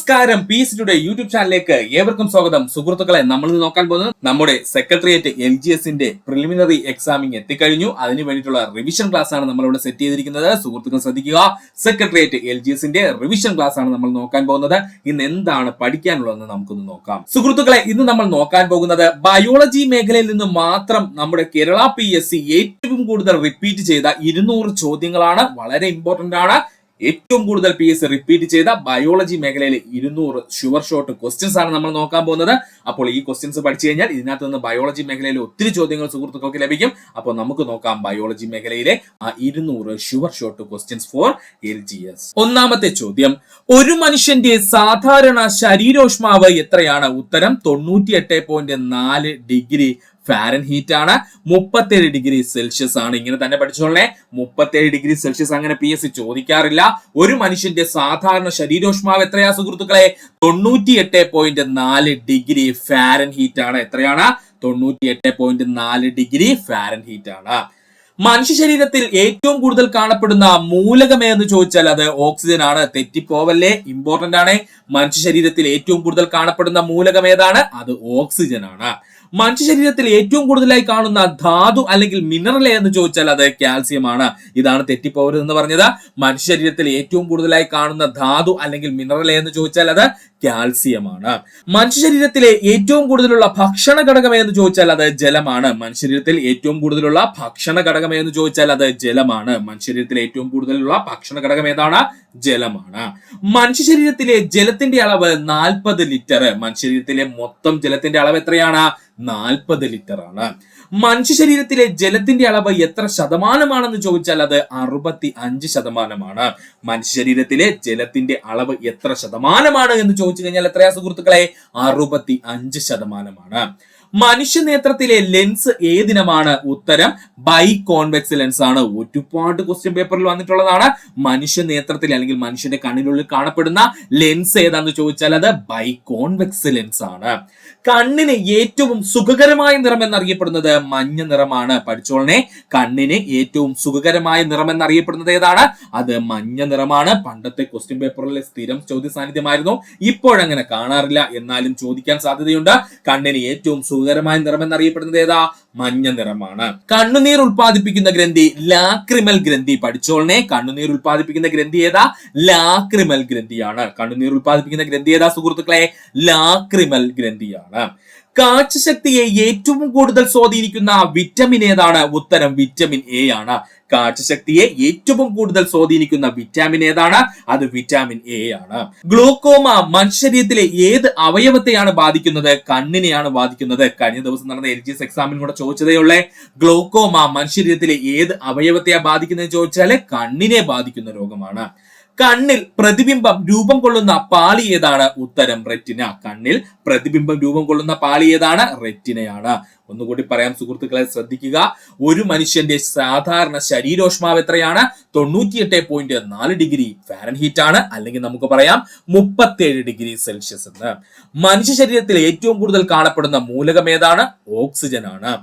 നമസ്കാരം, piece today YouTube ചാനലിലേക്ക് ഏവർക്കും സ്വാഗതം. സുഹൃത്തുക്കളെ, നമ്മൾ നോക്കാൻ പോകുന്നത് നമ്മുടെ സെക്രട്ടേറിയറ്റ് LGSന്റെ പ്രിലിമിനറി എക്സാമിംഗ് എത്തിക്കഴിഞ്ഞു. അതിന് വേണ്ടിയിട്ടുള്ള റിവിഷൻ ക്ലാസ് ആണ് നമ്മളിവിടെ സെറ്റ് ചെയ്തിരിക്കുന്നത്. സുഹൃത്തുക്കൾ ശ്രദ്ധിക്കുക, സെക്രട്ടേറിയറ്റ് LGSന്റെ റിവിഷൻ ക്ലാസ് ആണ് നമ്മൾ നോക്കാൻ പോകുന്നത്. ഇന്ന് എന്താണ് പഠിക്കാനുള്ളതെന്ന് നമുക്കൊന്ന് നോക്കാം. സുഹൃത്തുക്കളെ, ഇന്ന് നമ്മൾ നോക്കാൻ പോകുന്നത് ബയോളജി മേഖലയിൽ നിന്ന് മാത്രം നമ്മുടെ കേരള PSC ഏറ്റവും കൂടുതൽ റിപ്പീറ്റ് ചെയ്ത 200 ചോദ്യങ്ങളാണ്. വളരെ ഇമ്പോർട്ടന്റ് ആണ്. ഏറ്റവും കൂടുതൽ PSC റിപ്പീറ്റ് ചെയ്ത ബയോളജി മേഖലയിൽ 200 ഷുവർ ഷോട്ട് ക്വസ്റ്റ്യൻസ് ആണ് നമ്മൾ നോക്കാൻ പോകുന്നത്. അപ്പോൾ ഈ ക്വസ്റ്റ്യൻസ് പഠിച്ചു കഴിഞ്ഞാൽ ഇതിനകത്ത് നിന്ന് ബയോളജി മേഖലയിൽ ഒത്തിരി ചോദ്യങ്ങൾ സുഹൃത്തുക്കൾക്ക് ലഭിക്കും. അപ്പോൾ നമുക്ക് നോക്കാം ബയോളജി മേഖലയിലെ ആ 200 sure shot questions four LGS. ഒന്നാമത്തെ ചോദ്യം, ഒരു മനുഷ്യന്റെ സാധാരണ ശരീരോഷ്മാവ് എത്രയാണ്? ഉത്തരം 98.4 ഡിഗ്രി ഫാരൻഹീറ്റ് ആണ്. 37 ഡിഗ്രി സെൽഷ്യസ് ആണ്. ഇങ്ങനെ തന്നെ പഠിച്ചോളേ, 37 ഡിഗ്രി സെൽഷ്യസ് അങ്ങനെ PSC ചോദിക്കാറില്ല. ഒരു മനുഷ്യന്റെ സാധാരണ ശരീരോഷ്മാവ് എത്രയാ സുഹൃത്തുക്കളെ? 98.4 ഡിഗ്രി ഫാരൻഹീറ്റ് ആണ്. എത്രയാണ്? 98.4 ഡിഗ്രി ഫാരൻഹീറ്റ് ആണ്. മനുഷ്യ ശരീരത്തിൽ ഏറ്റവും കൂടുതൽ കാണപ്പെടുന്ന മൂലകം എന്ന് ചോദിച്ചാൽ അത് ഓക്സിജൻ ആണ്. തെറ്റിപ്പോവല്ലേ, ഇമ്പോർട്ടന്റ് ആണ്. മനുഷ്യ ശരീരത്തിൽ ഏറ്റവും കൂടുതൽ കാണപ്പെടുന്ന മൂലകം ഏതാണ്? അത് ഓക്സിജൻ ആണ്. മനുഷ്യ ശരീരത്തിൽ ഏറ്റവും കൂടുതലായി കാണുന്ന ധാതു അല്ലെങ്കിൽ മിനറൽ എന്ന് ചോദിച്ചാൽ അത് കാൽസ്യം ആണ്. ഇതാണ് തെറ്റിപ്പോവരുത് എന്ന് പറഞ്ഞത്. മനുഷ്യ ശരീരത്തിൽ ഏറ്റവും കൂടുതലായി കാണുന്ന ധാതു അല്ലെങ്കിൽ മിനറൽ എന്ന് ചോദിച്ചാൽ അത് കാൽസ്യം ആണ്. മനുഷ്യ ശരീരത്തിലെ ഏറ്റവും കൂടുതലുള്ള ഭക്ഷണ ഘടകം എന്ന് ചോദിച്ചാൽ അത് ജലമാണ്. മനുഷ്യ ശരീരത്തിൽ ഏറ്റവും കൂടുതലുള്ള ഭക്ഷണ ഘടകം എന്ന് ചോദിച്ചാൽ അത് ജലമാണ്. മനുഷ്യ ശരീരത്തിൽ ഏറ്റവും കൂടുതലുള്ള ഭക്ഷണ ഘടകം ഏതാണ്? ജലമാണ്. മനുഷ്യ ശരീരത്തിലെ ജലത്തിന്റെ അളവ് 40 ലിറ്റർ. മനുഷ്യ ശരീരത്തിലെ മൊത്തം ജലത്തിന്റെ അളവ് എത്രയാണ്? 40 ലിറ്റർ ആണ്. മനുഷ്യ ശരീരത്തിലെ ജലത്തിന്റെ അളവ് എത്ര ശതമാനമാണെന്ന് ചോദിച്ചാൽ അത് 65%. മനുഷ്യ ശരീരത്തിലെ ജലത്തിന്റെ അളവ് എത്ര ശതമാനമാണ് എന്ന് ചോദിച്ചു കഴിഞ്ഞാൽ എത്രയാ സുഹൃത്തുക്കളെ? 65%. മനുഷ്യ നേത്രത്തിലെ ലെൻസ് ഏതിനമാണ്? ഉത്തരം ബൈ കോൺവെക്സ് ലെൻസ് ആണ്. ഒരുപാട് ക്വസ്റ്റ്യൻ പേപ്പറിൽ വന്നിട്ടുള്ളതാണ്. മനുഷ്യ നേത്രത്തിൽ അല്ലെങ്കിൽ മനുഷ്യന്റെ കണ്ണിനുള്ളിൽ കാണപ്പെടുന്ന ലെൻസ് ഏതാന്ന് ചോദിച്ചാൽ അത് ബൈ കോൺവെക്സ് ലെൻസ് ആണ്. കണ്ണിന് ഏറ്റവും സുഖകരമായ നിറം എന്നറിയപ്പെടുന്നത് മഞ്ഞ നിറമാണ്. പഠിച്ചോളനെ, കണ്ണിന് ഏറ്റവും സുഖകരമായ നിറം എന്നറിയപ്പെടുന്നത് ഏതാണ്? അത് മഞ്ഞ നിറമാണ്. പണ്ടത്തെ ക്വസ്റ്റ്യൻ പേപ്പറിലെ സ്ഥിരം ചോദ്യ സാന്നിധ്യമായിരുന്നു. ഇപ്പോഴങ്ങനെ കാണാറില്ല, എന്നാലും ചോദിക്കാൻ സാധ്യതയുണ്ട്. കണ്ണിന് ഏറ്റവും സുഖകരമായ നിറം എന്നറിയപ്പെടുന്നത് ഏതാ? മഞ്ഞ നിറമാണ്. കണ്ണുനീർ ഉൽപ്പാദിപ്പിക്കുന്ന ഗ്രന്ഥി ലാക്രിമൽ ഗ്രന്ഥി. പഠിച്ചോളനെ, കണ്ണുനീർ ഉൽപ്പാദിപ്പിക്കുന്ന ഗ്രന്ഥി ഏതാ? ലാക്രിമൽ ഗ്രന്ഥിയാണ്. കണ്ണുനീർ ഉൽപ്പാദിപ്പിക്കുന്ന ഗ്രന്ഥി ഏതാ സുഹൃത്തുക്കളെ? ലാക്രിമൽ ഗ്രന്ഥിയാണ്. കാഴ്ചശക്തിയെ ഏറ്റവും കൂടുതൽ സ്വാധീനിക്കുന്ന വിറ്റമിൻ ഏതാണ്? ഉത്തരം വിറ്റമിൻ A ആണ്. കാഴ്ചശക്തിയെ ഏറ്റവും കൂടുതൽ സ്വാധീനിക്കുന്ന വിറ്റാമിൻ ഏതാണ്? അത് വിറ്റാമിൻ A ആണ്. ഗ്ലോക്കോമ മനുഷ്യ ശരീരത്തിലെ ഏത് അവയവത്തെയാണ് ബാധിക്കുന്നത്? കണ്ണിനെയാണ് ബാധിക്കുന്നത്. കഴിഞ്ഞ ദിവസം നടന്ന LGS എക്സാമിന് കൂടെ ചോദിച്ചതേ ഉള്ളേ. ഗ്ലോക്കോമ മനുഷ്യ ശരീരത്തിലെ ഏത് അവയവത്തെയാണ് ബാധിക്കുന്നത് ചോദിച്ചാല് കണ്ണിനെ ബാധിക്കുന്ന രോഗമാണ്. കണ്ണിൽ പ്രതിബിംബം രൂപം കൊള്ളുന്ന പാളി ഏതാണ്? ഉത്തരം റെറ്റിന. കണ്ണിൽ പ്രതിബിംബം രൂപം കൊള്ളുന്ന പാളി ഏതാണ്? റെറ്റിനയാണ്. ഒന്നുകൂടി പറയാം സുഹൃത്തുക്കളെ, ശ്രദ്ധിക്കുക. ഒരു മനുഷ്യന്റെ സാധാരണ ശരീരോഷ്മാവ് എത്രയാണ്? 98.4 ഡിഗ്രി ഫാരൻഹീറ്റ് ആണ്. അല്ലെങ്കിൽ നമുക്ക് പറയാം 37 ഡിഗ്രി സെൽഷ്യസ് എന്ന്. മനുഷ്യ ശരീരത്തിൽ ഏറ്റവും കൂടുതൽ കാണപ്പെടുന്ന മൂലകം ഏതാണ്? ഓക്സിജൻ ആണ്.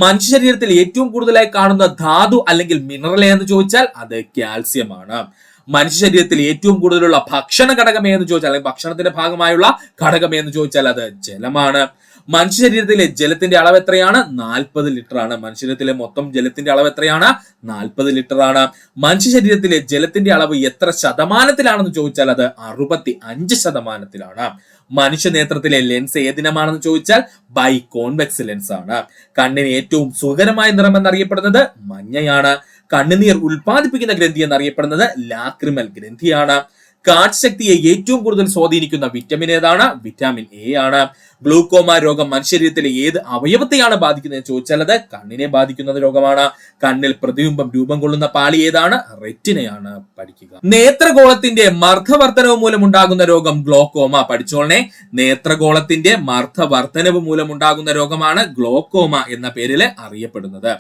മനുഷ്യ ശരീരത്തിൽ ഏറ്റവും കൂടുതലായി കാണുന്ന ധാതു അല്ലെങ്കിൽ മിനറൽ എന്ന് ചോദിച്ചാൽ അത് കാൽസ്യം ആണ്. മനുഷ്യ ശരീരത്തിൽ ഏറ്റവും കൂടുതലുള്ള ഭക്ഷണ ഘടകം എന്ന് ചോദിച്ചാൽ അല്ലെങ്കിൽ ഭക്ഷണത്തിന്റെ ഭാഗമായുള്ള ഘടകം എന്ന് ചോദിച്ചാൽ അത് ജലമാണ്. മനുഷ്യ ശരീരത്തിലെ ജലത്തിന്റെ അളവ് എത്രയാണ്? 40 ലിറ്റർ ആണ്. മനുഷ്യ ശരീരത്തിലെ മൊത്തം ജലത്തിന്റെ അളവ് എത്രയാണ്? 40 ലിറ്റർ ആണ്. മനുഷ്യ ശരീരത്തിലെ ജലത്തിന്റെ അളവ് എത്ര ശതമാനത്തിലാണെന്ന് ചോദിച്ചാൽ അത് 65%. മനുഷ്യ നേത്രത്തിലെ ലെൻസ് ഏതിനമാണെന്ന് ചോദിച്ചാൽ ബൈ കോൺവെക്സ് ലെൻസ് ആണ്. കണ്ണിന് ഏറ്റവും സുഖകരമായ നിറം എന്നറിയപ്പെടുന്നത് മഞ്ഞയാണ്. കണ്ണുനീർ ഉൽപ്പാദിപ്പിക്കുന്ന ഗ്രന്ഥി എന്നറിയപ്പെടുന്നത് ലാക്രിമൽ ഗ്രന്ഥിയാണ്. കാഴ്ചശക്തിയെ ഏറ്റവും കൂടുതൽ സ്വാധീനിക്കുന്ന വിറ്റമിൻ ഏതാണ്? വിറ്റാമിൻ A ആണ്. ഗ്ലൂക്കോമ രോഗം മനുഷ്യ ശരീരത്തിലെ ഏത് അവയവത്തെയാണ് ബാധിക്കുന്നത് ചോദിച്ചാൽ അത് കണ്ണിനെ ബാധിക്കുന്ന രോഗമാണ്. കണ്ണിൽ പ്രതിബിംബം രൂപം കൊള്ളുന്ന പാളി ഏതാണ്? റെറ്റിനയാണ്. പഠിക്കുക. നേത്രഗോളത്തിന്റെ മർദ്ദവർദ്ധനവ് മൂലമുണ്ടാകുന്ന രോഗം ഗ്ലോക്കോമ. പഠിച്ചോളനെ, നേത്രഗോളത്തിന്റെ മർദ്ദവർദ്ധനവ് മൂലമുണ്ടാകുന്ന രോഗമാണ് ഗ്ലോക്കോമ എന്ന പേരിൽ അറിയപ്പെടുന്നത്.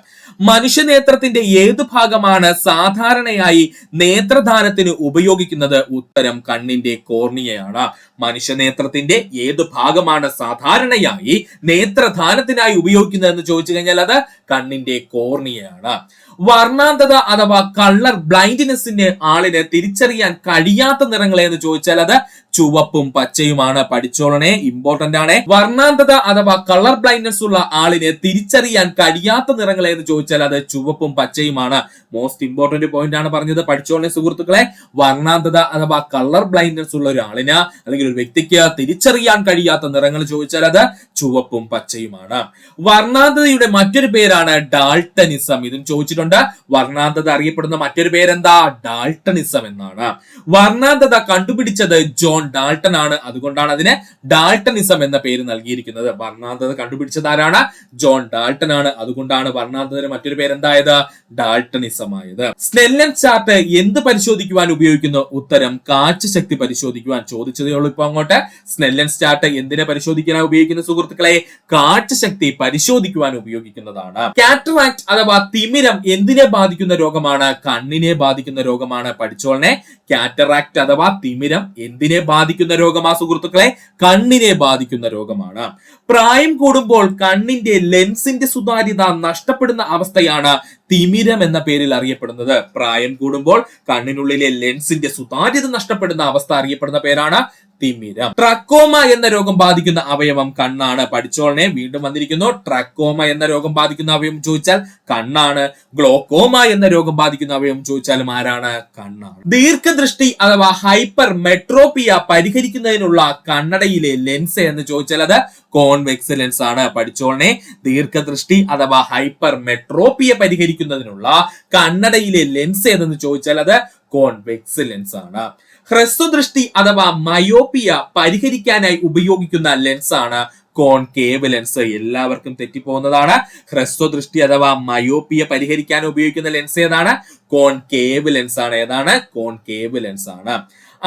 മനുഷ്യ നേത്രത്തിന്റെ ഏത് ഭാഗമാണ് സാധാരണയായി നേത്രദാനത്തിന് ഉപയോഗിക്കുന്നത്? ഉത്തരം കണ്ണിന്റെ കോർണിയയാണ്. മനുഷ്യ നേത്രത്തിന്റെ ഏത് ഭാഗമാണ് സാധാരണയായി നേത്രദാനത്തിനായി ഉപയോഗിക്കുന്നത് എന്ന് ചോദിച്ചു കഴിഞ്ഞാൽ അത് കണ്ണിന്റെ കോർണിയയാണ്. വർണ്ണാന്തത അഥവാ കളർ ബ്ലൈൻഡ്നെസ്സിന് ആളിന് തിരിച്ചറിയാൻ കഴിയാത്ത നിറങ്ങളെ എന്ന് ചോദിച്ചാൽ അത് ചുവപ്പും പച്ചയുമാണ്. പഠിച്ചോളണേ, ഇമ്പോർട്ടന്റ് ആണ്. വർണ്ണാന്തത അഥവാ കളർ ബ്ലൈൻഡ്നെസ് ഉള്ള ആളിനെ തിരിച്ചറിയാൻ കഴിയാത്ത നിറങ്ങൾ ഏത് ചോദിച്ചാൽ അത് ചുവപ്പും പച്ചയുമാണ്. മോസ്റ്റ് ഇമ്പോർട്ടന്റ് പോയിന്റ് ആണ് പറഞ്ഞത്. പഠിച്ചോളണേ സുഹൃത്തുക്കളെ, വർണ്ണാന്തത അഥവാ കളർ ബ്ലൈൻഡ്നെസ് ഉള്ള ഒരാളിന് അല്ലെങ്കിൽ ഒരു വ്യക്തിക്ക് തിരിച്ചറിയാൻ കഴിയാത്ത നിറങ്ങൾ ചോദിച്ചാൽ അത് ചുവപ്പും പച്ചയുമാണ്. വർണ്ണാന്തതയുടെ മറ്റൊരു പേരാണ് ഡാൾട്ടനിസം. ഇതും ചോദിച്ചിട്ടുണ്ട്. വർണ്ണാന്തത അറിയപ്പെടുന്ന മറ്റൊരു പേരെന്താ? ഡാൾട്ടനിസം എന്നാണ്. വർണ്ണാന്തത കണ്ടുപിടിച്ചത് ജോൺ ഡാൾട്ടൺ ആണ്. അതുകൊണ്ടാണ് അതിന് ഡാൾട്ടനിസം എന്ന പേര് നൽകിയിരിക്കുന്നത്. വർണ്ണാന്തത കണ്ടുപിടിച്ചത് ആരാണ്? ജോൺ ഡാൾട്ടൺ ആണ്. അതുകൊണ്ടാണ് വർണ്ണാന്തതയുടെ മറ്റൊരു പേരെന്തായത്? ഡാൾട്ടനിസം ആയത്. സ്നെല്ലൻസ് ചാർട്ട് എന്ത് പരിശോധിക്കുവാൻ ഉപയോഗിക്കുന്നു? ഉത്തരം കാഴ്ചശക്തി പരിശോധിക്കുവാൻ. ചോദിച്ചതേ ഉള്ളൂ ഇപ്പൊ അങ്ങോട്ട്. സ്നെല്ലൻസ് ചാർട്ട് എന്തിനെ പരിശോധിക്കാനാണ് ഉപയോഗിക്കുന്ന സുഹൃത്തുക്കളെ? കാഴ്ചശക്തി പരിശോധിക്കുവാൻ ഉപയോഗിക്കുന്നതാണ്. കാറ്ററാക്ട് അഥവാ തിമിരം എന്തിനെ ബാധിക്കുന്ന രോഗമാണ്? കണ്ണിനെ ബാധിക്കുന്ന രോഗമാണ്. പഠിച്ചോളനെ, കാറ്ററാക്ട് അഥവാ തിമിരം എന്തിനെ ബാധിക്കുന്ന രോഗമാ സുഹൃത്തുക്കളെ? കണ്ണിനെ ബാധിക്കുന്ന രോഗമാണ്. പ്രായം കൂടുമ്പോൾ കണ്ണിന്റെ ലെൻസിന്റെ സുതാര്യത നഷ്ടപ്പെടുന്ന അവസ്ഥയാണ് തിമിരം എന്ന പേരിൽ അറിയപ്പെടുന്നത്. പ്രായം കൂടുമ്പോൾ കണ്ണിനുള്ളിലെ ലെൻസിന്റെ സുതാര്യത നഷ്ടപ്പെടുന്ന അവസ്ഥ അറിയപ്പെടുന്ന പേരാണ് തിമിരം. ട്രക്കോമ എന്ന രോഗം ബാധിക്കുന്ന അവയവം കണ്ണാണ്. പഠിച്ചോളനെ, വീണ്ടും വന്നിരിക്കുന്നു. ട്രക്കോമ എന്ന രോഗം ബാധിക്കുന്ന അവയവം ചോദിച്ചാൽ കണ്ണാണ്. ഗ്ലോക്കോമ എന്ന രോഗം ബാധിക്കുന്ന അവയവം ചോദിച്ചാലും ആരാണ്? കണ്ണാണ്. ദീർഘദൃഷ്ടി അഥവാ ഹൈപ്പർ മെട്രോപിയ പരിഹരിക്കുന്നതിനുള്ള കണ്ണടയിലെ ലെൻസ് എന്ന് ചോദിച്ചാൽ അത് കോൺവെക്സ് ലെൻസ് ആണ്. പഠിച്ചോളനെ, ദീർഘദൃഷ്ടി അഥവാ ഹൈപ്പർ മെട്രോപിയ പരിഹരിക്കുന്നതിനുള്ള കണ്ണടയിലെ ലെൻസ് ഏതെന്ന് ചോദിച്ചാൽ അത് കോൺവെക്സ് ലെൻസ് ആണ്. ഹ്രസ്വദൃഷ്ടി അഥവാ മയോപ്പിയ പരിഹരിക്കാനായി ഉപയോഗിക്കുന്ന ലെൻസ് ആണ് കോൺകേവ് ലെൻസ്. എല്ലാവർക്കും തെറ്റിപ്പോകുന്നതാണ്. ഹ്രസ്വദൃഷ്ടി അഥവാ മയോപ്പിയ പരിഹരിക്കാൻ ഉപയോഗിക്കുന്ന ലെൻസ് ഏതാണ്? കോൺകേവ് ലെൻസ് ആണ്. ഏതാണ്? കോൺകേവ് ലെൻസ് ആണ്.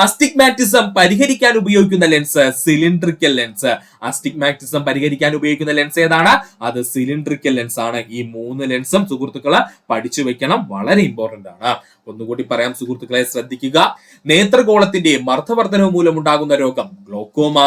അസ്റ്റിഗ്മാറ്റിസം പരിഹരിക്കാൻ ഉപയോഗിക്കുന്ന ലെൻസ് സിലിണ്ട്രിക്കൽ ലെൻസ്. അസ്റ്റിഗ്മാറ്റിസം പരിഹരിക്കാൻ ഉപയോഗിക്കുന്ന ലെൻസ് ഏതാണ്? അത് സിലിണ്ട്രിക്കൽ ലെൻസ് ആണ്. ഈ 3 ലെൻസും സുഹൃത്തുക്കളെ പഠിച്ചു വെക്കണം. വളരെ ഇമ്പോർട്ടന്റ് ആണ്. ഒന്നുകൂടി പറയാം സുഹൃത്തുക്കളെ, ശ്രദ്ധിക്കുക. നേത്രഗോളത്തിന്റെ മർദ്ദവർദ്ധനവ് മൂലമുണ്ടാകുന്ന രോഗം ഗ്ലോക്കോമ.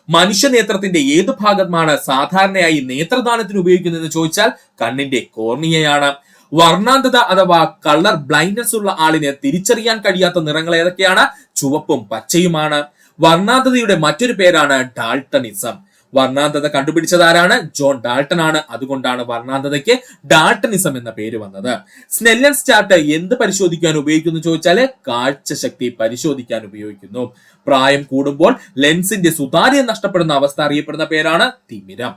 മനുഷ്യ നേത്രത്തിന്റെ ഏത് ഭാഗമാണ് സാധാരണയായി നേത്രദാനത്തിന് ഉപയോഗിക്കുന്നതെന്ന് ചോദിച്ചാൽ കണ്ണിന്റെ കോർണിയയാണ്. വർണ്ണാന്തത അഥവാ കളർ ബ്ലൈൻഡ്നെസ് ഉള്ള ആളിനെ തിരിച്ചറിയാൻ കഴിയാത്ത നിറങ്ങൾ ഏതൊക്കെയാണ്? ചുവപ്പും പച്ചയുമാണ്. വർണ്ണാന്തതയുടെ മറ്റൊരു പേരാണ് ഡാൾട്ടനിസം. വർണ്ണാന്തത കണ്ടുപിടിച്ചത് ആരാണ്? ജോൺ ഡാൾട്ടൺ ആണ്. അതുകൊണ്ടാണ് വർണ്ണാന്തതയ്ക്ക് ഡാൾട്ടനിസം എന്ന പേര് വന്നത്. സ്നെല്ലൻസ് ചാർട്ട് എന്ത് പരിശോധിക്കാൻ ഉപയോഗിക്കുന്നു ചോദിച്ചാല് കാഴ്ചശക്തി പരിശോധിക്കാൻ ഉപയോഗിക്കുന്നു. പ്രായം കൂടുമ്പോൾ ലെൻസിന്റെ സുതാര്യത നഷ്ടപ്പെടുന്ന അവസ്ഥ അറിയപ്പെടുന്ന പേരാണ് തിമിരം.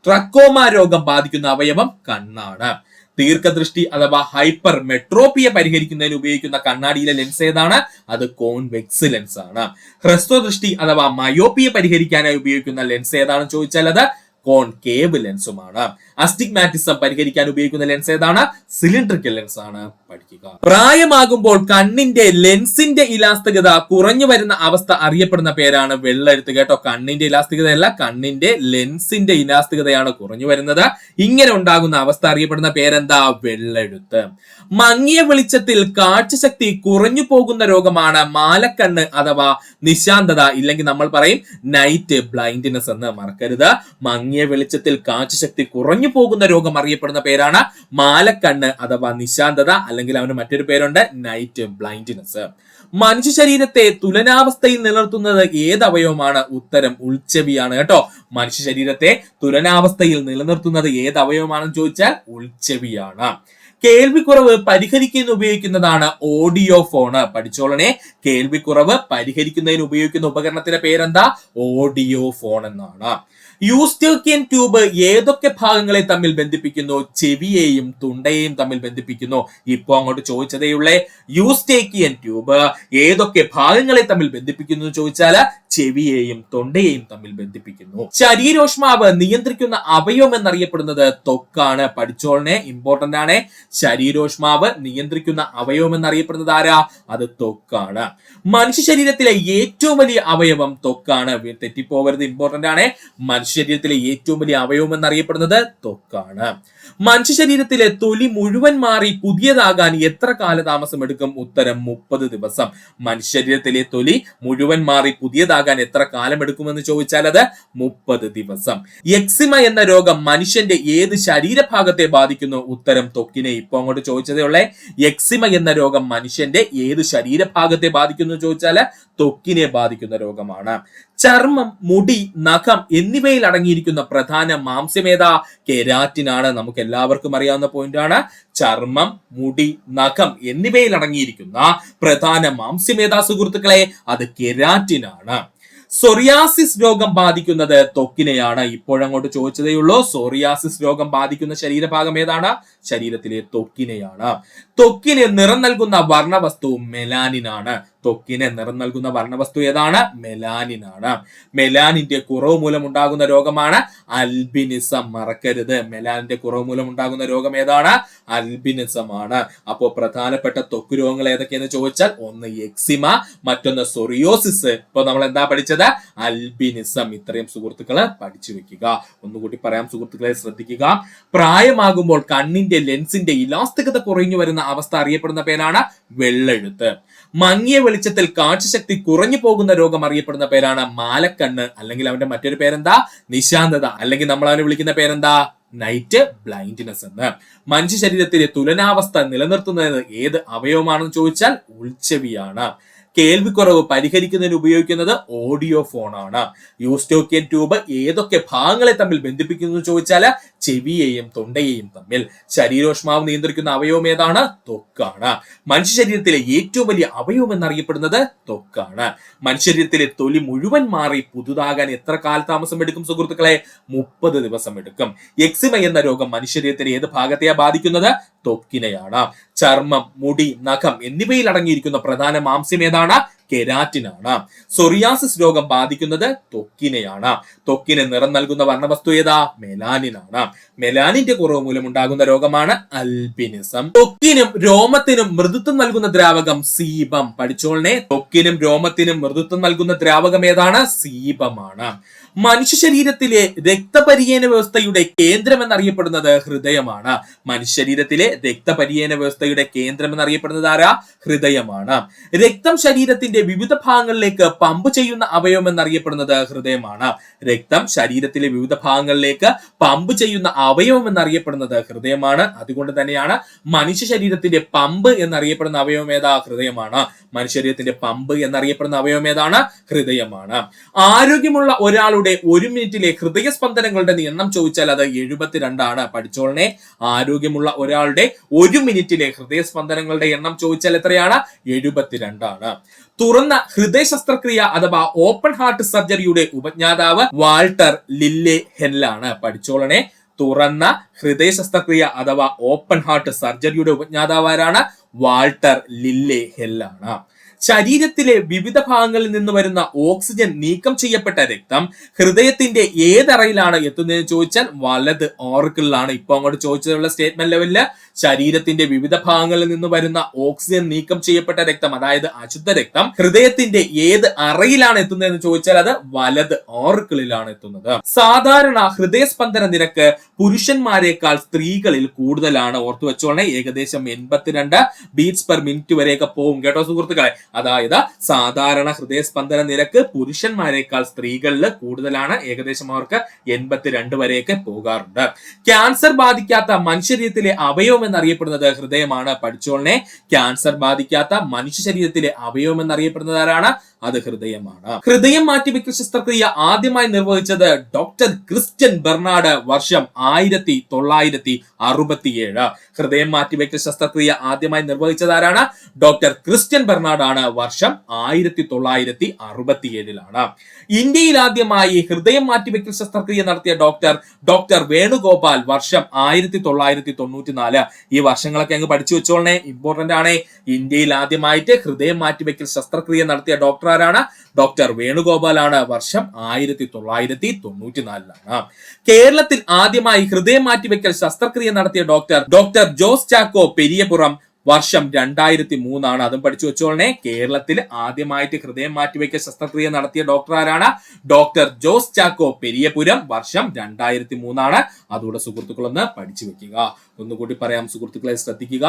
ട്രക്കോമ രോഗം ബാധിക്കുന്ന അവയവം കണ്ണാണ്. ദീർഘദൃഷ്ടി അഥവാ ഹൈപ്പർ മെട്രോപിയ പരിഹരിക്കുന്നതിന് ഉപയോഗിക്കുന്ന കണ്ണാടിയിലെ ലെൻസ് ഏതാണ്? അത് കോൺവെക്സ് ലെൻസ് ആണ്. ഹ്രസ്വദൃഷ്ടി അഥവാ മയോപ്പിയ പരിഹരിക്കാനായി ഉപയോഗിക്കുന്ന ലെൻസ് ഏതാണെന്ന് ചോദിച്ചാൽ അത് കോൺകേവ് ലെൻസുമാണ്. അസ്റ്റിഗ്മാറ്റിസം പരിഹരിക്കാൻ ഉപയോഗിക്കുന്ന ലെൻസ് ഏതാണ്? സിലിണ്ട്രിക്കൽ ലെൻസ് ആണ്. പഠിക്കുക. പ്രായമാകുമ്പോൾ കണ്ണിന്റെ ലെൻസിന്റെ ഇലാസ്തികത കുറഞ്ഞു വരുന്ന അവസ്ഥ അറിയപ്പെടുന്ന പേരാണ് വെള്ളെഴുത്ത്. കേട്ടോ, കണ്ണിന്റെ ഇലാസ്തികതയല്ല, കണ്ണിന്റെ ലെൻസിന്റെ ഇലാസ്തികതയാണ് കുറഞ്ഞു വരുന്നത്. ഇങ്ങനെ ഉണ്ടാകുന്ന അവസ്ഥ അറിയപ്പെടുന്ന പേരെന്താ? വെള്ളെഴുത്ത്. മങ്ങിയ വെളിച്ചത്തിൽ കാഴ്ചശക്തി കുറഞ്ഞു പോകുന്ന രോഗമാണ് മാലക്കണ്ണ് അഥവാ നിശാന്തത, ഇല്ലെങ്കിൽ നമ്മൾ പറയും നൈറ്റ് ബ്ലൈൻഡ്നെസ് എന്ന്. മറക്കരുത്. മങ്ങിയ വെളിച്ചത്തിൽ കാഴ്ചശക്തി കുറഞ്ഞു പോകുന്ന രോഗം അറിയപ്പെടുന്ന പേരാണ് മാലക്കണ്ണ് അഥവാ നിശാന്തത, അല്ലെങ്കിൽ അവന് മറ്റൊരു പേരുണ്ട് നൈറ്റ് ബ്ലൈൻഡ്നെസ്. മനുഷ്യ ശരീരത്തെ തുലനാവസ്ഥയിൽ നിലനിർത്തുന്നത് ഏത് അവയവമാണ്? ഉത്തരം ഉൾച്ചെവിയാണ്. കേട്ടോ, മനുഷ്യ ശരീരത്തെ തുലനാവസ്ഥയിൽ നിലനിർത്തുന്നത് ഏത് അവയവമാണെന്ന് ചോദിച്ചാൽ ഉൾച്ചെവിയാണ്. കേൾവിക്കുറവ് പരിഹരിക്കുന്നതിന് ഉപയോഗിക്കുന്നതാണ് ഓഡിയോ ഫോണ്. പഠിച്ചോളനെ, കേൾവിക്കുറവ് പരിഹരിക്കുന്നതിന് ഉപയോഗിക്കുന്ന ഉപകരണത്തിന്റെ പേരെന്താ? ഓഡിയോ ഫോൺ എന്നാണ്. യൂസ്റ്റേക്കിയൻ ട്യൂബ് ഏതൊക്കെ ഭാഗങ്ങളെ തമ്മിൽ ബന്ധിപ്പിക്കുന്നു? ചെവിയെയും തുണ്ടയെയും തമ്മിൽ ബന്ധിപ്പിക്കുന്നു. ഇപ്പൊ അങ്ങോട്ട് ചോദിച്ചതേയുള്ളേ. യൂസ്റ്റേക്കിയൻ ട്യൂബ് ഏതൊക്കെ ഭാഗങ്ങളെ തമ്മിൽ ബന്ധിപ്പിക്കുന്നു ചോദിച്ചാൽ ചെവിയെയും തൊണ്ടയെയും തമ്മിൽ ബന്ധിപ്പിക്കുന്നു. ശരീരോഷ്മാവ് നിയന്ത്രിക്കുന്ന അവയവം എന്നറിയപ്പെടുന്നത് ത്വക്കാണ്. പഠിച്ചോളനെ, ഇമ്പോർട്ടന്റ് ആണ്. ശരീരോഷ്മാവ് നിയന്ത്രിക്കുന്ന അവയവം എന്നറിയപ്പെടുന്നത് ആരാ? അത് ത്വക്കാണ്. മനുഷ്യ ശരീരത്തിലെ ഏറ്റവും വലിയ അവയവം ത്വക്കാണ്. തെറ്റിപ്പോവരുത്, ഇമ്പോർട്ടന്റ് ആണ്. മനുഷ്യ മനുഷ്യ ശരീരത്തിലെ ഏറ്റവും വലിയ അവയവം എന്നറിയപ്പെടുന്നത് ത്വക്കാണ്. മനുഷ്യ ശരീരത്തിലെ തൊലി മുഴുവൻ മാറി പുതിയതാകാൻ എത്ര കാലതാമസം എടുക്കും? ഉത്തരം 30 ദിവസം. മനുഷ്യ ശരീരത്തിലെ തൊലി മുഴുവൻ മാറി പുതിയതാകാൻ എത്ര കാലം എടുക്കുമെന്ന് ചോദിച്ചാൽ അത് 30 ദിവസം. എക്സിമ എന്ന രോഗം മനുഷ്യന്റെ ഏത് ശരീരഭാഗത്തെ ബാധിക്കുന്നു? ഉത്തരം ത്വക്കിനെ. ഇപ്പൊ അങ്ങോട്ട് ചോദിച്ചതേ ഉള്ളേ. എക്സിമ എന്ന രോഗം മനുഷ്യന്റെ ഏത് ശരീരഭാഗത്തെ ബാധിക്കുന്നു ചോദിച്ചാൽ ത്വക്കിനെ ബാധിക്കുന്ന രോഗമാണ്. ചർമ്മം, മുടി, നഖം എന്നിവയിൽ അടങ്ങിയിരിക്കുന്ന പ്രധാന മാംസ്യമേതാ? കെരാറ്റിൻ ആണ്. നമുക്ക് എല്ലാവർക്കും അറിയാവുന്ന പോയിന്റ് ആണ്. ചർമ്മം, മുടി, നഖം എന്നിവയിൽ അടങ്ങിയിരിക്കുന്ന പ്രധാന മാംസ്യമേതാ സുഹൃത്തുക്കളെ? അത് കെരാറ്റിൻ ആണ്. സോറിയാസിസ് രോഗം ബാധിക്കുന്നത് ത്വക്കിനെയാണ്. ഇപ്പോഴങ്ങോട്ട് ചോദിച്ചതേ ഉള്ളൂ. സോറിയാസിസ് രോഗം ബാധിക്കുന്ന ശരീരഭാഗം ഏതാണ്? ശരീരത്തിലെ ത്വക്കിനെയാണ്. ത്വക്കിന് നിറം നൽകുന്ന വർണ്ണവസ്തു മെലാനിൻ ആണ്. ത്വക്കിന് നിറം നൽകുന്ന വർണ്ണവസ്തു ഏതാണ്? മെലാനിൻ ആണ്. മെലാനിന്റെ കുറവ് മൂലം ഉണ്ടാകുന്ന രോഗമാണ് അൽബിനിസം. മറക്കരുത്, മെലാനിന്റെ കുറവ് മൂലം ഉണ്ടാകുന്ന രോഗം ഏതാണ്? അൽബിനിസം ആണ്. അപ്പോൾ പ്രധാനപ്പെട്ട ത്വക്ക് രോഗങ്ങൾ ഏതൊക്കെയെന്ന് ചോദിച്ചാൽ ഒന്ന് എക്സിമ, മറ്റൊന്ന് സോറിയോസിസ്. ഇപ്പൊ നമ്മൾ എന്താ പഠിച്ചത്? അൽബിനിസം. ഇത്രയും സുഹൃത്തുക്കള് പഠിച്ചു വെക്കുക. ഒന്നുകൂടി പറയാം സുഹൃത്തുക്കളെ, ശ്രദ്ധിക്കുക. പ്രായമാകുമ്പോൾ കണ്ണിന്റെ ലെൻസിന്റെ ഇലാസ്തികത കുറഞ്ഞു വരുന്ന അവസ്ഥ അറിയപ്പെടുന്ന പേരാണ് വെള്ളെഴുത്ത്. മങ്ങിയ വെളിച്ചത്തിൽ കാഴ്ചശക്തി കുറഞ്ഞു പോകുന്ന രോഗം അറിയപ്പെടുന്ന പേരാണ് മാലക്കണ്ണ്, അല്ലെങ്കിൽ അവന്റെ മറ്റൊരു പേരെന്താ? നിശാന്തത, അല്ലെങ്കിൽ നമ്മൾ അവനെ വിളിക്കുന്ന പേരെന്താ? നൈറ്റ് ബ്ലൈൻഡ്നെസ് എന്ന്. മനുഷ്യ ശരീരത്തിലെ തുലനാവസ്ഥ നിലനിർത്തുന്നത് ഏത് അവയവമാണെന്ന് ചോദിച്ചാൽ ഉൾച്ചെവിയാണ്. കേൾവിക്കുറവ് പരിഹരിക്കുന്നതിന് ഉപയോഗിക്കുന്നത് ഓഡിയോ ഫോണാണ്. യൂസ്റ്റോക്കിയൻ ട്യൂബ് ഏതൊക്കെ ഭാഗങ്ങളെ തമ്മിൽ ബന്ധിപ്പിക്കുന്നു ചോദിച്ചാൽ ചെവിയെയും തൊണ്ടയെയും തമ്മിൽ. ശരീരോഷ്മാവ് നിയന്ത്രിക്കുന്ന അവയവം ഏതാണ്? ത്വക്കാണ്. മനുഷ്യ ശരീരത്തിലെ ഏറ്റവും വലിയ അവയവം എന്നറിയപ്പെടുന്നത് ത്വക്കാണ്. മനുഷ്യ ശരീരത്തിലെ തൊലി മുഴുവൻ മാറി പുതുതാകാൻ എത്ര കാലതാമസം എടുക്കും സുഹൃത്തുക്കളെ? 30 ദിവസം എടുക്കും. എക്സിമ എന്ന രോഗം മനുഷ്യ ശരീരത്തിലെ ഏത് ഭാഗത്തെയാ ബാധിക്കുന്നത്? ത്വക്കിനെയാണ്. ചർമ്മം, മുടി, നഖം എന്നിവയിൽ അടങ്ങിയിരിക്കുന്ന പ്രധാന മാംസ്യം ഏതാണ്? കെരാറ്റിൻ ആണ്. സോറിയാസിസ് രോഗം ബാധിക്കുന്നത് ത്വക്കിനെയാണ്. ത്വക്കിന് നിറം നൽകുന്ന വർണ്ണവസ്തു ഏതാ? മെലാനിൻ ആണ്. മെലാനിന്റെ കുറവ് മൂലം ഉണ്ടാകുന്ന രോഗമാണ് അൽബിനിസം. ത്വക്കിനും രോമത്തിനും മൃദുത്വം നൽകുന്ന ദ്രാവകം സീബം. പഠിച്ചോളനെ. ത്വക്കിനും രോമത്തിനും മൃദുത്വം നൽകുന്ന ദ്രാവകം ഏതാണ്? സീബമാണ്. മനുഷ്യ ശരീരത്തിലെ രക്തപര്യന വ്യവസ്ഥയുടെ കേന്ദ്രം എന്നറിയപ്പെടുന്നത് ഹൃദയമാണ്. മനുഷ്യ ശരീരത്തിലെ രക്തപര്യന വ്യവസ്ഥയുടെ കേന്ദ്രം എന്നറിയപ്പെടുന്നത് ആരാ? ഹൃദയമാണ്. രക്തം ശരീരത്തിന്റെ വിവിധ ഭാഗങ്ങളിലേക്ക് പമ്പ് ചെയ്യുന്ന അവയവം എന്നറിയപ്പെടുന്നത് ഹൃദയമാണ്. രക്തം ശരീരത്തിലെ വിവിധ ഭാഗങ്ങളിലേക്ക് പമ്പ് ചെയ്യുന്ന അവയവം എന്നറിയപ്പെടുന്നത് ഹൃദയമാണ്. അതുകൊണ്ട് തന്നെയാണ് മനുഷ്യ ശരീരത്തിന്റെ പമ്പ് എന്നറിയപ്പെടുന്ന അവയവം ഏതാ? ഹൃദയമാണ്. മനുഷ്യ ശരീരത്തിന്റെ പമ്പ് എന്നറിയപ്പെടുന്ന അവയവം ഏതാണ്? ഹൃദയമാണ്. ആരോഗ്യമുള്ള ഒരാളുടെ ഒരു മിനിറ്റിലെ ഹൃദയസ്പന്ദനങ്ങളുടെ എണ്ണം ചോദിച്ചാൽ അത് 72 ആണ്. പഠിച്ചോളനെ. ആരോഗ്യമുള്ള ഒരാളുടെ ഒരു മിനിറ്റിലെ ഹൃദയസ്പന്ദനങ്ങളുടെ എണ്ണം ചോദിച്ചാൽ എത്രയാണ്? 72 ആണ്. തുറന്ന ഹൃദയ ശസ്ത്രക്രിയ അഥവാ ഓപ്പൺ ഹാർട്ട് സർജറിയുടെ ഉപജ്ഞാതാവ് വാൾട്ടർ ലില്ലെ ഹെല്ലാണ്. പഠിച്ചോളനെ. തുറന്ന ഹൃദയ ശസ്ത്രക്രിയ അഥവാ ഓപ്പൺ ഹാർട്ട് സർജറിയുടെ ഉപജ്ഞാതാവ് ആരാണ്? വാൾട്ടർ ലില്ലെ ഹെല്ലാണ്. ശരീരത്തിലെ വിവിധ ഭാഗങ്ങളിൽ നിന്ന് വരുന്ന ഓക്സിജൻ നീക്കം ചെയ്യപ്പെട്ട രക്തം ഹൃദയത്തിന്റെ ഏതറയിലാണ് എത്തുന്നതെന്ന് ചോദിച്ചാൽ വലത് ഓറിക്കിളിലാണ്. ഇപ്പൊ അങ്ങോട്ട് ചോദിച്ചതുള്ള സ്റ്റേറ്റ്മെന്റ് ലെവലില് ശരീരത്തിന്റെ വിവിധ ഭാഗങ്ങളിൽ നിന്ന് വരുന്ന ഓക്സിജൻ നീക്കം ചെയ്യപ്പെട്ട രക്തം, അതായത് അശുദ്ധ രക്തം, ഹൃദയത്തിന്റെ ഏത് അറയിലാണ് എത്തുന്നതെന്ന് ചോദിച്ചാൽ അത് വലത് ഓറിക്കിളിലാണ് എത്തുന്നത്. സാധാരണ ഹൃദയസ്പന്ദന നിരക്ക് പുരുഷന്മാരെക്കാൾ സ്ത്രീകളിൽ കൂടുതലാണ്. ഓർത്തു വെച്ചോളെ. ഏകദേശം 82 ബീറ്റ്സ് പെർ മിനിറ്റ് വരെയൊക്കെ പോകും കേട്ടോ സുഹൃത്തുക്കളെ. അതായത് സാധാരണ ഹൃദയസ്പന്ദന നിരക്ക് പുരുഷന്മാരെക്കാൾ സ്ത്രീകളിൽ കൂടുതലാണ്. ഏകദേശം അവർക്ക് 82 വരെയൊക്കെ പോകാറുണ്ട്. ക്യാൻസർ ബാധിക്കാത്ത മനുഷ്യ ശരീരത്തിലെ അവയവം എന്നറിയപ്പെടുന്നത് ഹൃദയമാണ്. പഠിച്ചോളനെ. ക്യാൻസർ ബാധിക്കാത്ത മനുഷ്യ ശരീരത്തിലെ അവയവം എന്നറിയപ്പെടുന്നത് ആരാണ്? അത് ഹൃദയമാണ്. ഹൃദയം മാറ്റിവെക്കൽ ശസ്ത്രക്രിയ ആദ്യമായി നിർവഹിച്ചത് ഡോക്ടർ ക്രിസ്റ്റ്യൻ ബെർണാഡ്. വർഷം 1967. ഹൃദയം മാറ്റിവെക്കൽ ശസ്ത്രക്രിയ ആദ്യമായി നിർവഹിച്ചത് ആരാണ്? ഡോക്ടർ ക്രിസ്റ്റ്യൻ ബെർണാഡ് ആണ്. വർഷം 1967. ഇന്ത്യയിൽ ആദ്യമായി ഹൃദയം മാറ്റിവെക്കൽ ശസ്ത്രക്രിയ നടത്തിയ ഡോക്ടർ വേണുഗോപാൽ. വർഷം 1994. ഈ വർഷങ്ങളൊക്കെ അങ്ങ് പഠിച്ചു വെച്ചോളനെ. ഇമ്പോർട്ടന്റ് ആണ്. ഇന്ത്യയിൽ ആദ്യമായിട്ട് ഹൃദയം മാറ്റിവെക്കൽ ശസ്ത്രക്രിയ നടത്തിയ ഡോക്ടർ ആരാണ്? ഡോക്ടർ വേണുഗോപാൽ ആണ്. വർഷം 1994. കേരളത്തിൽ ആദ്യമായി ഹൃദയം മാറ്റിവെക്കൽ ശസ്ത്രക്രിയ നടത്തിയ ഡോക്ടർ ജോസ് ചാക്കോ പെരിയപുറം. വർഷം 2003 അതും പഠിച്ചു വെച്ചോളനെ. കേരളത്തിൽ ആദ്യമായിട്ട് ഹൃദയം മാറ്റിവെക്കൽ ശസ്ത്രക്രിയ നടത്തിയ ഡോക്ടർ ആരാണ്? ഡോക്ടർ ജോസ് ചാക്കോ പെരിയപുരം, വർഷം 2003. അതുകൂടെ സുഹൃത്തുക്കളൊന്ന് പഠിച്ചു വെക്കുക. ഒന്നുകൂടി പറയാം സുഹൃത്തുക്കളെ, ശ്രദ്ധിക്കുക.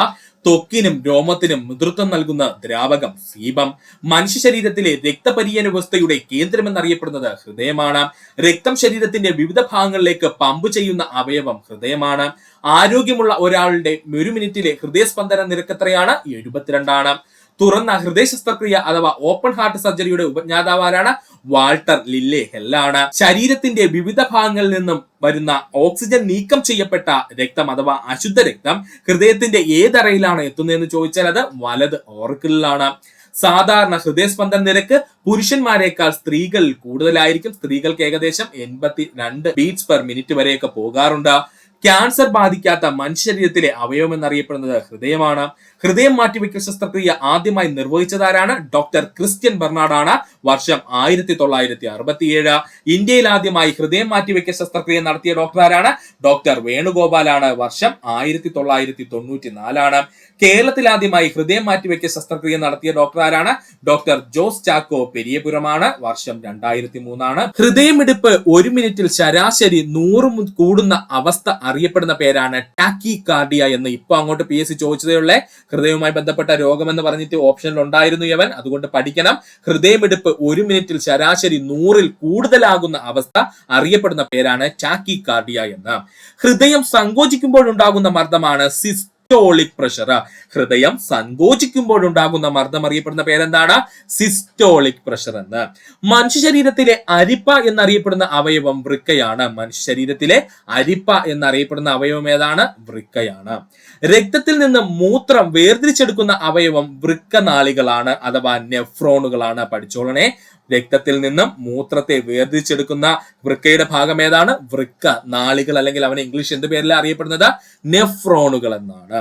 ത്വക്കിനും രോമത്തിനും നേതൃത്വം നൽകുന്ന ദ്രാവകം സീബം. മനുഷ്യ ശരീരത്തിലെ രക്തപര്യന വ്യവസ്ഥയുടെ കേന്ദ്രമെന്നറിയപ്പെടുന്നത് ഹൃദയമാണ്. രക്തം ശരീരത്തിന്റെ വിവിധ ഭാഗങ്ങളിലേക്ക് പമ്പ് ചെയ്യുന്ന അവയവം ഹൃദയമാണ്. ആരോഗ്യമുള്ള ഒരാളുടെ ഒരു മിനിറ്റിലെ ഹൃദയസ്പന്ദന നിരക്ക് എത്രയാണ്? 72. തുറന്ന ഹൃദയ ശസ്ത്രക്രിയ അഥവാ ഓപ്പൺ ഹാർട്ട് സർജറിയുടെ ഉപജ്ഞാതാവാരാണ്? വാൾട്ടർ ലില്ലെ ഹെല്ലാണ്. ശരീരത്തിന്റെ വിവിധ ഭാഗങ്ങളിൽ നിന്നും വരുന്ന ഓക്സിജൻ നീക്കം ചെയ്യപ്പെട്ട രക്തം അഥവാ അശുദ്ധ രക്തം ഹൃദയത്തിന്റെ ഏതറയിലാണ് എത്തുന്നതെന്ന് ചോദിച്ചാൽ അത് വലത് ഓർക്കിളിലാണ്. സാധാരണ ഹൃദയസ്പന്ദന നിരക്ക് പുരുഷന്മാരെക്കാൾ സ്ത്രീകളിൽ കൂടുതലായിരിക്കും. സ്ത്രീകൾക്ക് ഏകദേശം 82 ബീറ്റ്സ് പെർ മിനിറ്റ് വരെയൊക്കെ പോകാറുണ്ട്. ക്യാൻസർ ബാധിക്കാത്ത മനുഷ്യ ശരീരത്തിലെ അവയവം എന്നറിയപ്പെടുന്നത് ഹൃദയമാണ്. ഹൃദയം മാറ്റിവെക്കൽ ശസ്ത്രക്രിയ ആദ്യമായി നിർവഹിച്ചതാരാണ്? ഡോക്ടർ ക്രിസ്ത്യൻ ബെർണാഡാണ്, വർഷം 1967. ഇന്ത്യയിൽ ആദ്യമായി ഹൃദയം മാറ്റിവെക്കൽ ശസ്ത്രക്രിയ നടത്തിയ ഡോക്ടർ ആരാണ്? ഡോക്ടർ വേണുഗോപാലാണ്, വർഷം 1994. കേരളത്തിൽ ആദ്യമായി ഹൃദയം മാറ്റിവെക്കൽ ശസ്ത്രക്രിയ നടത്തിയ ഡോക്ടർ ആരാണ്? ഡോക്ടർ ജോസ് ചാക്കോ പെരിയപുരമാണ്, വർഷം 2003. ഹൃദയമിടിപ്പ് ഒരു മിനിറ്റിൽ ശരാശരി 100 കൂടുന്ന അവസ്ഥ അറിയപ്പെടുന്ന പേരാണ് ടാക്കി കാർഡിയ എന്ന്. ഇപ്പൊ അങ്ങോട്ട് PSC ചോദിച്ചതേയുള്ള ഹൃദയവുമായി ബന്ധപ്പെട്ട രോഗം എന്ന് പറഞ്ഞിട്ട് ഓപ്ഷനിൽ ഉണ്ടായിരുന്നു യവൻ, അതുകൊണ്ട് പഠിക്കണം. ഹൃദയമിടിപ്പ് ഒരു മിനിറ്റിൽ ശരാശരി 100ൽ കൂടുതലാകുന്ന അവസ്ഥ അറിയപ്പെടുന്ന പേരാണ് ടാക്കി കാർഡിയ എന്ന്. ഹൃദയം സങ്കോചിക്കുമ്പോഴുണ്ടാകുന്ന മർദ്ദമാണ് സിസ്റ്റോളിക് പ്രഷർ. ഹൃദയം സങ്കോചിക്കുമ്പോഴുണ്ടാകുന്ന മർദ്ദം അറിയപ്പെടുന്ന പേരെന്താണ്? സിസ്റ്റോളിക് പ്രഷർ എന്ന്. മനുഷ്യ ശരീരത്തിലെ അരിപ്പ എന്നറിയപ്പെടുന്ന അവയവം വൃക്കയാണ്. മനുഷ്യ ശരീരത്തിലെ അരിപ്പ എന്നറിയപ്പെടുന്ന അവയവം ഏതാണ്? വൃക്കയാണ്. രക്തത്തിൽ നിന്ന് മൂത്രം വേർതിരിച്ചെടുക്കുന്ന അവയവം വൃക്കനാളികളാണ് അഥവാ നെഫ്രോണുകളാണ്. പഠിച്ചോളണേ. രക്തത്തിൽ നിന്നും മൂത്രത്തെ വേർതിരിച്ചെടുക്കുന്ന വൃക്കയുടെ ഭാഗം ഏതാണ്? വൃക്ക നാളികൾ, അല്ലെങ്കിൽ അവനെ ഇംഗ്ലീഷ് എന്ത് പേരിലാണ് അറിയപ്പെടുന്നത്? നെഫ്രോണുകൾ എന്നാണ്.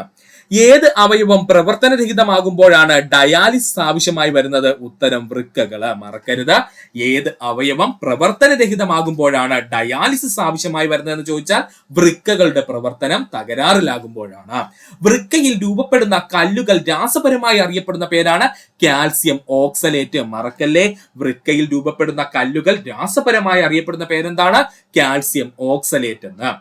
ഏത് അവയവം പ്രവർത്തനരഹിതമാകുമ്പോഴാണ് ഡയാലിസിസ് ആവശ്യമായി വരുന്നത്? ഉത്തരം വൃക്കകള്. മറക്കരുത്. ഏത് അവയവം പ്രവർത്തനരഹിതമാകുമ്പോഴാണ് ഡയാലിസിസ് ആവശ്യമായി വരുന്നതെന്ന് ചോദിച്ചാൽ വൃക്കകളുടെ പ്രവർത്തനം തകരാറിലാകുമ്പോഴാണ്. വൃക്കയിൽ രൂപപ്പെടുന്ന കല്ലുകൾ രാസപരമായി അറിയപ്പെടുന്ന പേരാണ് കാൽസ്യം ഓക്സലേറ്റ്. മറക്കല്ലേ. വൃക്കയിൽ രൂപപ്പെടുന്ന കല്ലുകൾ രാസപരമായി അറിയപ്പെടുന്ന പേരെന്താണ്? കാൽസ്യം ഓക്സലേറ്റ് എന്ന്.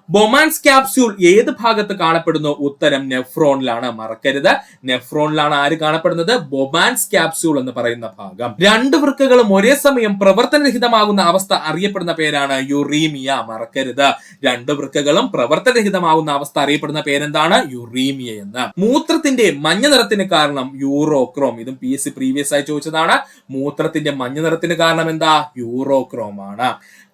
ബൊമാൻസ് ക്യാപ്സ്യൂൾ ഏത് ഭാഗത്ത് കാണപ്പെടുന്നു? ഉത്തരം നെഫ്രോണിലാണ്. മറക്കരുത്. നെഫ്രോണിലാണ് ആര് കാണപ്പെടുന്നത്? ബൊമാൻസ് ക്യാപ്സ്യൂൾ എന്ന് പറയുന്ന ഭാഗം. രണ്ട് വൃക്കകളും ഒരേ സമയം പ്രവർത്തനരഹിതമാകുന്ന അവസ്ഥ അറിയപ്പെടുന്ന പേരാണ് യുറീമിയ. മറക്കരുത്. രണ്ട് വൃക്കകളും പ്രവർത്തനരഹിതമാകുന്ന അവസ്ഥ അറിയപ്പെടുന്ന പേരെന്താണ്? യുറീമിയ എന്ന്. മൂത്രത്തിന്റെ മഞ്ഞ നിറത്തിന് കാരണം യൂറോക്രോം. ഇതും PSC പ്രീവിയസ് ആയി ചോദിച്ചതാണ്. മൂത്രത്തിന്റെ മഞ്ഞ നിറത്തിന് കാരണം എന്താ? യൂറോക്രോം ആണ്.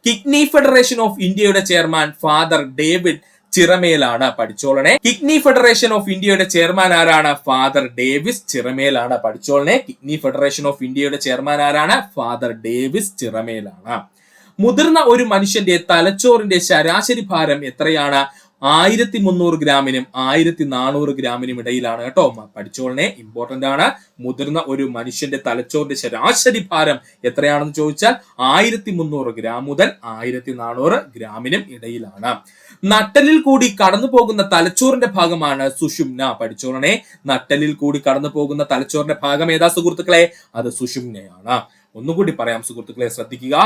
കിഡ്നി ഫെഡറേഷൻ ഓഫ് ഇന്ത്യയുടെ ചെയർമാൻ ഫാദർ ഡേവിഡ് ചിറമേലാണ്. പഠിച്ചോളണേ. കിഡ്നി ഫെഡറേഷൻ ഓഫ് ഇന്ത്യയുടെ ചെയർമാൻ ആരാണ്? ഫാദർ ഡേവിസ് ചിറമേലാണ്. പഠിച്ചോളണേ. കിഡ്നി ഫെഡറേഷൻ ഓഫ് ഇന്ത്യയുടെ ചെയർമാൻ ആരാണ്? ഫാദർ ഡേവിസ് ചിറമേലാണ്. മുതിർന്ന ഒരു മനുഷ്യന്റെ തലച്ചോറിന്റെ ശരാശരി ഭാരം എത്രയാണ്? 1300 ഗ്രാമിനും 1400 ഗ്രാമിനും ഇടയിലാണ് കേട്ടോ. പഠിച്ചോളനെ. ഇമ്പോർട്ടന്റ് ആണ്. മുതിർന്ന ഒരു മനുഷ്യന്റെ തലച്ചോറിന്റെ ശരാശരി ഭാരം എത്രയാണെന്ന് ചോദിച്ചാൽ 1300 ഗ്രാം മുതൽ 1400 ഗ്രാമിനും ഇടയിലാണ്. നട്ടലിൽ കൂടി കടന്നു പോകുന്ന തലച്ചോറിന്റെ ഭാഗമാണ് സുഷുമ്ന. പഠിച്ചോളനെ. നട്ടലിൽ കൂടി കടന്നു പോകുന്ന തലച്ചോറിന്റെ ഭാഗം ഏതാ സുഹൃത്തുക്കളെ? അത് സുഷുമ്നയാണ്. ഒന്നുകൂടി പറയാം സുഹൃത്തുക്കളെ, ശ്രദ്ധിക്കുക.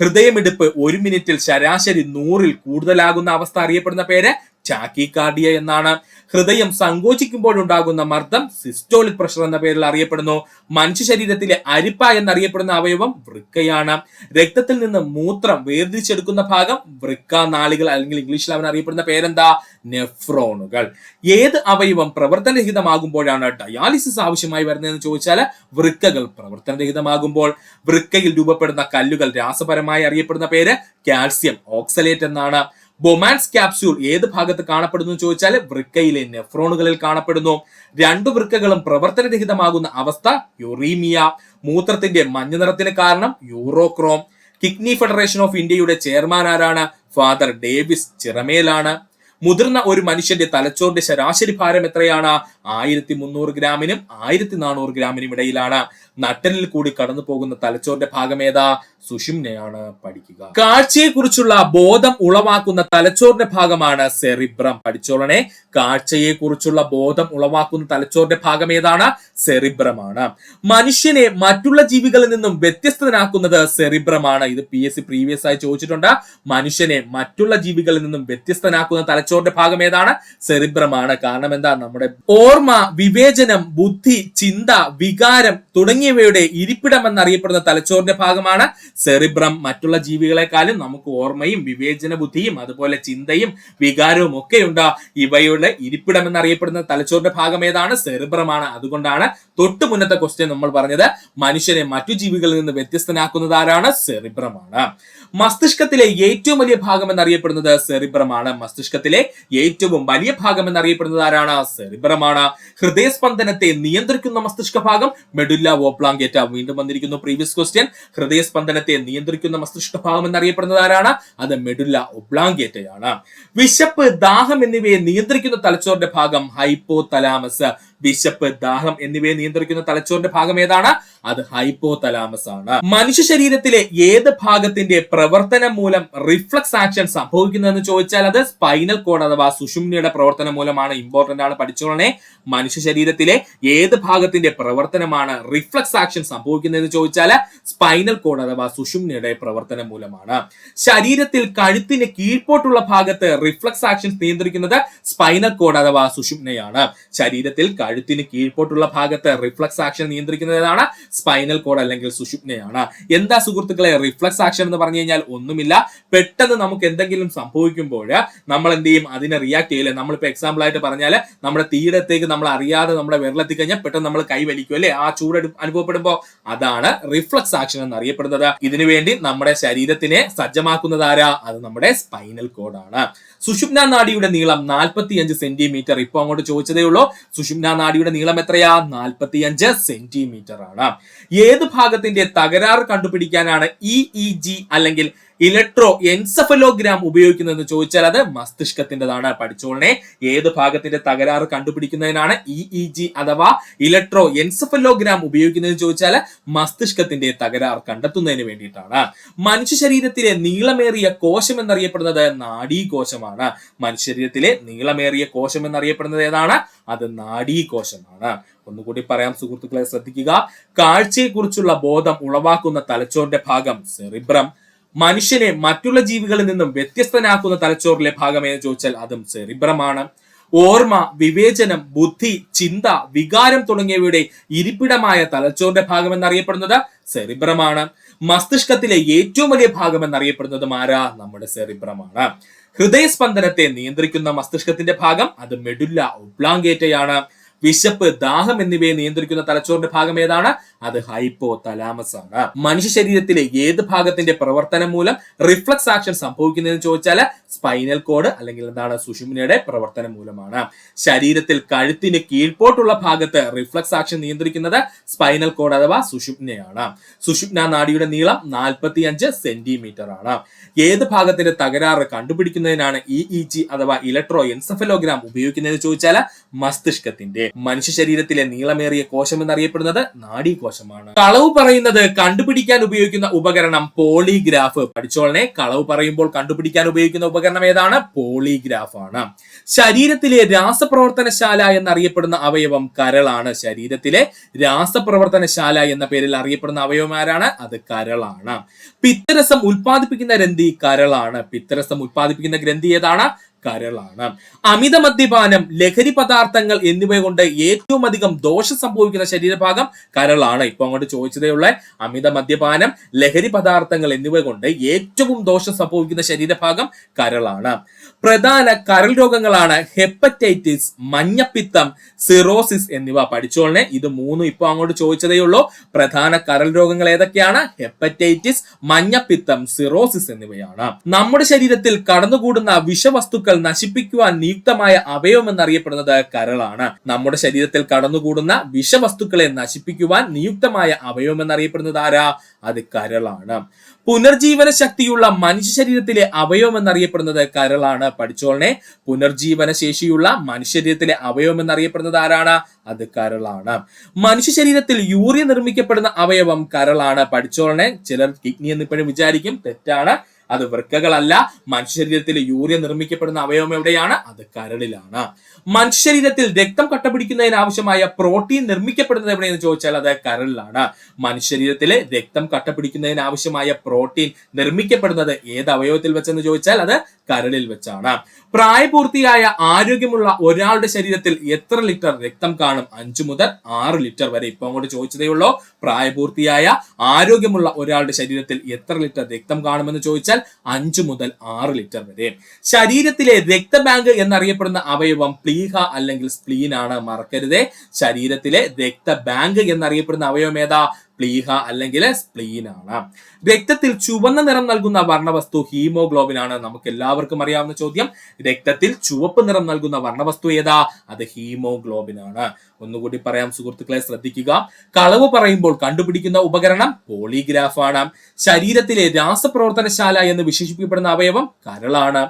ഹൃദയമിടിപ്പ് ഒരു മിനിറ്റിൽ ശരാശരി 100ൽ കൂടുതലാകുന്ന അവസ്ഥ അറിയപ്പെടുന്ന പേര് ടാക്കികാർഡിയ എന്നാണ്. ഹൃദയം സങ്കോചിക്കുമ്പോഴുണ്ടാകുന്ന മർദ്ദം സിസ്റ്റോളിക് പ്രഷർ എന്ന പേരിൽ അറിയപ്പെടുന്നു. മനുഷ്യ ശരീരത്തിലെ അരിപ്പ എന്നറിയപ്പെടുന്ന അവയവം വൃക്കയാണ്. രക്തത്തിൽ നിന്ന് മൂത്രം വേർതിരിച്ചെടുക്കുന്ന ഭാഗം വൃക്കനാളികൾ, അല്ലെങ്കിൽ ഇംഗ്ലീഷിൽ അവൻ അറിയപ്പെടുന്ന പേരെന്താ? നെഫ്രോണുകൾ. ഏത് അവയവം പ്രവർത്തനരഹിതമാകുമ്പോഴാണ് ഡയാലിസിസ് ആവശ്യമായി വരുന്നതെന്ന് ചോദിച്ചാൽ വൃക്കകൾ പ്രവർത്തനരഹിതമാകുമ്പോൾ. വൃക്കയിൽ രൂപപ്പെടുന്ന കല്ലുകൾ രാസപരമായി അറിയപ്പെടുന്ന പേര് കാൽസ്യം ഓക്സലേറ്റ് എന്നാണ്. ബൊമാൻസ് ക്യാപ്സ്യൂൾ ഏത് ഭാഗത്ത് കാണപ്പെടുന്നു ചോദിച്ചാൽ വൃക്കയിലെ നെഫ്രോണുകളിൽ കാണപ്പെടുന്നു. രണ്ടു വൃക്കകളും പ്രവർത്തനരഹിതമാകുന്ന അവസ്ഥ യുറീമിയ. മൂത്രത്തിന്റെ മഞ്ഞ നിറത്തിന് കാരണം യൂറോക്രോം. കിഡ്നി ഫെഡറേഷൻ ഓഫ് ഇന്ത്യയുടെ ചെയർമാൻ ആരാണ്? ഫാദർ ഡേവിസ് ചിറമേലാണ്. മുതിർന്ന ഒരു മനുഷ്യന്റെ തലച്ചോറിന്റെ ശരാശരി ഭാരം എത്രയാണ്? 1300 ഗ്രാമിനും 1400 ഗ്രാമിനും ഇടയിലാണ്. നട്ടലിൽ കൂടി കടന്നു പോകുന്ന തലച്ചോറിന്റെ ഭാഗം ഏതാ? സുഷുമ്നയാണ്. പഠിക്കുക. കാഴ്ചയെ കുറിച്ചുള്ള ബോധം ഉളവാക്കുന്ന തലച്ചോറിന്റെ ഭാഗമാണ് സെറിബ്രം. പഠിച്ചോളണേ, കാഴ്ചയെ കുറിച്ചുള്ള ബോധം ഉളവാക്കുന്ന തലച്ചോറിന്റെ ഭാഗം ഏതാണ്? സെറിബ്രമാണ്. മനുഷ്യനെ മറ്റുള്ള ജീവികളിൽ നിന്നും വ്യത്യസ്തനാക്കുന്നത് സെറിബ്രമാണ്. ഇത് PSC പ്രീവിയസ് ആയി ചോദിച്ചിട്ടുണ്ട്. മനുഷ്യനെ മറ്റുള്ള ജീവികളിൽ നിന്നും വ്യത്യസ്തനാക്കുന്ന തലച്ചോറിന്റെ ഭാഗം ഏതാണ്? സെറിബ്രമാണ്. കാരണം എന്താ? നമ്മുടെ ഓർമ്മ, വിവേചനം, ബുദ്ധി, ചിന്ത, വികാരം തുടങ്ങിയവയുടെ ഇരിപ്പിടം എന്നറിയപ്പെടുന്ന തലച്ചോറിന്റെ ഭാഗമാണ് സെറിബ്രം. മറ്റുള്ള ജീവികളെക്കാളും നമുക്ക് ഓർമ്മയും വിവേചന ബുദ്ധിയും അതുപോലെ ചിന്തയും വികാരവും ഒക്കെ ഉണ്ട്. ഇവയുടെ ഇരിപ്പിടം എന്നറിയപ്പെടുന്ന തലച്ചോറിന്റെ ഭാഗം ഏതാണ്? സെറിബ്രമാണ്. അതുകൊണ്ടാണ് തൊട്ടു മുന്നത്തെ ക്വസ്റ്റ്യൻ നമ്മൾ പറഞ്ഞത് മനുഷ്യനെ മറ്റു ജീവികളിൽ നിന്ന് വ്യത്യസ്തനാക്കുന്നത് ആരാണ്? സെറിബ്രമാണ്. മസ്തിഷ്കത്തിലെ ഏറ്റവും വലിയ ഭാഗം എന്നറിയപ്പെടുന്നത് സെറിബ്രമാണ്. മസ്തിഷ്കത്തിലെ ഏറ്റവും വലിയ ഭാഗം എന്നറിയപ്പെടുന്നത് ആരാണ്? സെറിബ്രമാണ്. ഹൃദയസ്പന്ദനത്തെ നിയന്ത്രിക്കുന്ന മസ്തിഷ്ക ഭാഗം മെഡുല്ല ഓബ്ലാങ്കേറ്റ. വീണ്ടും വന്നിരിക്കുന്നു പ്രീവിയസ് ക്വസ്റ്റ്യൻ. ഹൃദയസ്പന്ദനത്തെ നിയന്ത്രിക്കുന്ന മസ്തിഷ്ക ഭാഗം എന്നറിയപ്പെടുന്നത് ആരാണ്? അത് മെഡുല്ല ഒബ്ലാങ്കേറ്റയാണ്. വിശപ്പ്, ദാഹം എന്നിവയെ നിയന്ത്രിക്കുന്ന തലച്ചോറിന്റെ ഭാഗം ഹൈപ്പോ തലാമസ്. വിശപ്പ്, ദാഹം എന്നിവയെ നിയന്ത്രിക്കുന്ന തലച്ചോറിന്റെ ഭാഗം ഏതാണ്? അത് ഹൈപ്പോ തലാമസ് ആണ്. മനുഷ്യ ശരീരത്തിലെ ഏത് ഭാഗത്തിന്റെ പ്രവർത്തനം മൂലം റിഫ്ലക്സ് ആക്ഷൻ സംഭവിക്കുന്നതെന്ന് ചോദിച്ചാൽ അത് സ്പൈനൽ കോഡ് അഥവാ സുഷുമ്നയുടെ പ്രവർത്തനം മൂലമാണ്. ഇമ്പോർട്ടന്റ് ആണ്, പഠിച്ചോളണേ. മനുഷ്യ ശരീരത്തിലെ ഏത് ഭാഗത്തിന്റെ പ്രവർത്തനമാണ് റിഫ്ലക്സ് ആക്ഷൻ സംഭവിക്കുന്നതെന്ന് ചോദിച്ചാൽ സ്പൈനൽ കോഡ് അഥവാ സുഷുമ്നയുടെ പ്രവർത്തനം മൂലമാണ്. ശരീരത്തിൽ കഴുത്തിന് കീഴ്പോട്ടുള്ള ഭാഗത്ത് റിഫ്ലക്സ് ആക്ഷൻ നിയന്ത്രിക്കുന്നത് സ്പൈനൽ കോഡ് അഥവാ സുഷുമ്നയാണ്. ശരീരത്തിൽ കഴുത്തിന് കീഴ്പോട്ടുള്ള ഭാഗത്ത് റിഫ്ലക്സ് ആക്ഷൻ നിയന്ത്രിക്കുന്നത് ഏതാണ്? സ്പൈനൽ കോഡ് അല്ലെങ്കിൽ സുഷുമ്നയാണ്. എന്താ സുഹൃത്തുക്കളെ റിഫ്ലക്സ് ആക്ഷൻ എന്ന് പറഞ്ഞു കഴിഞ്ഞാൽ? ഒന്നുമില്ല, പെട്ടെന്ന് നമുക്ക് എന്തെങ്കിലും സംഭവിക്കുമ്പോൾ നമ്മൾ എന്ത് ചെയ്യും? അതിനെ റിയാക്ട് ചെയ്യില്ലേ? നമ്മളിപ്പോ എക്സാമ്പിൾ ആയിട്ട് പറഞ്ഞാൽ നമ്മുടെ തീയിടത്തേക്ക് നമ്മൾ അറിയാതെ നമ്മുടെ വിരലെത്തി കഴിഞ്ഞാൽ പെട്ടെന്ന് നമ്മൾ കൈ വലിക്കും അല്ലെ? ആ ചൂട് അനുഭവപ്പെടുമ്പോൾ അതാണ് റിഫ്ലക്സ് ആക്ഷൻ എന്ന് അറിയപ്പെടുന്നത്. ഇതിനുവേണ്ടി നമ്മുടെ ശരീരത്തിനെ സജ്ജമാക്കുന്നത് ആരാ? അത് നമ്മുടെ സ്പൈനൽ കോഡാണ്. സുഷുമ്ന നാഡിയുടെ നീളം 45 സെന്റിമീറ്റർ. ഇപ്പൊ അങ്ങോട്ട് ചോദിച്ചതേ ഉള്ളൂ. സുഷുമ്ന നാഡിയുടെ നീളം എത്രയാ? 45 സെന്റിമീറ്റർ ആണ്. ഏത് ഭാഗത്തിന്റെ തകരാറ് കണ്ടുപിടിക്കാനാണ് EEG അല്ലെങ്കിൽ ഇലക്ട്രോ എൻസഫലോഗ്രാം ഉപയോഗിക്കുന്നതെന്ന് ചോദിച്ചാൽ അത് മസ്തിഷ്കത്തിൻ്റെതാണ്. പഠിച്ചോളനെ, ഏത് ഭാഗത്തിന്റെ തകരാറ് കണ്ടുപിടിക്കുന്നതിനാണ് EEG അഥവാ ഇലക്ട്രോ എൻസഫലോഗ്രാം ഉപയോഗിക്കുന്നതെന്ന് ചോദിച്ചാൽ മസ്തിഷ്കത്തിന്റെ തകരാർ കണ്ടെത്തുന്നതിന് വേണ്ടിയിട്ടാണ്. മനുഷ്യ ശരീരത്തിലെ നീളമേറിയ കോശം എന്നറിയപ്പെടുന്നത് നാഡീകോശമാണ്. മനുഷ്യ ശരീരത്തിലെ നീളമേറിയ കോശം എന്നറിയപ്പെടുന്നത് ഏതാണ്? അത് നാഡീകോശമാണ്. ഒന്നുകൂടി പറയാം സുഹൃത്തുക്കളെ, ശ്രദ്ധിക്കുക. കാഴ്ചയെക്കുറിച്ചുള്ള ബോധം ഉളവാക്കുന്ന തലച്ചോറിന്റെ ഭാഗം സെറിബ്രം. മനുഷ്യനെ മറ്റുള്ള ജീവികളിൽ നിന്നും വ്യത്യസ്തനാക്കുന്ന തലച്ചോറിലെ ഭാഗം എന്ന് ചോദിച്ചാൽ അതും സെറിബ്രമാണ്. ഓർമ്മ, വിവേചനം, ബുദ്ധി, ചിന്ത, വികാരം തുടങ്ങിയവയുടെ ഇരിപ്പിടമായ തലച്ചോറിന്റെ ഭാഗം എന്നറിയപ്പെടുന്നത് സെറിബ്രമാണ്. മസ്തിഷ്കത്തിലെ ഏറ്റവും വലിയ ഭാഗം എന്നറിയപ്പെടുന്നത് ആരാ? നമ്മുടെ സെറിബ്രമാണ്. ഹൃദയസ്പന്ദനത്തെ നിയന്ത്രിക്കുന്ന മസ്തിഷ്കത്തിന്റെ ഭാഗം അത് മെഡുല്ല ഒബ്ലാങ്കേറ്റയാണ്. വിശപ്പ്, ദാഹം എന്നിവയെ നിയന്ത്രിക്കുന്ന തലച്ചോറിന്റെ ഭാഗം ഏതാണ്? അത് ഹൈപ്പോ തലാമസ് ആണ്. മനുഷ്യ ശരീരത്തിലെ ഏത് ഭാഗത്തിന്റെ പ്രവർത്തനം മൂലം റിഫ്ലക്സ് ആക്ഷൻ സംഭവിക്കുന്നതെന്ന് ചോദിച്ചാൽ സ്പൈനൽ കോഡ് അല്ലെങ്കിൽ എന്താണ്? സുഷുമ്നയുടെ പ്രവർത്തനം മൂലമാണ്. ശരീരത്തിൽ കഴുത്തിന് കീഴ്പോട്ടുള്ള ഭാഗത്ത് റിഫ്ലക്സ് ആക്ഷൻ നിയന്ത്രിക്കുന്നത് സ്പൈനൽ കോഡ് അഥവാ സുഷുമ്നയാണ്. സുഷുമ്ന നാഡിയുടെ നീളം 45 സെന്റിമീറ്റർ ആണ്. ഏത് ഭാഗത്തിന്റെ തകരാറ് കണ്ടുപിടിക്കുന്നതിനാണ് EEG അഥവാ ഇലക്ട്രോ എൻസഫലോഗ്രാം ഉപയോഗിക്കുന്നതെന്ന് ചോദിച്ചാൽ മസ്തിഷ്കത്തിന്റെ. മനുഷ്യ ശരീരത്തിലെ നീളമേറിയ കോശം എന്നറിയപ്പെടുന്നത് നാഡീകോശമാണ്. കളവ് പറയുന്നത് കണ്ടുപിടിക്കാൻ ഉപയോഗിക്കുന്ന ഉപകരണം പോളിഗ്രാഫ്. പഠിച്ചോളനെ, കളവ് പറയുമ്പോൾ കണ്ടുപിടിക്കാൻ ഉപയോഗിക്കുന്ന ഉപകരണം ഏതാണ്? പോളിഗ്രാഫ് ആണ്. ശരീരത്തിലെ രാസപ്രവർത്തനശാല എന്നറിയപ്പെടുന്ന അവയവം കരളാണ്. ശരീരത്തിലെ രാസപ്രവർത്തനശാല എന്ന പേരിൽ അറിയപ്പെടുന്ന അവയവം ആരാണ്? അത് കരളാണ്. പിത്തരസം ഉൽപ്പാദിപ്പിക്കുന്ന ഗ്രന്ഥി കരളാണ്. പിത്തരസം ഉൽപ്പാദിപ്പിക്കുന്ന ഗ്രന്ഥി ഏതാണ്? കരളാണ്. അമിത മദ്യപാനം, ലഹരി പദാർത്ഥങ്ങൾ എന്നിവ കൊണ്ട് ഏറ്റവും അധികം ദോഷം സംഭവിക്കുന്ന ശരീരഭാഗം കരളാണ്. ഇപ്പൊ അങ്ങോട്ട് ചോദിച്ചതേ ഉള്ള അമിത മദ്യപാനം, ലഹരി പദാർത്ഥങ്ങൾ എന്നിവ കൊണ്ട് ഏറ്റവും ദോഷം സംഭവിക്കുന്ന ശരീരഭാഗം കരളാണ്. പ്രധാന കരൾ രോഗങ്ങളാണ് ഹെപ്പറ്റൈറ്റിസ്, മഞ്ഞപ്പിത്തം, സിറോസിസ് എന്നിവ. പഠിച്ചോളനെ, ഇത് മൂന്നും ഇപ്പൊ അങ്ങോട്ട് ചോദിച്ചതേ ഉള്ളൂ. പ്രധാന കരൾ രോഗങ്ങൾ ഏതൊക്കെയാണ്? ഹെപ്പറ്റൈറ്റിസ്, മഞ്ഞപ്പിത്തം, സിറോസിസ് എന്നിവയാണ്. നമ്മുടെ ശരീരത്തിൽ കടന്നുകൂടുന്ന വിഷവസ്തുക്കൾ വിഷവസ്തുക്കൾ നശിപ്പിക്കുവാൻ നിയുക്തമായ അവയവം എന്നറിയപ്പെടുന്നത് കരളാണ്. നമ്മുടെ ശരീരത്തിൽ കടന്നുകൂടുന്ന വിഷവസ്തുക്കളെ നശിപ്പിക്കുവാൻ നിയുക്തമായ അവയവം എന്നറിയപ്പെടുന്നത് ആരാ? അത് കരളാണ്. പുനർജീവന ശക്തിയുള്ള മനുഷ്യ ശരീരത്തിലെ അവയവം എന്നറിയപ്പെടുന്നത് കരളാണ്. പഠിച്ചോളനെ, പുനർജീവന ശേഷിയുള്ള മനുഷ്യ ശരീരത്തിലെ അവയവം എന്നറിയപ്പെടുന്നത് ആരാണ്? അത് കരളാണ്. മനുഷ്യ ശരീരത്തിൽ യൂറിയ നിർമ്മിക്കപ്പെടുന്ന അവയവം കരളാണ്. പഠിച്ചോളനെ, ചിലർ കിഡ്നി എന്ന് ഇപ്പോഴും വിചാരിക്കും, തെറ്റാണ്. അത് വൃക്കകളല്ല. മനുഷ്യ ശരീരത്തിൽ യൂറിയ നിർമ്മിക്കപ്പെടുന്ന അവയവം എവിടെയാണ്? അത് കരളിലാണ്. മനുഷ്യ ശരീരത്തിൽ രക്തം കട്ടപിടിക്കുന്നതിന് ആവശ്യമായ പ്രോട്ടീൻ നിർമ്മിക്കപ്പെടുന്നത് എവിടെയെന്ന് ചോദിച്ചാൽ അത് കരളിലാണ്. മനുഷ്യ ശരീരത്തിലെ രക്തം കട്ടപിടിക്കുന്നതിന് ആവശ്യമായ പ്രോട്ടീൻ നിർമ്മിക്കപ്പെടുന്നത് ഏത് അവയവത്തിൽ വെച്ചെന്ന് ചോദിച്ചാൽ അത് കരളിൽ വെച്ചാണ്. പ്രായപൂർത്തിയായ ആരോഗ്യമുള്ള ഒരാളുടെ ശരീരത്തിൽ എത്ര ലിറ്റർ രക്തം കാണും? 5 മുതൽ 6 ലിറ്റർ വരെ. ഇപ്പൊ അങ്ങോട്ട് ചോദിച്ചതേ ഉള്ളൂ. പ്രായപൂർത്തിയായ ആരോഗ്യമുള്ള ഒരാളുടെ ശരീരത്തിൽ എത്ര ലിറ്റർ രക്തം കാണുമെന്ന് ചോദിച്ചാൽ 5 മുതൽ 6 ലിറ്റർ വരെ. ശരീരത്തിലെ രക്തബാങ്ക് എന്നറിയപ്പെടുന്ന അവയവം പ്ലീഹ അല്ലെങ്കിൽ സ്പ്ലീൻ ആണ്. മറക്കരുതേ, ശരീരത്തിലെ രക്തബാങ്ക് എന്നറിയപ്പെടുന്ന അവയവം ഏതാ? പ്ലീഹ അല്ലെങ്കിൽ സ്പ്ലീൻ ആണ്. രക്തത്തിൽ ചുവന്ന നിറം നൽകുന്ന വർണ്ണവസ്തു ഹീമോഗ്ലോബിൻ ആണ്. നമുക്ക് എല്ലാവർക്കും അറിയാവുന്ന ചോദ്യം. രക്തത്തിൽ ചുവപ്പ് നിറം നൽകുന്ന വർണ്ണവസ്തു ഏതാ? അത് ഹീമോഗ്ലോബിൻ ആണ്. ഒന്നുകൂടി പറയാം സുഹൃത്തുക്കളെ, ശ്രദ്ധിക്കുക. കളവ് പറയുമ്പോൾ കണ്ടുപിടിക്കുന്ന ഉപകരണം പോളിഗ്രാഫ് ആണ്. ശരീരത്തിലെ രാസപ്രവർത്തനശാല എന്ന് വിശേഷിപ്പിക്കപ്പെടുന്ന അവയവം കരളാണ്.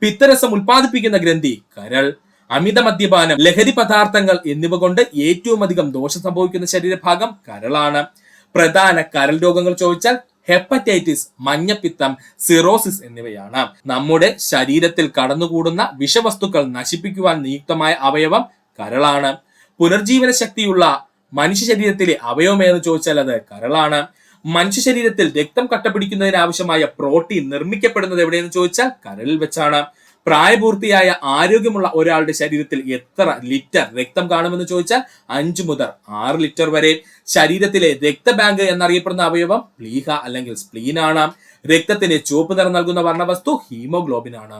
പിത്തരസം ഉൽപ്പാദിപ്പിക്കുന്ന ഗ്രന്ഥി കരൾ. അമിത മദ്യപാനം, ലഹരി പദാർത്ഥങ്ങൾ എന്നിവ കൊണ്ട് ഏറ്റവും അധികം ദോഷം സംഭവിക്കുന്ന ശരീരഭാഗം കരളാണ്. പ്രധാന കരൾ രോഗങ്ങൾ ചോദിച്ചാൽ ഹെപ്പറ്റൈറ്റിസ്, മഞ്ഞപ്പിത്തം, സിറോസിസ് എന്നിവയാണ്. നമ്മുടെ ശരീരത്തിൽ കടന്നുകൂടുന്ന വിഷവസ്തുക്കൾ നശിപ്പിക്കുവാൻ നിയുക്തമായ അവയവം കരളാണ്. പുനർജീവന ശക്തിയുള്ള മനുഷ്യ ശരീരത്തിലെ അവയവം ഏതെന്ന് ചോദിച്ചാൽ അത് കരളാണ്. മനുഷ്യ ശരീരത്തിൽ രക്തം കട്ടപിടിക്കുന്നതിന് ആവശ്യമായ പ്രോട്ടീൻ നിർമ്മിക്കപ്പെടുന്നത് എവിടെയെന്ന് ചോദിച്ചാൽ കരളിൽ വെച്ചാണ്. പ്രായപൂർത്തിയായ ആരോഗ്യമുള്ള ഒരാളുടെ ശരീരത്തിൽ എത്ര ലിറ്റർ രക്തം കാണുമെന്ന് ചോദിച്ചാൽ 5 മുതൽ 6 ലിറ്റർ വരെ. ശരീരത്തിലെ രക്തബാങ്ക് എന്നറിയപ്പെടുന്ന അവയവം പ്ലീഹ അല്ലെങ്കിൽ സ്പ്ലീൻ ആണ്. രക്തത്തിന് ചുവപ്പ് നിറം നൽകുന്ന വർണ്ണവസ്തു ഹീമോഗ്ലോബിൻ ആണ്.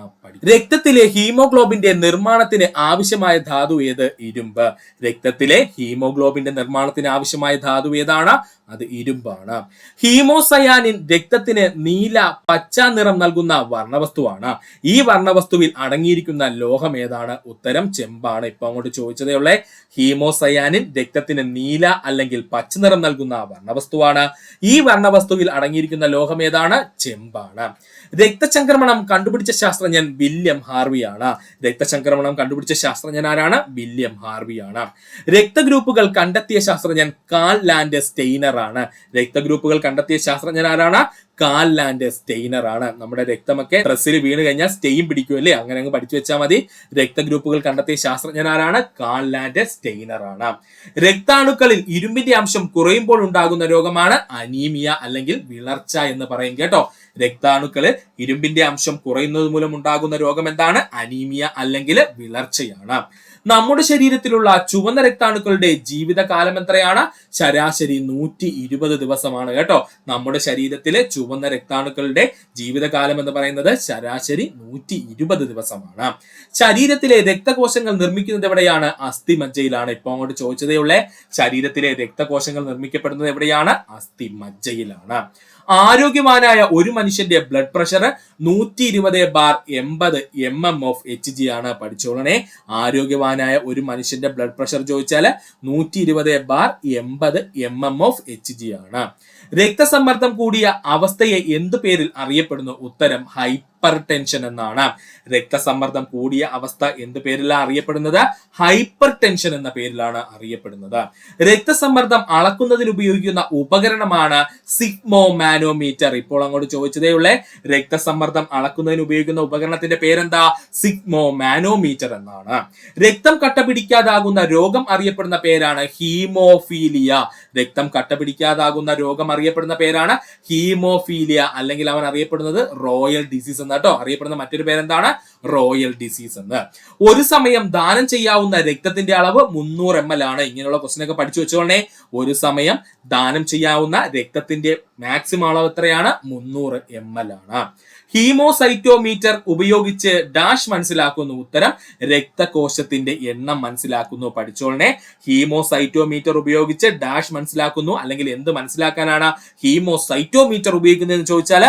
രക്തത്തിലെ ഹീമോഗ്ലോബിന്റെ നിർമ്മാണത്തിന് ആവശ്യമായ ധാതു ഏത്? ഇരുമ്പ്. രക്തത്തിലെ ഹീമോഗ്ലോബിന്റെ നിർമ്മാണത്തിന് ആവശ്യമായ ധാതു ഏതാണ്? അത് ഇരുമ്പാണ്. ഹീമോസയാനിൻ രക്തത്തിന് നീല, പച്ച നിറം നൽകുന്ന വർണ്ണവസ്തുവാണ്. ഈ വർണ്ണവസ്തുവിൽ അടങ്ങിയിരിക്കുന്ന ലോഹം ഏതാണ്? ഉത്തരം ചെമ്പാണ്. ഇപ്പൊ അങ്ങോട്ട് ചോദിച്ചതേ ഉള്ളേ. ഹീമോസയാനിൻ രക്തത്തിന് നീല അല്ലെങ്കിൽ പച്ച നിറം നൽകുന്ന വർണ്ണവസ്തുവാണ്. ഈ വർണ്ണവസ്തുവിൽ അടങ്ങിയിരിക്കുന്ന ലോഹം ഏതാണ്? ചെമ്പാണ്. രക്തചംക്രമണം കണ്ടുപിടിച്ച ശാസ്ത്രജ്ഞൻ വില്യം ഹാർവിയാണ്. രക്തചംക്രമണം കണ്ടുപിടിച്ച ശാസ്ത്രജ്ഞൻ ആരാണ്? വില്യം ഹാർവിയാണ്. രക്തഗ്രൂപ്പുകൾ കണ്ടെത്തിയ ശാസ്ത്രജ്ഞൻ കാൾ ലാൻഡ് സ്റ്റെയ്നർ ആണ്. രക്തഗ്രൂപ്പുകൾ കണ്ടെത്തിയ ശാസ്ത്രജ്ഞൻ ആരാണ്? കാൾ ലാൻഡ് സ്റ്റെയ്നർ ആണ്. നമ്മുടെ രക്തമൊക്കെ ഡ്രസ്സിൽ വീണ് കഴിഞ്ഞാൽ സ്റ്റെയിൻ പിടിക്കുമല്ലേ, അങ്ങനെ അങ്ങ് പഠിച്ചു വെച്ചാൽ മതി. രക്തഗ്രൂപ്പുകൾ കണ്ടെത്തിയ ശാസ്ത്രജ്ഞൻ ആരാണ്? കാൾ ലാൻഡ് സ്റ്റെയ്നർ ആണ്. രക്താണുക്കളിൽ ഇരുമ്പിന്റെ അംശം കുറയുമ്പോൾ ഉണ്ടാകുന്ന രോഗമാണ് അനീമിയ അല്ലെങ്കിൽ വിളർച്ച എന്ന് പറയും കേട്ടോ. രക്താണുക്കളിൽ ഇരുമ്പിന്റെ അംശം കുറയുന്നത് മൂലം ഉണ്ടാകുന്ന രോഗം എന്താണ്? അനീമിയ അല്ലെങ്കിൽ വിളർച്ചയാണ്. നമ്മുടെ ശരീരത്തിലുള്ള ചുവന്ന രക്താണുക്കളുടെ ജീവിതകാലം എത്രയാണ്? ശരാശരി 120 ദിവസമാണ് കേട്ടോ. നമ്മുടെ ശരീരത്തിലെ ചുവന്ന രക്താണുക്കളുടെ ജീവിതകാലം എന്ന് പറയുന്നത് ശരാശരി 120 ദിവസമാണ്. ശരീരത്തിലെ രക്തകോശങ്ങൾ നിർമ്മിക്കുന്നത് എവിടെയാണ്? അസ്ഥിമജ്ജയിലാണ്. ഇപ്പൊ അങ്ങോട്ട് ചോദിച്ചതേ ഉള്ളേ. ശരീരത്തിലെ രക്തകോശങ്ങൾ നിർമ്മിക്കപ്പെടുന്നത് എവിടെയാണ്? അസ്ഥിമജ്ജയിലാണ്. ആരോഗ്യവാനായ ഒരു മനുഷ്യന്റെ ബ്ലഡ് പ്രഷർ 120/80 mm/Hg ആണ്. പഠിച്ചോളണേ. ആരോഗ്യവാനായ ഒരു മനുഷ്യന്റെ ബ്ലഡ് പ്രഷർ ചോദിച്ചാൽ 120/80 mm/Hg ആണ്. രക്തസമ്മർദ്ദം കൂടിയ അവസ്ഥയെ എന്ത് പേരിൽ അറിയപ്പെടുന്നു? ഉത്തരം ഹൈപ്പർ ടെൻഷൻ എന്നാണ്. രക്തസമ്മർദ്ദം കൂടിയ അവസ്ഥ എന്ത് പേരിലാണ് അറിയപ്പെടുന്നത്? ഹൈപ്പർ ടെൻഷൻ എന്ന പേരിലാണ് അറിയപ്പെടുന്നത്. രക്തസമ്മർദ്ദം അളക്കുന്നതിന് ഉപയോഗിക്കുന്ന ഉപകരണമാണ് സിഗ്മോ മാനോമീറ്റർ. ഇപ്പോൾ അങ്ങോട്ട് ചോദിച്ചതേ ഉള്ളേ. രക്തസമ്മർദ്ദം അളക്കുന്നതിന് ഉപയോഗിക്കുന്ന ഉപകരണത്തിന്റെ പേരെന്താ? സിഗ്മോ മാനോമീറ്റർ എന്നാണ്. രക്തം കട്ട പിടിക്കാതാകുന്ന രോഗം അറിയപ്പെടുന്ന പേരാണ് ഹീമോഫീലിയ. രക്തം കട്ട പിടിക്കാതാകുന്ന രോഗം അറിയപ്പെടുന്ന പേരാണ് ഹീമോഫീലിയ, അല്ലെങ്കിൽ അവൻ അറിയപ്പെടുന്നത് റോയൽ ഡിസീസ് എന്നാട്ടോ. അറിയപ്പെടുന്ന മറ്റൊരു പേരെന്താണ്? റോയൽ ഡിസീസ് എന്ന്. ഒരു സമയം ദാനം ചെയ്യാവുന്ന രക്തത്തിന്റെ അളവ് 300 ml ആണ്. ഇങ്ങനെയുള്ള ക്വസ്റ്റ്യൻ ഒക്കെ പഠിച്ചു വെച്ചോളേ. ഒരു സമയം ദാനം ചെയ്യാവുന്ന രക്തത്തിന്റെ മാക്സിമം അളവ് എത്രയാണ്? 300 ml ആണ്. ഹീമോസൈറ്റോമീറ്റർ ഉപയോഗിച്ച് ഡാഷ് മനസ്സിലാക്കുന്നു. ഉത്തരം രക്തകോശത്തിന്റെ എണ്ണം മനസ്സിലാക്കുന്നു. പഠിച്ചോളനെ. ഹീമോസൈറ്റോമീറ്റർ ഉപയോഗിച്ച് ഡാഷ് മനസ്സിലാക്കുന്നു, അല്ലെങ്കിൽ എന്ത് മനസ്സിലാക്കാനാണ് ഹീമോസൈറ്റോമീറ്റർ ഉപയോഗിക്കുന്നതെന്ന് ചോദിച്ചാൽ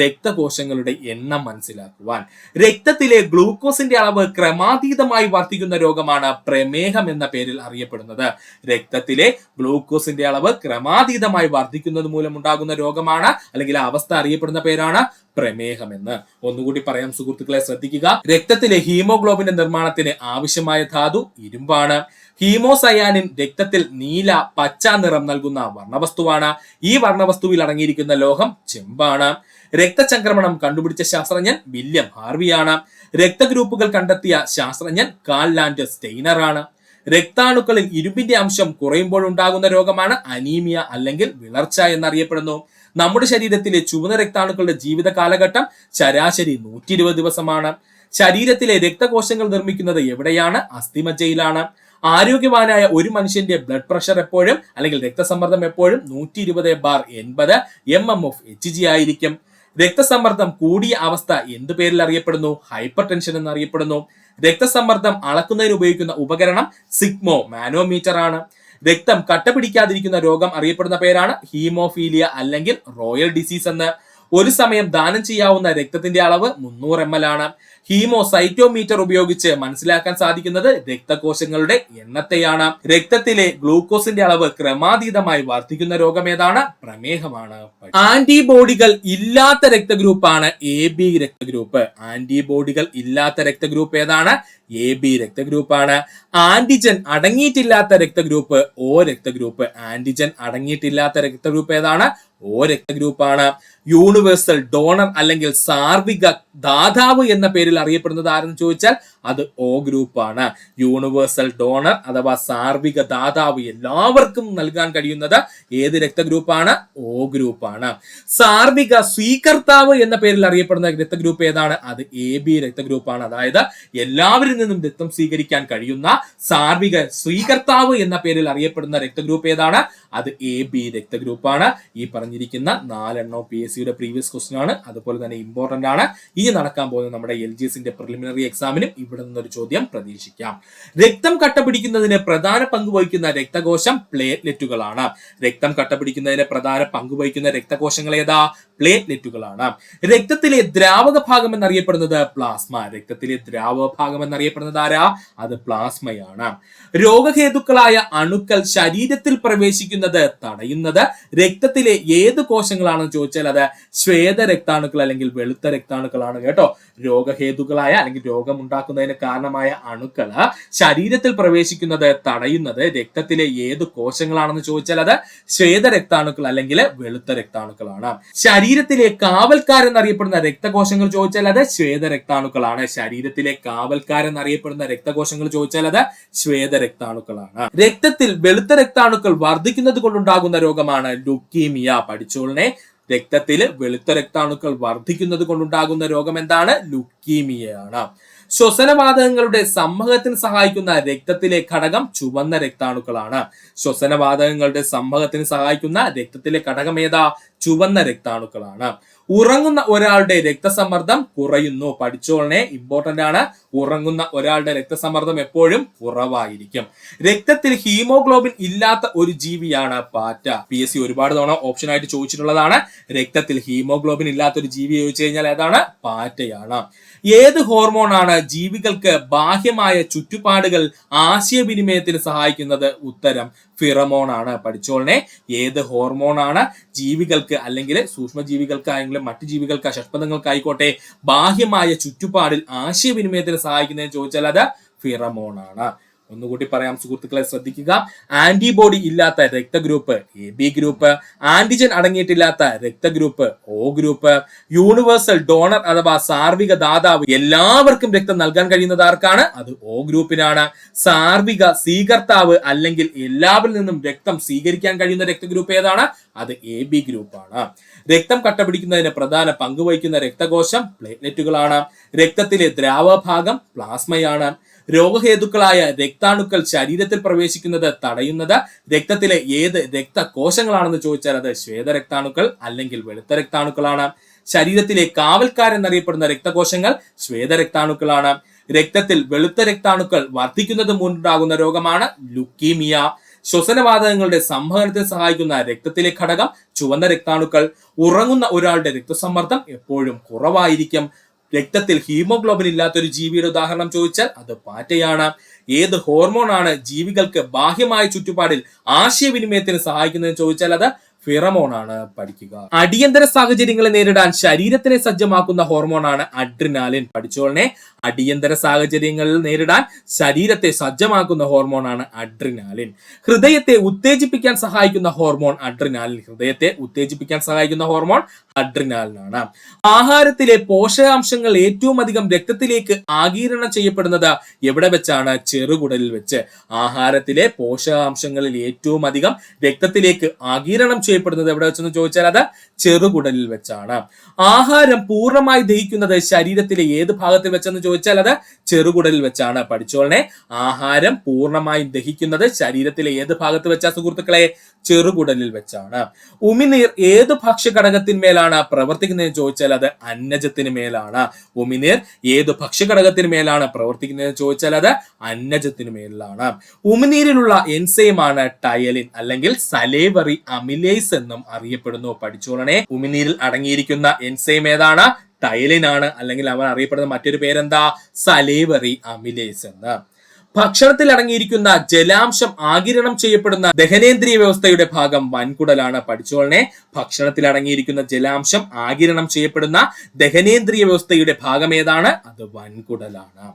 രക്തകോശങ്ങളുടെ എണ്ണം മനസ്സിലാക്കുവാൻ. രക്തത്തിലെ രക്തത്തിലെ ഗ്ലൂക്കോസിന്റെ അളവ് ക്രമാതീതമായി വർദ്ധിക്കുന്ന രോഗമാണ് പ്രമേഹം എന്ന പേരിൽ അറിയപ്പെടുന്നത്. രക്തത്തിലെ ഗ്ലൂക്കോസിന്റെ അളവ് ക്രമാതീതമായി വർദ്ധിക്കുന്നത് മൂലം ഉണ്ടാകുന്ന രോഗമാണ് അല്ലെങ്കിൽ അവസ്ഥ അറിയപ്പെടുന്ന പേരാണ് പ്രമേഹം എന്ന്. ഒന്നുകൂടി പറയാം സുഹൃത്തുക്കളെ, ശ്രദ്ധിക്കുക. രക്തത്തിലെ ഹീമോഗ്ലോബിന്റെ നിർമ്മാണത്തിന് ആവശ്യമായ ധാതു ഇരുമ്പാണ്. ഹീമോസയാനിൻ രക്തത്തിൽ നീല, പച്ച നിറം നൽകുന്ന വർണ്ണവസ്തുവാണ്. ഈ വർണ്ണവസ്തുവിൽ അടങ്ങിയിരിക്കുന്ന ലോഹം ചെമ്പാണ്. രക്തചംക്രമണം കണ്ടുപിടിച്ച ശാസ്ത്രജ്ഞൻ വില്യം ഹാർവിയാണ്. രക്തഗ്രൂപ്പുകൾ കണ്ടെത്തിയ ശാസ്ത്രജ്ഞൻ കാൾ ലാൻഡ് സ്റ്റെയ്നർ ആണ്. രക്താണുക്കളിൽ ഇരുമ്പിന്റെ അംശം കുറയുമ്പോഴുണ്ടാകുന്ന രോഗമാണ് അനീമിയ അല്ലെങ്കിൽ വിളർച്ച എന്നറിയപ്പെടുന്നു. നമ്മുടെ ശരീരത്തിലെ ചുവന്ന രക്താണുക്കളുടെ ജീവിത കാലഘട്ടം ശരാശരി 120 ദിവസമാണ്. ശരീരത്തിലെ രക്തകോശങ്ങൾ നിർമ്മിക്കുന്നത് എവിടെയാണ്? അസ്ഥിമജ്ജയിലാണ്. ആരോഗ്യവാനായ ഒരു മനുഷ്യന്റെ ബ്ലഡ് പ്രഷർ എപ്പോഴും അല്ലെങ്കിൽ രക്തസമ്മർദ്ദം എപ്പോഴും 120/80 mmHg ആയിരിക്കും. രക്തസമ്മർദ്ദം കൂടിയ അവസ്ഥ എന്ത് പേരിൽ അറിയപ്പെടുന്നു? ഹൈപ്പർ ടെൻഷൻ എന്നറിയപ്പെടുന്നു. രക്തസമ്മർദ്ദം അളക്കുന്നതിന് ഉപയോഗിക്കുന്ന ഉപകരണം സിഗ്മോ മാനോമീറ്റർ ആണ്. രക്തം കട്ട പിടിക്കാതിരിക്കുന്ന രോഗം അറിയപ്പെടുന്ന പേരാണ് ഹീമോഫീലിയ അല്ലെങ്കിൽ റോയൽ ഡിസീസ് എന്ന്. ഒരു സമയം ദാനം ചെയ്യാവുന്ന രക്തത്തിന്റെ അളവ് 300 ml ആണ്. ഹീമോസൈറ്റോമീറ്റർ ഉപയോഗിച്ച് മനസ്സിലാക്കാൻ സാധിക്കുന്നത് രക്തകോശങ്ങളുടെ എണ്ണത്തെയാണ്. രക്തത്തിലെ ഗ്ലൂക്കോസിന്റെ അളവ് ക്രമാതീതമായി വർദ്ധിക്കുന്ന രോഗം ഏതാണ്? പ്രമേഹമാണ്. ആന്റിബോഡികൾ ഇല്ലാത്ത രക്തഗ്രൂപ്പാണ് AB രക്തഗ്രൂപ്പ്. ആന്റിബോഡികൾ ഇല്ലാത്ത രക്തഗ്രൂപ്പ് ഏതാണ്? AB രക്തഗ്രൂപ്പാണ്. ആന്റിജൻ അടങ്ങിയിട്ടില്ലാത്ത രക്തഗ്രൂപ്പ് O രക്തഗ്രൂപ്പ്. ആന്റിജൻ അടങ്ങിയിട്ടില്ലാത്ത രക്തഗ്രൂപ്പ് ഏതാണ്? O രക്തഗ്രൂപ്പാണ്. യൂണിവേഴ്സൽ ഡോണർ അല്ലെങ്കിൽ സാർവിക ദാതാവ് എന്ന പേരിൽ അറിയപ്പെടുന്നത് ആരെന്ന് ചോദിച്ചാൽ അത് O ഗ്രൂപ്പാണ്. യൂണിവേഴ്സൽ ഡോണർ അഥവാ സാർവിക ദാതാവ് എല്ലാവർക്കും നൽകാൻ കഴിയുന്നത് ഏത് രക്തഗ്രൂപ്പാണ്? O ഗ്രൂപ്പാണ്. സാർവിക സ്വീകർത്താവ് എന്ന പേരിൽ അറിയപ്പെടുന്ന രക്തഗ്രൂപ്പ് ഏതാണ്? അത് AB രക്തഗ്രൂപ്പാണ്. അതായത് എല്ലാവരിൽ നിന്നും രക്തം സ്വീകരിക്കാൻ കഴിയുന്ന സാർവിക സ്വീകർത്താവ് എന്ന പേരിൽ അറിയപ്പെടുന്ന രക്തഗ്രൂപ്പ് ഏതാണ്? അത് AB രക്തഗ്രൂപ്പാണ്. ഈ പറഞ്ഞിരിക്കുന്ന 4 PSC യുടെ പ്രീവിയസ് ക്വസ്റ്റ്യൻ ആണ്. അതുപോലെ തന്നെ ഇമ്പോർട്ടന്റ് ആണ്. ഇനി നടക്കാൻ പോകുന്ന നമ്മുടെ LGSന്റെ പ്രിലിമിനറി എക്സാമിനും ഇവിടെ നിന്നൊരു ചോദ്യം പ്രതീക്ഷിക്കാം. രക്തം കട്ടപിടിക്കുന്നതിന് പ്രധാന പങ്ക് വഹിക്കുന്ന രക്തകോശം പ്ലേറ്റ്ലെറ്റുകളാണ്. രക്തം കട്ടപിടിക്കുന്നതിന് പ്രധാന പങ്ക് വഹിക്കുന്ന രക്തകോശങ്ങൾ ഏതാ? പ്ലേറ്റ്ലെറ്റുകളാണ്. രക്തത്തിലെ ദ്രാവക ഭാഗം എന്നറിയപ്പെടുന്നത് പ്ലാസ്മ. രക്തത്തിലെ ദ്രാവക ഭാഗം എന്നറിയപ്പെടുന്നത് ആരാ? അത് പ്ലാസ്മയാണ്. രോഗഹേതുക്കളായ അണുക്കൾ ശരീരത്തിൽ പ്രവേശിക്കുന്നത് തടയുന്നത് രക്തത്തിലെ ഏത് കോശങ്ങളാണെന്ന് ചോദിച്ചാൽ അത് ശ്വേത രക്താണുക്കൾ അല്ലെങ്കിൽ വെളുത്ത രക്താണുക്കളാണ് കേട്ടോ. രോഗഹേതുക്കളായ അല്ലെങ്കിൽ രോഗമുണ്ടാക്കുന്നതിന് കാരണമായ അണുക്കൾ ശരീരത്തിൽ പ്രവേശിക്കുന്നത് തടയുന്നത് രക്തത്തിലെ ഏത് കോശങ്ങളാണെന്ന് ചോദിച്ചാൽ അത് ശ്വേത രക്താണുക്കൾ അല്ലെങ്കിൽ വെളുത്ത രക്താണുക്കളാണ്. ശരീരത്തിലെ കാവൽക്കാരെന്നറിയപ്പെടുന്ന രക്തകോശങ്ങൾ ചോദിച്ചാൽ അത് ശ്വേത രക്താണുക്കളാണ്. ശരീരത്തിലെ കാവൽക്കാരെന്നറിയപ്പെടുന്ന രക്തകോശങ്ങൾ ചോദിച്ചാൽ അത് ശ്വേത രക്താണുക്കളാണ്. രക്തത്തിൽ വെളുത്ത രക്താണുക്കൾ വർദ്ധിക്കുന്നത് കൊണ്ടുണ്ടാകുന്ന രോഗമാണ് ലുക്കീമിയ. പഠിച്ചോളനെ, രക്തത്തിൽ വെളുത്ത രക്താണുക്കൾ വർദ്ധിക്കുന്നത് കൊണ്ടുണ്ടാകുന്ന രോഗം എന്താണ്? ലുക്കീമിയയാണ്. ശ്വസനവാതകങ്ങളുടെ സംവഹനത്തിന് സഹായിക്കുന്ന രക്തത്തിലെ ഘടകം ചുവന്ന രക്താണുക്കളാണ്. ശ്വസനവാതകങ്ങളുടെ സംവഹനത്തിന് സഹായിക്കുന്ന രക്തത്തിലെ ഘടകം ഏതാ? ചുവന്ന രക്താണുക്കളാണ്. ഉറങ്ങുന്ന ഒരാളുടെ രക്തസമ്മർദ്ദം കുറയുന്നു. പഠിച്ചോളനെ, ഇമ്പോർട്ടന്റ് ആണ്. ഉറങ്ങുന്ന ഒരാളുടെ രക്തസമ്മർദ്ദം എപ്പോഴും കുറവായിരിക്കും. രക്തത്തിൽ ഹീമോഗ്ലോബിൻ ഇല്ലാത്ത ഒരു ജീവിയാണ് പാറ്റ. PSC ഒരുപാട് തവണ ഓപ്ഷൻ ആയിട്ട് ചോദിച്ചിട്ടുള്ളതാണ്. രക്തത്തിൽ ഹീമോഗ്ലോബിൻ ഇല്ലാത്ത ഒരു ജീവി ചോദിച്ചു കഴിഞ്ഞാൽ ഏതാണ്? പാറ്റയാണ്. ഏത് ഹോർമോണാണ് ജീവികൾക്ക് ബാഹ്യമായ ചുറ്റുപാടുകൾ ആശയവിനിമയത്തിന് സഹായിക്കുന്നത്? ഉത്തരം ഫിറമോൺ ആണ്. പഠിച്ചോളനെ, ഏത് ഹോർമോണാണ് ജീവികൾക്ക് അല്ലെങ്കിൽ സൂക്ഷ്മജീവികൾക്കായെങ്കിലും മറ്റു ജീവികൾക്ക് ഷഡ്പദങ്ങൾക്കായിക്കോട്ടെ ബാഹ്യമായ ചുറ്റുപാടിൽ ആശയവിനിമയത്തിന് സഹായിക്കുന്നതെന്ന് ചോദിച്ചാൽ അത് ഫിറമോൺ ആണ്. ഒന്നുകൂടി പറയാം സുഹൃത്തുക്കളെ, ശ്രദ്ധിക്കുക. ആന്റിബോഡി ഇല്ലാത്ത രക്തഗ്രൂപ്പ് AB ഗ്രൂപ്പ്. ആന്റിജൻ അടങ്ങിയിട്ടില്ലാത്ത രക്തഗ്രൂപ്പ് O ഗ്രൂപ്പ്. യൂണിവേഴ്സൽ ഡോണർ അഥവാ സാർവിക ദാതാവ് എല്ലാവർക്കും രക്തം നൽകാൻ കഴിയുന്നത് ആർക്കാണ്? അത് O ഗ്രൂപ്പിനാണ്. സാർവിക സ്വീകർത്താവ് അല്ലെങ്കിൽ എല്ലാവരിൽ നിന്നും രക്തം സ്വീകരിക്കാൻ കഴിയുന്ന രക്തഗ്രൂപ്പ് ഏതാണ്? അത് AB ഗ്രൂപ്പാണ്. രക്തം കട്ടപിടിക്കുന്നതിന് പ്രധാന പങ്ക് വഹിക്കുന്ന രക്തകോശം പ്ലേറ്റ്ലെറ്റുകളാണ്. രക്തത്തിലെ ദ്രാവഭാഗം പ്ലാസ്മയാണ്. രോഗഹേതുക്കളായ രക്താണുക്കൾ ശരീരത്തിൽ പ്രവേശിക്കുന്നത് തടയുന്നത് രക്തത്തിലെ ഏത് രക്തകോശങ്ങളാണെന്ന് ചോദിച്ചാൽ അത് ശ്വേത രക്താണുക്കൾ അല്ലെങ്കിൽ വെളുത്ത രക്താണുക്കളാണ്. ശരീരത്തിലെ കാവൽക്കാരെന്നറിയപ്പെടുന്ന രക്തകോശങ്ങൾ ശ്വേത രക്താണുക്കളാണ്. രക്തത്തിൽ വെളുത്ത രക്താണുക്കൾ വർദ്ധിക്കുന്നത് മൂലമുണ്ടാകുന്ന രോഗമാണ് ലുക്കീമിയ. ശ്വസനവാതകങ്ങളുടെ സംവഹനത്തിന് സഹായിക്കുന്ന രക്തത്തിലെ ഘടകം ചുവന്ന രക്താണുക്കൾ. ഉറങ്ങുന്ന ഒരാളുടെ രക്തസമ്മർദ്ദം എപ്പോഴും കുറവായിരിക്കും. രക്തത്തിൽ ഹീമോഗ്ലോബിൻ ഇല്ലാത്തൊരു ജീവിയുടെ ഉദാഹരണം ചോദിച്ചാൽ അത് പാറ്റയാണ്. ഏത് ഹോർമോൺ ആണ് ജീവികൾക്ക് ബാഹ്യമായ ചുറ്റുപാടിൽ ആശയവിനിമയത്തിന് സഹായിക്കുന്നതെന്ന് ചോദിച്ചാൽ അത് ഫിറമോൺ ആണ്. പഠിക്കുക. അടിയന്തര സാഹചര്യങ്ങളെ നേരിടാൻ ശരീരത്തിനെ സജ്ജമാക്കുന്ന ഹോർമോണാണ് അഡ്രിനാലിൻ. പഠിച്ചോളനെ. അടിയന്തര സാഹചര്യങ്ങളിൽ നേരിടാൻ ശരീരത്തെ സജ്ജമാക്കുന്ന ഹോർമോണാണ് അഡ്രിനാലിൻ. ഹൃദയത്തെ ഉത്തേജിപ്പിക്കാൻ സഹായിക്കുന്ന ഹോർമോൺ അഡ്രിനാലിൻ. ഹൃദയത്തെ ഉത്തേജിപ്പിക്കാൻ സഹായിക്കുന്ന ഹോർമോൺ അഡ്രിനാലിനാണ്. ആഹാരത്തിലെ പോഷകാംശങ്ങൾ ഏറ്റവും അധികം രക്തത്തിലേക്ക് ആഗിരണം ചെയ്യപ്പെടുന്നത് എവിടെ വെച്ചാണ്? ചെറുകുടലിൽ വെച്ച്. ആഹാരത്തിലെ പോഷകാംശങ്ങളിൽ ഏറ്റവും അധികം രക്തത്തിലേക്ക് ആഗിരണം ചെയ്യപ്പെടുന്നത് എവിടെ വെച്ചെന്ന് ചോദിച്ചാൽ അത് ചെറുകുടലിൽ വെച്ചാണ്. ആഹാരം പൂർണ്ണമായി ദഹിക്കുന്നത് ശരീരത്തിലെ ഏത് ഭാഗത്തിൽ വെച്ചെന്ന് ചോദിച്ചാൽ അത് ചെറുകുടലിൽ വെച്ചാണ്. പഠിച്ചോളനെ. ആഹാരം പൂർണ്ണമായും ദഹിക്കുന്നത് ശരീരത്തിലെ ഏത് ഭാഗത്ത് വെച്ചാ സുഹൃത്തുക്കളെ? ചെറുകുടലിൽ വെച്ചാണ്. ഉമിനീർ ഏത് ഭക്ഷ്യഘടകത്തിന്മേലാണ് പ്രവർത്തിക്കുന്നതെന്ന് ചോദിച്ചാൽ അത് അന്നജത്തിന് മേലാണ്. ഉമിനീർ ഏത് ഭക്ഷ്യഘടകത്തിന് മേലാണ് പ്രവർത്തിക്കുന്നതെന്ന് ചോദിച്ചാൽ അത് അന്നജത്തിന് മേലാണ്. ഉമിനീരിലുള്ള എൻസൈമാണ് ടയലിൻ അല്ലെങ്കിൽ സലേവറി അമിലേസ് എന്നും അറിയപ്പെടുന്നു. പഠിച്ചോളനെ. ഉമിനീരിൽ അടങ്ങിയിരിക്കുന്ന എൻസൈം ഏതാണ്? ടയലിൻ ആണ്. അല്ലെങ്കിൽ അവൻ അറിയപ്പെടുന്ന മറ്റൊരു പേരെന്താ? സലേവറി അമിലേസ് എന്ന്. ഭക്ഷണത്തിൽ അടങ്ങിയിരിക്കുന്ന ജലാംശം ആഗിരണം ചെയ്യപ്പെടുന്ന ദഹനേന്ദ്രിയ വ്യവസ്ഥയുടെ ഭാഗം വൻകുടലാണ്. പഠിച്ചോളനെ. ഭക്ഷണത്തിൽ അടങ്ങിയിരിക്കുന്ന ജലാംശം ആഗിരണം ചെയ്യപ്പെടുന്ന ദഹനേന്ദ്രിയ വ്യവസ്ഥയുടെ ഭാഗം ഏതാണ്? അത് വൻകുടലാണ്.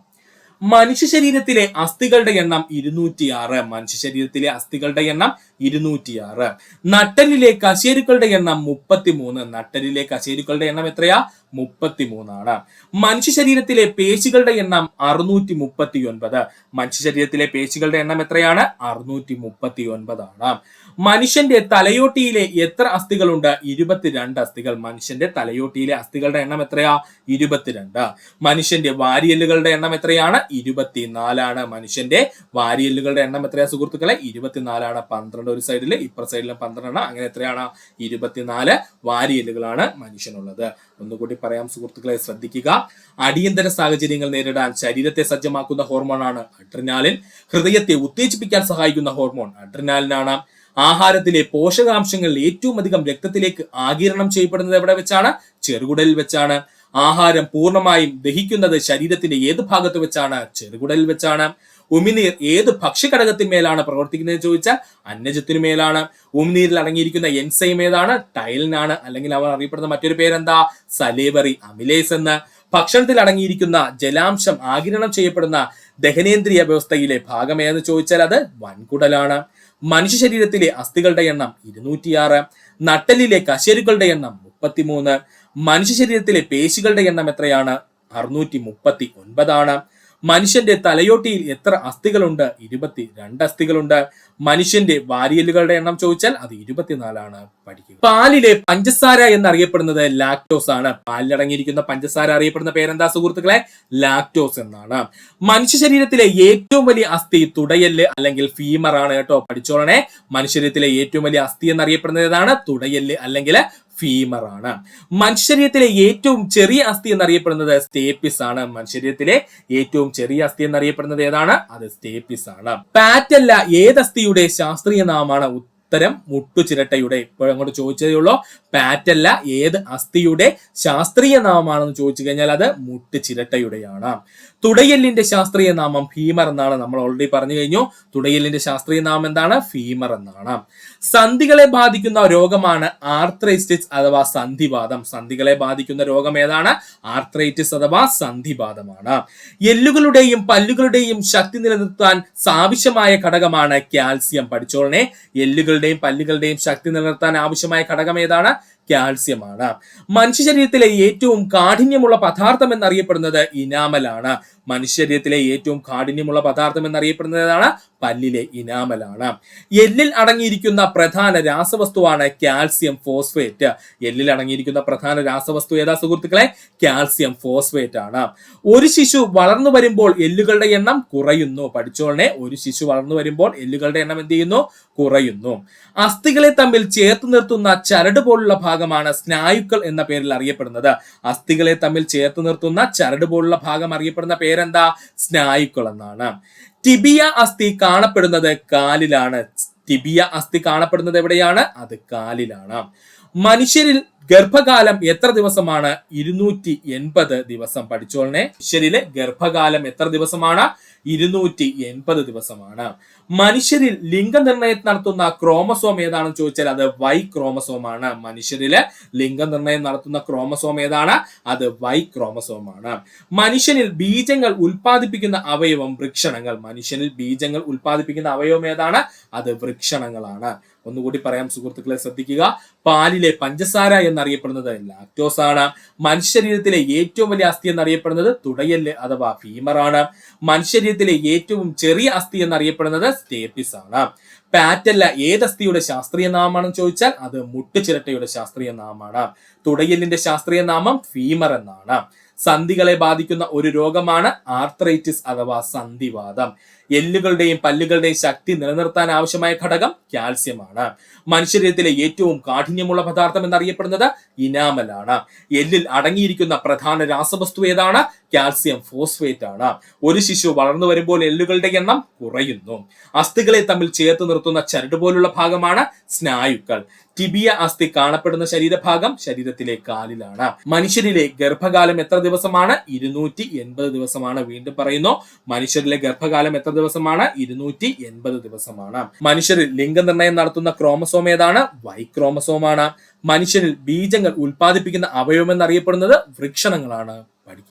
മനുഷ്യ ശരീരത്തിലെ അസ്ഥികളുടെ എണ്ണം 206. മനുഷ്യ ശരീരത്തിലെ അസ്ഥികളുടെ എണ്ണം 206. നട്ടലിലെ കശേരുക്കളുടെ എണ്ണം 33. നട്ടലിലെ കശേരുക്കളുടെ എണ്ണം എത്രയാ? 33 ആണ്. മനുഷ്യ ശരീരത്തിലെ പേശികളുടെ എണ്ണം 639. മനുഷ്യ ശരീരത്തിലെ പേശികളുടെ എണ്ണം എത്രയാണ്? 639 ആണ്. മനുഷ്യന്റെ തലയോട്ടിയിലെ എത്ര അസ്ഥികളുണ്ട്? 22 അസ്ഥികൾ. മനുഷ്യന്റെ തലയോട്ടിയിലെ അസ്ഥികളുടെ എണ്ണം എത്രയാ? 22. മനുഷ്യന്റെ വാരിയെല്ലുകളുടെ എണ്ണം എത്രയാണ്? 24 ആണ്. മനുഷ്യന്റെ വാരിയെല്ലുകളുടെ എണ്ണം എത്രയാ സുഹൃത്തുക്കളെ? 24 ആണ്. 12 ഒരു സൈഡിൽ, ഇപ്പുറ സൈഡിലും 12. അങ്ങനെ എത്രയാണ്? 24 വാരിയെല്ലുകളാണ് മനുഷ്യനുള്ളത്. ഒന്നുകൂടി പറയാം സുഹൃത്തുക്കളെ, ശ്രദ്ധിക്കുക. അടിയന്തര സാഹചര്യങ്ങൾ നേരിടാൻ ശരീരത്തെ സജ്ജമാക്കുന്ന ഹോർമോണാണ് അഡ്രിനാലിൻ. ഹൃദയത്തെ ഉത്തേജിപ്പിക്കാൻ സഹായിക്കുന്ന ഹോർമോൺ അഡ്രിനാലിനാണ്. ആഹാരത്തിലെ പോഷകാംശങ്ങൾ ഏറ്റവും അധികം രക്തത്തിലേക്ക് ആഗിരണം ചെയ്യപ്പെടുന്നത് എവിടെ വെച്ചാണ്? ചെറുകുടലിൽ വെച്ചാണ്. ആഹാരം പൂർണ്ണമായും ദഹിക്കുന്നത് ശരീരത്തിന്റെ ഏത് ഭാഗത്ത് വെച്ചാണ്? ചെറുകുടലിൽ വെച്ചാണ്. ഉമിനീർ ഏത് ഭക്ഷ്യഘടകത്തിന്മേലാണ് പ്രവർത്തിക്കുന്നത് ചോദിച്ചാൽ അന്നജത്തിനു മേലാണ്. ഉമിനീരിൽ അടങ്ങിയിരിക്കുന്ന എൻസൈം ഏതാണ്? ടൈലിനാണ്. അല്ലെങ്കിൽ അവർ അറിയപ്പെടുന്ന മറ്റൊരു പേരെന്താ? സലേവറി അമിലേസ് എന്ന്. ഭക്ഷണത്തിൽ അടങ്ങിയിരിക്കുന്ന ജലാംശം ആഗിരണം ചെയ്യപ്പെടുന്ന ദഹനേന്ദ്രിയ വ്യവസ്ഥയിലെ ഭാഗം ഏതെന്ന് ചോദിച്ചാൽ അത് വൻകുടലാണ്. മനുഷ്യ ശരീരത്തിലെ അസ്ഥികളുടെ എണ്ണം 206. നട്ടലിലെ കശേരുക്കളുടെ എണ്ണം 33. മനുഷ്യ ശരീരത്തിലെ പേശികളുടെ എണ്ണം എത്രയാണ്? 639 ആണ്. മനുഷ്യന്റെ തലയോട്ടിയിൽ എത്ര അസ്ഥികളുണ്ട്? 22 അസ്ഥികളുണ്ട്. മനുഷ്യന്റെ വാരിയലുകളുടെ എണ്ണം ചോദിച്ചാൽ അത് 24 ആണ്. പഠിക്കുക. പാലിലെ പഞ്ചസാര എന്നറിയപ്പെടുന്നത് ലാക്ടോസ് ആണ്. പാലിലടങ്ങിയിരിക്കുന്ന പഞ്ചസാര അറിയപ്പെടുന്ന പേരെന്താ സുഹൃത്തുക്കളെ? ലാക്ടോസ് എന്നാണ്. മനുഷ്യ ശരീരത്തിലെ ഏറ്റവും വലിയ അസ്ഥി തുടയെല്ല് അല്ലെങ്കിൽ ഫീമർ ആണ് കേട്ടോ. പഠിച്ചോളണേ. മനുഷ്യ ശരീരത്തിലെ ഏറ്റവും വലിയ അസ്ഥി എന്നറിയപ്പെടുന്നത് ഏതാണ്? തുടയെല്ല് അല്ലെങ്കിൽ ഫീമർ ആണ്. മനുഷ്യരീരത്തിലെ ഏറ്റവും ചെറിയ അസ്ഥി എന്നറിയപ്പെടുന്നത് സ്റ്റേപ്പിസ് ആണ്. മനുഷ്യരീരത്തിലെ ഏറ്റവും ചെറിയ അസ്ഥി എന്നറിയപ്പെടുന്നത് ഏതാണ്? അത് സ്റ്റേപ്പിസ് ആണ്. പാറ്റല്ല ഏത് അസ്ഥിയുടെ ശാസ്ത്രീയ നാമമാണ്? ഉത്തരം മുട്ടുചിരട്ടയുടെ. ഇപ്പോഴങ്ങോട്ട് ചോദിച്ചതേ ഉള്ളൂ. പാറ്റല്ല ഏത് അസ്ഥിയുടെ ശാസ്ത്രീയ നാമമാണെന്ന് ചോദിച്ചു കഴിഞ്ഞാൽ അത് മുട്ടുചിരട്ടയുടെയാണ്. തുടയെല്ലിന്റെ ശാസ്ത്രീയ നാമം ഫീമർ എന്നാണ്. നമ്മൾ ഓൾറെഡി പറഞ്ഞു കഴിഞ്ഞു. തുടയെല്ലിന്റെ ശാസ്ത്രീയ നാമം എന്താണ്? ഫീമർ എന്നാണ്. സന്ധികളെ ബാധിക്കുന്ന രോഗമാണ് ആർത്രൈറ്റിസ് അഥവാ സന്ധിവാദം. സന്ധികളെ ബാധിക്കുന്ന രോഗം ഏതാണ്? ആർത്രൈറ്റിസ് അഥവാ സന്ധിവാദമാണ്. എല്ലുകളുടെയും പല്ലുകളുടെയും ശക്തി നിലനിർത്താൻ ആവശ്യമായ ഘടകമാണ് കാൽസ്യം. പഠിച്ചോളനെ. എല്ലുകളുടെയും പല്ലുകളുടെയും ശക്തി നിലനിർത്താൻ ആവശ്യമായ ഘടകം ഏതാണ്? കാൽസ്യമാണ്. മനുഷ്യ ശരീരത്തിലെ ഏറ്റവും കാഠിന്യമുള്ള പദാർത്ഥം എന്നറിയപ്പെടുന്നത് ഇനാമലാണ്. മനുഷ്യ ശരീരത്തിലെ ഏറ്റവും കാഠിന്യമുള്ള പദാർത്ഥം എന്നറിയപ്പെടുന്നതാണ് പല്ലിലെ ഇനാമലാണ്. എല്ലിൽ അടങ്ങിയിരിക്കുന്ന പ്രധാന രാസവസ്തുവാണ് കാൽസ്യം ഫോസ്ഫേറ്റ്. എല്ലിൽ അടങ്ങിയിരിക്കുന്ന പ്രധാന രാസവസ്തു ഏതാ സുഹൃത്തുക്കളെ? കാൽസ്യം ഫോസ്ഫേറ്റ് ആണ്. ഒരു ശിശു വളർന്നു വരുമ്പോൾ എല്ലുകളുടെ എണ്ണം കുറയുന്നു. പഠിച്ചോളനെ. ഒരു ശിശു വളർന്നു വരുമ്പോൾ എല്ലുകളുടെ എണ്ണം എന്ത് ചെയ്യുന്നു? കുറയുന്നു. അസ്ഥികളെ തമ്മിൽ ചേർത്ത് നിർത്തുന്ന ചരട് പോലുള്ള ഭാഗമാണ് സ്നായുക്കൾ എന്ന പേരിൽ അറിയപ്പെടുന്നത്. അസ്ഥികളെ തമ്മിൽ ചേർത്ത് നിർത്തുന്ന ചരട് പോലുള്ള ഭാഗം അറിയപ്പെടുന്ന പേരെന്താ? സ്നായുക്കൾ എന്നാണ്. ടിബിയ അസ്ഥി കാണപ്പെടുന്നത് കാലിലാണ്. ടിബിയ അസ്ഥി കാണപ്പെടുന്നത് എവിടെയാണ്? അത് കാലിലാണ്. മനുഷ്യരിൽ ഗർഭകാലം എത്ര ദിവസമാണ്? 280 ദിവസം. പഠിച്ചോളനെ. മനുഷ്യരിലെ ഗർഭകാലം എത്ര ദിവസമാണ്? 280 ദിവസമാണ്. മനുഷ്യരിൽ ലിംഗനിർണയം നടത്തുന്ന ക്രോമസോം ഏതാണെന്ന് ചോദിച്ചാൽ അത് Y ക്രോമസോം ആണ്. മനുഷ്യരില് ലിംഗനിർണയം നടത്തുന്ന ക്രോമസോം ഏതാണ്? അത് Y ക്രോമസോം ആണ്. മനുഷ്യനിൽ ബീജങ്ങൾ ഉൽപ്പാദിപ്പിക്കുന്ന അവയവം വൃഷണങ്ങൾ. മനുഷ്യനിൽ ബീജങ്ങൾ ഉൽപ്പാദിപ്പിക്കുന്ന അവയവം ഏതാണ്? അത് വൃഷണങ്ങളാണ്. ഒന്നുകൂടി പറയാം സുഹൃത്തുക്കളെ, ശ്രദ്ധിക്കുക. പാലിലെ പഞ്ചസാര എന്നറിയപ്പെടുന്നത് ലാക്ടോസ് ആണ്. മനുഷ്യ ശരീരത്തിലെ ഏറ്റവും വലിയ അസ്ഥി എന്നറിയപ്പെടുന്നത് തുടയല് അഥവാ ഫീമർ ആണ്. മനുഷ്യ ശരീരത്തിലെ ഏറ്റവും ചെറിയ അസ്ഥി എന്നറിയപ്പെടുന്നത് സ്റ്റേപ്പിസ് ആണ്. പാറ്റല്ല ഏത് അസ്ഥിയുടെ ശാസ്ത്രീയ നാമമാണെന്ന് ചോദിച്ചാൽ അത് മുട്ടുചിരട്ടയുടെ ശാസ്ത്രീയ നാമമാണ്. തുടയലിന്റെ ശാസ്ത്രീയ നാമം ഫീമർ എന്നാണ്. സന്ധികളെ ബാധിക്കുന്ന ഒരു രോഗമാണ് ആർത്രൈറ്റിസ് അഥവാ സന്ധിവാതം. എല്ലുകളുടെയും പല്ലുകളുടെയും ശക്തി നിലനിർത്താൻ ആവശ്യമായ ഘടകം കാൽസ്യമാണ്. മനുഷ്യരീരത്തിലെ ഏറ്റവും കാഠിന്യമുള്ള പദാർത്ഥം എന്നറിയപ്പെടുന്നത് ഇനാമലാണ്. എല്ലിൽ അടങ്ങിയിരിക്കുന്ന പ്രധാന രാസവസ്തു ഏതാണ്? കാൽസ്യം ഫോസ്ഫേറ്റ് ആണ്. ഒരു ശിശു വളർന്നു വരുമ്പോൾ എല്ലുകളുടെ എണ്ണം കുറയുന്നു. അസ്ഥികളെ തമ്മിൽ ചേർത്ത് നിർത്തുന്ന ചരട് പോലുള്ള ഭാഗമാണ് സ്നായുക്കൾ. ടിബിയ അസ്ഥി കാണപ്പെടുന്ന ശരീരഭാഗം ശരീരത്തിലെ കാലിലാണ്. മനുഷ്യരിലെ ഗർഭകാലം എത്ര ദിവസമാണ്? 280 ദിവസമാണ്. വീണ്ടും പറയുന്നു, മനുഷ്യരിലെ ഗർഭകാലം എത്ര ദിവസമാണ്? 280 ദിവസമാണ്. മനുഷ്യരിൽ ലിംഗനിർണയം നടത്തുന്ന ക്രോമസോം ഏതാണ്? Y ക്രോമസോം ആണ്. മനുഷ്യരിൽ ബീജങ്ങൾ ഉൽപ്പാദിപ്പിക്കുന്ന അവയവം എന്നറിയപ്പെടുന്നത് വൃഷണങ്ങളാണ്.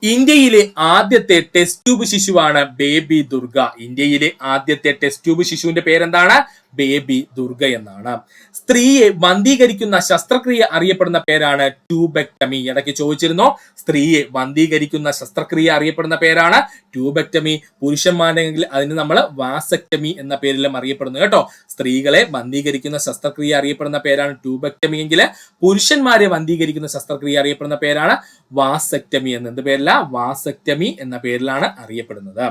ഇന്ത്യയിലെ ആദ്യത്തെ ടെസ്റ്റ് ട്യൂബ് ശിശുവാണ് ബേബി ദുർഗ. ഇന്ത്യയിലെ ആദ്യത്തെ ടെസ്റ്റ് ട്യൂബ് ശിശുവിന്റെ പേരെന്താണ്? ബേബി ദുർഗ എന്നാണ്. സ്ത്രീയെ വന്ധീകരിക്കുന്ന ശസ്ത്രക്രിയ അറിയപ്പെടുന്ന പേരാണ് ട്യൂബെക്ടമി. ഇടയ്ക്ക് ചോദിച്ചിരുന്നു, സ്ത്രീയെ വന്ധീകരിക്കുന്ന ശസ്ത്രക്രിയ അറിയപ്പെടുന്ന പേരാണ് ട്യൂബെക്ടമി. പുരുഷന്മാരെങ്കിൽ അതിന് നമ്മൾ വാസെക്ടമി എന്ന പേരിലും അറിയപ്പെടുന്നു കേട്ടോ. സ്ത്രീകളെ വന്ധീകരിക്കുന്ന ശസ്ത്രക്രിയ അറിയപ്പെടുന്ന പേരാണ് ട്യൂബെക്ടമി എങ്കിൽ പുരുഷന്മാരെ വന്ധീകരിക്കുന്ന ശസ്ത്രക്രിയ അറിയപ്പെടുന്ന പേരാണ് വാസെക്ടമി എന്ന്. എന്ത് പേരില? വാസെക്ടമി എന്ന പേരിലാണ് അറിയപ്പെടുന്നത്.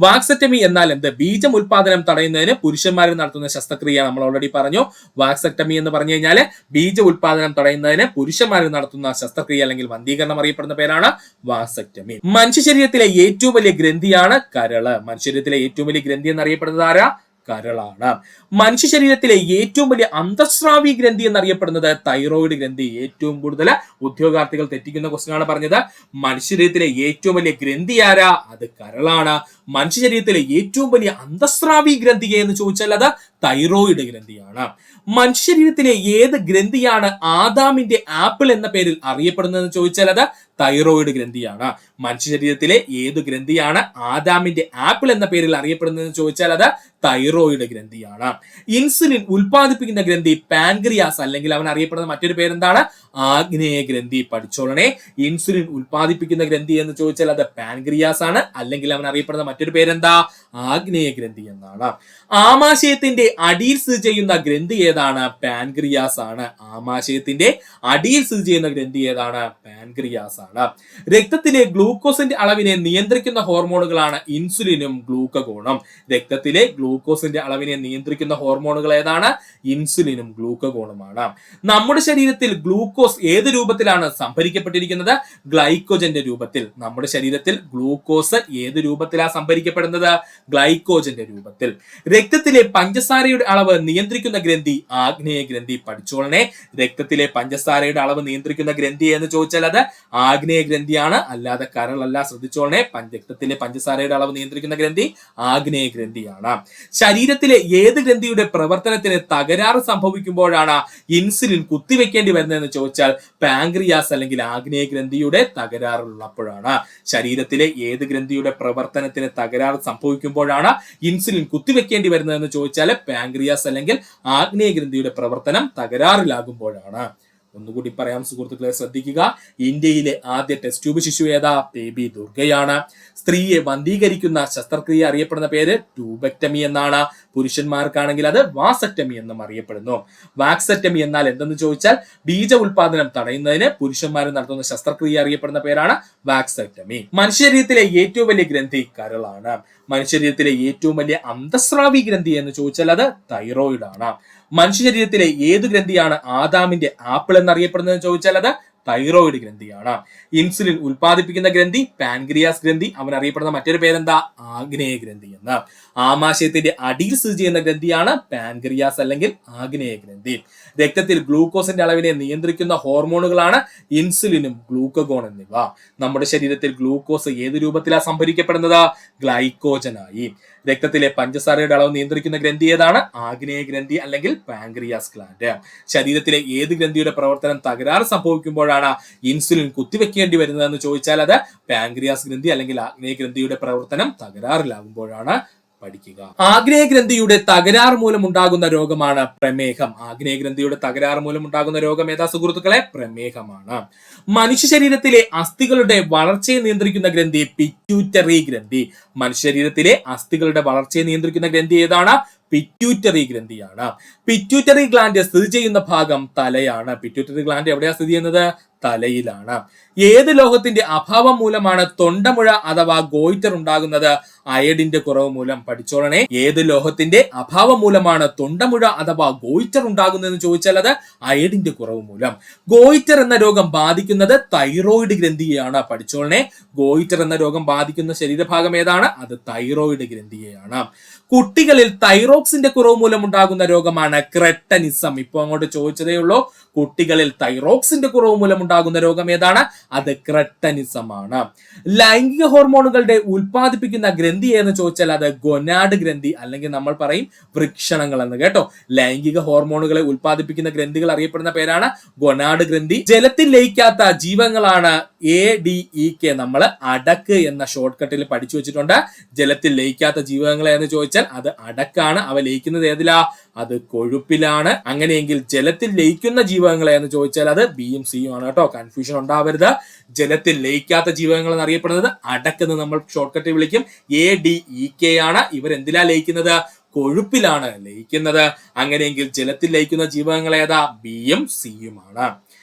വാക്സെക്ടമി എന്നാൽ എന്ത്? ബീജം ഉൽപാദനം തടയുന്നതിന് പുരുഷന്മാരിൽ നടത്തുന്ന ശസ്ത്രക്രിയ നമ്മൾ ഓൾറെഡി പറഞ്ഞു. വാക്സെക്ടമി എന്ന് പറഞ്ഞു കഴിഞ്ഞാൽ ബീജ ഉൽപാദനം തടയുന്നതിന് പുരുഷന്മാരിൽ നടത്തുന്ന ശസ്ത്രക്രിയ അല്ലെങ്കിൽ വന്ധീകരണം അറിയപ്പെടുന്ന പേരാണ് വാക്സെക്ടമി. മനുഷ്യ ശരീരത്തിലെ ഏറ്റവും വലിയ ഗ്രന്ഥിയാണ് കരള്. മനുഷ്യ ശരീരത്തിലെ ഏറ്റവും വലിയ ഗ്രന്ഥി എന്നറിയപ്പെടുന്നത് ആരാ? കരളാണ്. മനുഷ്യ ശരീരത്തിലെ ഏറ്റവും വലിയ അന്തസ്രാവി ഗ്രന്ഥി എന്നറിയപ്പെടുന്നത് തൈറോയിഡ് ഗ്രന്ഥി. ഏറ്റവും കൂടുതൽ ഉദ്യോഗാർത്ഥികൾ തെറ്റിക്കുന്ന ക്വസ്റ്റ്യൻ ആണ് പറഞ്ഞത്. മനുഷ്യ ശരീരത്തിലെ ഏറ്റവും വലിയ ഗ്രന്ഥി ആരാ? അത് കരളാണ്. മനുഷ്യ ശരീരത്തിലെ ഏറ്റവും വലിയ അന്തസ്രാവി ഗ്രന്ഥി എന്ന് ചോദിച്ചാൽ അത് തൈറോയിഡ് ഗ്രന്ഥിയാണ്. മനുഷ്യ ശരീരത്തിലെ ഏത് ഗ്രന്ഥിയാണ് ആദാമിന്റെ ആപ്പിൾ എന്ന പേരിൽ അറിയപ്പെടുന്നതെന്ന് ചോദിച്ചാൽ അത് തൈറോയിഡ് ഗ്രന്ഥിയാണ്. മനുഷ്യ ശരീരത്തിലെ ഏത് ഗ്രന്ഥിയാണ് ആദാമിന്റെ ആപ്പിൾ എന്ന പേരിൽ അറിയപ്പെടുന്നതെന്ന് ചോദിച്ചാൽ അത് തൈറോയിഡ് ഗ്രന്ഥിയാണ്. ഇൻസുലിൻ ഉൽപ്പാദിപ്പിക്കുന്ന ഗ്രന്ഥി പാൻക്രിയാസ് അല്ലെങ്കിൽ അവൻ അറിയപ്പെടുന്ന മറ്റൊരു പേരെന്താണ്? ആഗ്നേയ ഗ്രന്ഥി. പഠിച്ചോളനെ. ഇൻസുലിൻ ഉൽപ്പാദിപ്പിക്കുന്ന ഗ്രന്ഥി എന്ന് ചോദിച്ചാൽ അത് പാൻക്രിയാസ് ആണ്. അല്ലെങ്കിൽ അവൻ അറിയപ്പെടുന്ന മറ്റൊരു പേരെന്താ? ആഗ്നേയ ഗ്രന്ഥി എന്നാണ്. ആമാശയത്തിന്റെ അടിയിൽ സ്ഥിതി ചെയ്യുന്ന ഗ്രന്ഥി ഏതാണ്? പാൻക്രിയാസ് ആണ്. ആമാശയത്തിന്റെ അടിയിൽ സ്ഥിതി ചെയ്യുന്ന ഗ്രന്ഥി ഏതാണ്? പാൻക്രിയാസ് ആണ്. രക്തത്തിലെ ഗ്ലൂക്കോസിന്റെ അളവിനെ നിയന്ത്രിക്കുന്ന ഹോർമോണുകളാണ് ഇൻസുലിനും ഗ്ലൂക്കഗോണും. രക്തത്തിലെ ഗ്ലൂക്കോസിന്റെ അളവിനെ നിയന്ത്രിക്കുന്ന ഹോർമോണുകൾ ഏതാണ്? ഇൻസുലിനും ഗ്ലൂക്കഗോണുമാണ്. നമ്മുടെ ശരീരത്തിൽ ഗ്ലൂക്കോസ് ഏത് രൂപത്തിലാണ് സംഭരിക്കപ്പെട്ടിരിക്കുന്നത്? ഗ്ലൈക്കോജന്റെ രൂപത്തിൽ. നമ്മുടെ ശരീരത്തിൽ ഗ്ലൂക്കോസ് ഏത് രൂപത്തിലാണ് സംഭരിക്കപ്പെടുന്നത്? ഗ്ലൈക്കോജന്റെ രൂപത്തിൽ. രക്തത്തിലെ പഞ്ചസാരയുടെ അളവ് നിയന്ത്രിക്കുന്ന ഗ്രന്ഥി ആഗ്നേയ ഗ്രന്ഥി. പഠിച്ചോളനെ. രക്തത്തിലെ പഞ്ചസാരയുടെ അളവ് നിയന്ത്രിക്കുന്ന ഗ്രന്ഥി എന്ന് ചോദിച്ചാൽ അത് ആഗ്നേയ ഗ്രന്ഥിയാണ്, അല്ലാതെ കരളല്ല. ശ്രദ്ധിച്ചോളനെ. രക്തത്തിലെ പഞ്ചസാരയുടെ അളവ് നിയന്ത്രിക്കുന്ന ഗ്രന്ഥി ആഗ്നേയ ഗ്രന്ഥിയാണ്. ശരീരത്തിലെ ഏത് ഗ്രന്ഥിയുടെ പ്രവർത്തനത്തിന് തകരാറ് സംഭവിക്കുമ്പോഴാണ് ഇൻസുലിൻ കുത്തിവെക്കേണ്ടി വരുന്നതെന്ന് ചോദിച്ചാൽ പാൻക്രിയാസ് അല്ലെങ്കിൽ ആഗ്നേയ ഗ്രന്ഥിയുടെ തകരാറുള്ളപ്പോഴാണ്. ശരീരത്തിലെ ഏത് ഗ്രന്ഥിയുടെ പ്രവർത്തനത്തിന് തകരാറ് സംഭവിക്കുമ്പോഴാണ് ഇൻസുലിൻ കുത്തിവെക്കേണ്ടി വരുന്നതെന്ന് ചോദിച്ചാൽ പാൻക്രിയാസ് അല്ലെങ്കിൽ ആഗ്നേയ ഗ്രന്ഥിയുടെ പ്രവർത്തനം തകരാറിലാകുമ്പോഴാണ്. ഒന്നുകൂടി പറയാം സുഹൃത്തുക്കളെ, ശ്രദ്ധിക്കുക. ഇന്ത്യയിലെ ആദ്യ ടെസ്റ്റ് ട്യൂബ് ശിശു ഏതാ? ബേബി ദുർഗയാണ്. സ്ത്രീയെ വന്ധീകരിക്കുന്ന ശസ്ത്രക്രിയ അറിയപ്പെടുന്ന പേര് ട്യൂബെക്ടമി എന്നാണ്. പുരുഷന്മാർക്കാണെങ്കിൽ അത് വാസെക്ടമി എന്നും അറിയപ്പെടുന്നു. വാക്സെക്ടമി എന്നാൽ എന്തെന്ന് ചോദിച്ചാൽ ബീജ ഉൽപാദനം തടയുന്നതിന് പുരുഷന്മാർ നടത്തുന്ന ശസ്ത്രക്രിയ അറിയപ്പെടുന്ന പേരാണ് വാക്സെക്ടമി. മനുഷ്യ ശരീരത്തിലെ ഏറ്റവും വലിയ ഗ്രന്ഥി കരളാണ്. മനുഷ്യ ശരീരത്തിലെ ഏറ്റവും വലിയ അന്തസ്രാവി ഗ്രന്ഥി എന്ന് ചോദിച്ചാൽ അത് തൈറോയിഡ് ആണ്. മനുഷ്യ ശരീരത്തിലെ ഏത് ഗ്രന്ഥിയാണ് ആദാമിന്റെ ആപ്പിൾ എന്നറിയപ്പെടുന്നതെന്ന് ചോദിച്ചാൽ അത് തൈറോയിഡ് ഗ്രന്ഥിയാണ്. ഇൻസുലിൻ ഉൽപ്പാദിപ്പിക്കുന്ന ഗ്രന്ഥി പാൻക്രിയാസ് ഗ്രന്ഥി. അവൻ അറിയപ്പെടുന്ന മറ്റൊരു പേരെന്താ? ആഗ്നേയ ഗ്രന്ഥി എന്ന്. ആമാശയത്തിന്റെ അടിയിൽ സ്ഥിതി ചെയ്യുന്ന ഗ്രന്ഥിയാണ് പാൻക്രിയാസ് അല്ലെങ്കിൽ ആഗ്നേയ ഗ്രന്ഥി. രക്തത്തിൽ ഗ്ലൂക്കോസിന്റെ അളവിനെ നിയന്ത്രിക്കുന്ന ഹോർമോണുകളാണ് ഇൻസുലിനും ഗ്ലൂക്കഗോൺ എന്നിവ. നമ്മുടെ ശരീരത്തിൽ ഗ്ലൂക്കോസ് ഏത് രൂപത്തിലാണ് സംഭരിക്കപ്പെടുന്നത്? ഗ്ലൈക്കോജനായി. രക്തത്തിലെ പഞ്ചസാരയുടെ അളവ് നിയന്ത്രിക്കുന്ന ഗ്രന്ഥി ഏതാണ്? ആഗ്നേയ ഗ്രന്ഥി അല്ലെങ്കിൽ പാൻക്രിയാസ് ഗ്ലാൻഡ്. ശരീരത്തിലെ ഏത് ഗ്രന്ഥിയുടെ പ്രവർത്തനം തകരാറ് സംഭവിക്കുമ്പോഴാണ് ഇൻസുലിൻ കുത്തിവെക്കേണ്ടി വരുന്നതെന്ന് ചോദിച്ചാൽ അത് പാൻക്രിയാസ് ഗ്രന്ഥി അല്ലെങ്കിൽ ആഗ്നേയ ഗ്രന്ഥിയുടെ പ്രവർത്തനം തകരാറിലാകുമ്പോഴാണ് പഠിക്കുക. ആഗ്നേയ ഗ്രന്ഥിയുടെ തകരാറ് മൂലം ഉണ്ടാകുന്ന രോഗമാണ് പ്രമേഹം. ആഗ്നേയ ഗ്രന്ഥിയുടെ തകരാറ് മൂലം ഉണ്ടാകുന്ന രോഗം ഏതാ സുഹൃത്തുക്കളെ? പ്രമേഹമാണ്. മനുഷ്യ ശരീരത്തിലെ അസ്ഥികളുടെ വളർച്ചയെ നിയന്ത്രിക്കുന്ന ഗ്രന്ഥി പിറ്റ്യൂറ്ററി ഗ്രന്ഥി. മനുഷ്യ ശരീരത്തിലെ അസ്ഥികളുടെ വളർച്ചയെ നിയന്ത്രിക്കുന്ന ഗ്രന്ഥി ഏതാണ്? പിറ്റ്യൂറ്ററി ഗ്രന്ഥിയാണ്. പിറ്റ്യൂറ്ററി ഗ്ലാൻഡ് സ്ഥിതി ചെയ്യുന്ന ഭാഗം തലയാണ്. പിറ്റ്യൂറ്ററി ഗ്ലാൻഡ് എവിടെയാണ് സ്ഥിതി ചെയ്യുന്നത്? തലയിലാണ്. ഏത് ലോഹത്തിന്റെ അഭാവം മൂലമാണ് തൊണ്ടമുഴ അഥവാ ഗോയിറ്റർ ഉണ്ടാകുന്നത്? അയഡിന്റെ കുറവ് മൂലം. പഠിച്ചോളണേ, ഏത് ലോഹത്തിന്റെ അഭാവം മൂലമാണ് തൊണ്ടമുഴ അഥവാ ഗോയിറ്റർ ഉണ്ടാകുന്നതെന്ന് ചോദിച്ചാൽ അത് അയഡിന്റെ കുറവ് മൂലം. ഗോയിറ്റർ എന്ന രോഗം ബാധിക്കുന്നത് തൈറോയിഡ് ഗ്രന്ഥിയെയാണ്. പഠിച്ചോളണേ, ഗോയിറ്റർ എന്ന രോഗം ബാധിക്കുന്ന ശരീരഭാഗം ഏതാണ്? അത് തൈറോയിഡ് ഗ്രന്ഥിയെയാണ്. കുട്ടികളിൽ തൈറോക്സിന്റെ കുറവ് മൂലം ഉണ്ടാകുന്ന രോഗമാണ് ക്രെട്ടനിസം. ഇപ്പൊ അങ്ങോട്ട് ചോദിച്ചതേ ഉള്ളൂ. കുട്ടികളിൽ തൈറോക്സിന്റെ കുറവ് മൂലം ഉണ്ടാകുന്ന രോഗം ഏതാണ്? അത് ക്രെട്ടനിസം ആണ്. ലൈംഗിക ഹോർമോണുകളുടെ ഉൽപ്പാദിപ്പിക്കുന്ന ഗ്രന്ഥി എന്ന് ചോദിച്ചാൽ അത് ഗൊനാഡ് ഗ്രന്ഥി അല്ലെങ്കിൽ നമ്മൾ പറയും വൃക്ഷണങ്ങൾ എന്ന്. കേട്ടോ, ലൈംഗിക ഹോർമോണുകളെ ഉൽപ്പാദിപ്പിക്കുന്ന ഗ്രന്ഥികൾ അറിയപ്പെടുന്ന പേരാണ് ഗൊനാഡ് ഗ്രന്ഥി. ജലത്തിൽ ലയിക്കാത്ത ജീവങ്ങളാണ് ADEK. നമ്മൾ അടക്ക് എന്ന ഷോർട്ട് കട്ടിൽ പഠിച്ചു വെച്ചിട്ടുണ്ട്. ജലത്തിൽ ലയിക്കാത്ത ജീവകങ്ങൾ എന്ന് ചോദിച്ചാൽ അത് അടക്കാണ്. അവ ലയിക്കുന്നത് ഏതിലാ? അത് കൊഴുപ്പിലാണ്. അങ്ങനെയെങ്കിൽ ജലത്തിൽ ലയിക്കുന്ന ജീവകങ്ങൾ എന്ന് ചോദിച്ചാൽ അത് ബിയും സിയും ആണ്. കേട്ടോ, കൺഫ്യൂഷൻ ഉണ്ടാവരുത്. ജലത്തിൽ ലയിക്കാത്ത ജീവകങ്ങൾ എന്നറിയപ്പെടുന്നത് അടക്കെന്ന് നമ്മൾ ഷോർട്ട് കട്ടിൽ വിളിക്കും. ADEK ആണ്. ഇവർ എന്തിലാ ലയിക്കുന്നത്? കൊഴുപ്പിലാണ് ലയിക്കുന്നത്. അങ്ങനെയെങ്കിൽ ജലത്തിൽ ലയിക്കുന്ന ജീവകങ്ങൾ ഏതാ? ബിയും സിയുമാണ്.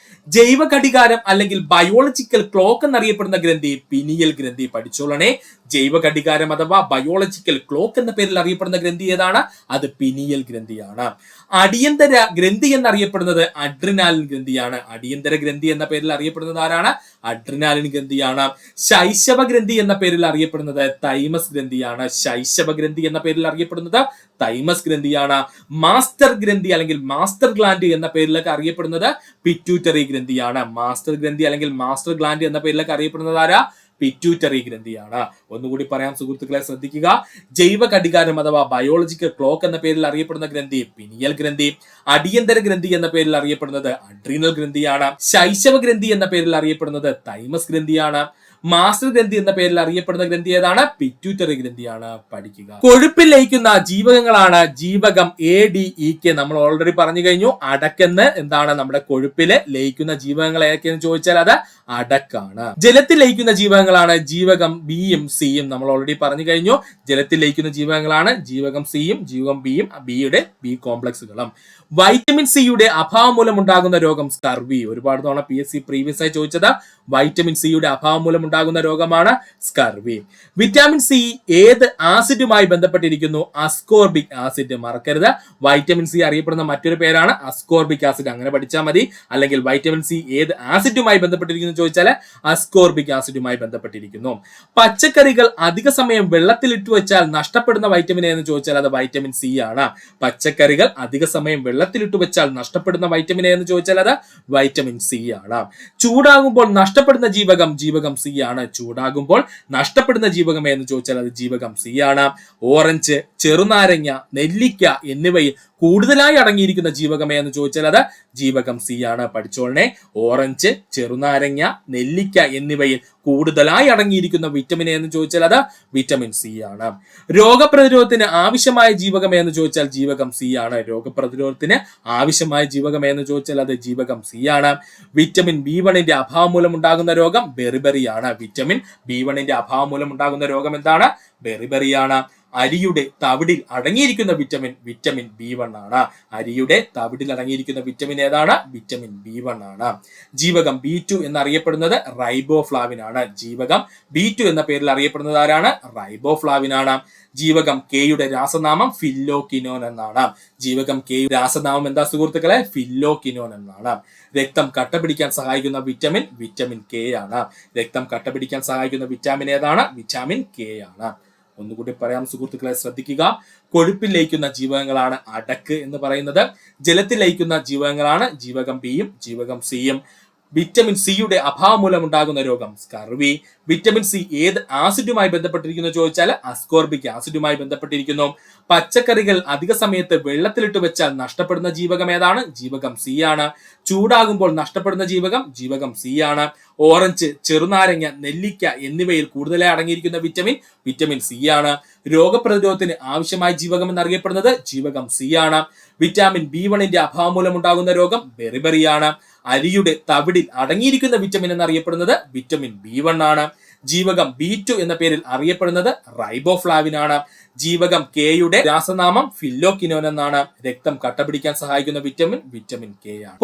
ജൈവ ഘടികാരം അല്ലെങ്കിൽ ബയോളജിക്കൽ ക്ലോക്ക് എന്നറിയപ്പെടുന്ന ഗ്രന്ഥി പിനിയൽ ഗ്രന്ഥി. പഠിച്ചോളണേ, ജൈവ ഘടികാരം അഥവാ ബയോളജിക്കൽ ക്ലോക്ക് എന്ന പേരിൽ അറിയപ്പെടുന്ന ഗ്രന്ഥി ഏതാണ്? അത് പിനിയൽ ഗ്രന്ഥിയാണ്. അടിയന്തര ഗ്രന്ഥി എന്നറിയപ്പെടുന്നത് അഡ്രിനാലിൻ ഗ്രന്ഥിയാണ്. അടിയന്തര ഗ്രന്ഥി എന്ന പേരിൽ അറിയപ്പെടുന്നത് ആരാണ്? അഡ്രിനാലിൻ ഗ്രന്ഥിയാണ്. ശൈശവ ഗ്രന്ഥി എന്ന പേരിൽ അറിയപ്പെടുന്നത് തൈമസ് ഗ്രന്ഥിയാണ്. ശൈശവ ഗ്രന്ഥി എന്ന പേരിൽ അറിയപ്പെടുന്നത് തൈമസ് ഗ്രന്ഥിയാണ്. മാസ്റ്റർ ഗ്രന്ഥി അല്ലെങ്കിൽ മാസ്റ്റർ ഗ്ലാൻഡ് എന്ന പേരിലൊക്കെ അറിയപ്പെടുന്നത് പിറ്റ്യൂറ്ററി ഗ്രന്ഥിയാണ്. മാസ്റ്റർ ഗ്രന്ഥി അല്ലെങ്കിൽ മാസ്റ്റർ ഗ്ലാൻഡ് എന്ന പേരിലൊക്കെ അറിയപ്പെടുന്നത് ആരാ? പിറ്റ്യൂറ്ററി ഗ്രന്ഥിയാണ്. ഒന്നുകൂടി പറയാം സുഹൃത്തുക്കളെ, ശ്രദ്ധിക്കുക. ജൈവ ഘടികാരം അഥവാ ബയോളജിക്കൽ ക്ലോക്ക് എന്ന പേരിൽ അറിയപ്പെടുന്ന ഗ്രന്ഥി പിനിയൽ ഗ്രന്ഥി. അടിയന്തര ഗ്രന്ഥി എന്ന പേരിൽ അറിയപ്പെടുന്നത് അഡ്രീനൽ ഗ്രന്ഥിയാണ്. ശൈശവ ഗ്രന്ഥി എന്ന പേരിൽ അറിയപ്പെടുന്നത് തൈമസ് ഗ്രന്ഥിയാണ്. മാസ്റ്റർ ഗ്രന്ഥി എന്ന പേരിൽ അറിയപ്പെടുന്ന ഗ്രന്ഥി ഏതാണ്? പിറ്റ്യൂറ്ററി ഗ്രന്ഥിയാണ്. പഠിക്കുക. കൊഴുപ്പിൽ ലയിക്കുന്ന ജീവകങ്ങളാണ് ജീവകം ADEK. നമ്മൾ ഓൾറെഡി പറഞ്ഞു കഴിഞ്ഞു. അടക്കെന്ന് എന്താണ്? നമ്മുടെ കൊഴുപ്പില് ലയിക്കുന്ന ജീവകങ്ങൾ ഏതൊക്കെയെന്ന് ചോദിച്ചാൽ അത് അടക്കാണ്. ജലത്തിൽ ലയിക്കുന്ന ജീവകങ്ങളാണ് ജീവകം ബിയും സിയും. നമ്മൾ ഓൾറെഡി പറഞ്ഞു കഴിഞ്ഞു. ജലത്തിൽ ലയിക്കുന്ന ജീവകങ്ങളാണ് ജീവകം സിയും ജീവകം ബിയും, ബിയുടെ ബി കോംപ്ലക്സുകളും. വൈറ്റമിൻ സിയുടെ അഭാവം മൂലം ഉണ്ടാകുന്ന രോഗം സ്കർവി. ഒരുപാട് തവണ PSC പ്രീവിയസ് ആയി ചോദിച്ചത് വൈറ്റമിൻ സിയുടെ അഭാവം മൂലം ഉണ്ടാകുന്ന രോഗമാണ് സ്കർവി. വിറ്റാമിൻ സി ഏത് ആസിഡുമായി ബന്ധപ്പെട്ടിരിക്കുന്നു? Ascorbic acid. മറക്കരുത്, വൈറ്റമിൻ സി അറിയപ്പെടുന്ന മറ്റൊരു പേരാണ് അസ്കോർബിക് ആസിഡ്. അങ്ങനെ പഠിച്ചാൽ മതി. അല്ലെങ്കിൽ വൈറ്റമിൻ സി ഏത് ആസിഡുമായി ബന്ധപ്പെട്ടിരിക്കുന്നു ചോദിച്ചാൽ അസ്കോർബിക് ആസിഡുമായി ബന്ധപ്പെട്ടിരിക്കുന്നു. പച്ചക്കറികൾ അധിക സമയം വെള്ളത്തിൽ ഇട്ടു വെച്ചാൽ നഷ്ടപ്പെടുന്ന വൈറ്റമിൻ എന്ന് ചോദിച്ചാൽ അത് വൈറ്റമിൻ സി ആണ്. പച്ചക്കറികൾ അധിക സമയം വെള്ളത്തിലിട്ട് വെച്ചാൽ നഷ്ടപ്പെടുന്ന വൈറ്റമിൻ എന്ന് ചോദിച്ചാൽ അത് വൈറ്റമിൻ സി ആണ്. ചൂടാകുമ്പോൾ നഷ്ടപ്പെടുന്ന ജീവകം ജീവകം സി ആണ്. ചൂടാകുമ്പോൾ നഷ്ടപ്പെടുന്ന ജീവകം എന്ന് ചോദിച്ചാൽ അത് ജീവകം സി ആണ്. ഓറഞ്ച്, ചെറുനാരങ്ങ, നെല്ലിക്ക എന്നിവയിൽ കൂടുതലായി അടങ്ങിയിരിക്കുന്ന ജീവകമേ എന്ന് ചോദിച്ചാൽ അത് ജീവകം സി ആണ്. പഠിച്ചോളനെ, ഓറഞ്ച്, ചെറുനാരങ്ങ, നെല്ലിക്ക എന്നിവയിൽ കൂടുതലായി അടങ്ങിയിരിക്കുന്ന വിറ്റമിൻ എന്ന് ചോദിച്ചാൽ അത് വിറ്റമിൻ സി ആണ്. രോഗപ്രതിരോധത്തിന് ആവശ്യമായ ജീവകം എന്ന് ചോദിച്ചാൽ ജീവകം സി ആണ്. രോഗപ്രതിരോധത്തിന് ആവശ്യമായ ജീവകം എന്ന് ചോദിച്ചാൽ അത് ജീവകം സി ആണ്. വിറ്റമിൻ B1 അഭാവം മൂലം ഉണ്ടാകുന്ന രോഗം ബെറിബെറി ആണ്. വിറ്റമിൻ B1 അഭാവം മൂലം ഉണ്ടാകുന്ന രോഗം എന്താണ്? ബെറിബെറിയാണ്. അരിയുടെ തവിടിൽ അടങ്ങിയിരിക്കുന്ന വിറ്റമിൻ വിറ്റമിൻ B1 ആണ്. അരിയുടെ തവിടിൽ അടങ്ങിയിരിക്കുന്ന വിറ്റമിൻ ഏതാണ്? വിറ്റമിൻ B1 ആണ്. ജീവകം B2 എന്നറിയപ്പെടുന്നത് റൈബോഫ്ലാവിൻ ആണ്. ജീവകം B2 എന്ന പേരിൽ അറിയപ്പെടുന്നത് ആരാണ്? റൈബോഫ്ലാവിൻ ആണ്. ജീവകം കെയുടെ രാസനാമം ഫില്ലോക്വിനോൻ എന്നാണ്. ജീവകം കെ രാസനാമം എന്താ സുഹൃത്തുക്കളെ? ഫില്ലോക്വിനോൻ എന്നാണ്. രക്തം കട്ടപിടിക്കാൻ സഹായിക്കുന്ന വിറ്റമിൻ വിറ്റമിൻ കെ ആണ്. രക്തം കട്ടപിടിക്കാൻ സഹായിക്കുന്ന വിറ്റാമിൻ ഏതാണ്? വിറ്റാമിൻ കെ ആണ്. ഒന്നുകൂടി പറയാം സുഹൃത്തുക്കളെ, ശ്രദ്ധിക്കുക. കൊഴുപ്പിൽ ലയിക്കുന്ന ജീവകങ്ങളാണ് അടക്ക് എന്ന് പറയുന്നത്. ജലത്തിൽ ലയിക്കുന്ന ജീവകങ്ങളാണ് ജീവകം ബിയും ജീവകം സിയും. വിറ്റമിൻ സിയുടെ അഭാവം മൂലം ഉണ്ടാകുന്ന രോഗം സ്കർവി. വിറ്റമിൻ സി ഏത് ആസിഡുമായി ബന്ധപ്പെട്ടിരിക്കുന്നു ചോദിച്ചാൽ അസ്കോർബിക് ആസിഡുമായി ബന്ധപ്പെട്ടിരിക്കുന്നു. പച്ചക്കറികൾ അധിക സമയത്ത് വെള്ളത്തിലിട്ട് വെച്ചാൽ നഷ്ടപ്പെടുന്ന ജീവകം ഏതാണ്? ജീവകം സി ആണ്. ചൂടാകുമ്പോൾ നഷ്ടപ്പെടുന്ന ജീവകം ജീവകം സി ആണ്. ഓറഞ്ച്, ചെറുനാരങ്ങ, നെല്ലിക്ക എന്നിവയിൽ കൂടുതലായി അടങ്ങിയിരിക്കുന്ന വിറ്റമിൻ വിറ്റമിൻ സി ആണ്. രോഗപ്രതിരോധത്തിന് ആവശ്യമായ ജീവകം എന്നറിയപ്പെടുന്നത് ജീവകം സി ആണ്. വിറ്റാമിൻ B1 അഭാവം മൂലം ഉണ്ടാകുന്ന രോഗം ബെറിബെറിയാണ്. അരിയുടെ തവിടിൽ അടങ്ങിയിരിക്കുന്ന വിറ്റമിൻ എന്നറിയപ്പെടുന്നത് വിറ്റമിൻ B1 ആണ്. ജീവകം B2 എന്ന പേരിൽ അറിയപ്പെടുന്നത് റൈബോഫ്ലാവിൻ ആണ്. ജീവകം കെയുടെ രാസനാമം ഫില്ലോക്വിനോൻ എന്നാണ്. രക്തം കട്ടപിടിക്കാൻ സഹായിക്കുന്ന വിറ്റമിൻ വിറ്റമിൻ കെ ആണ്.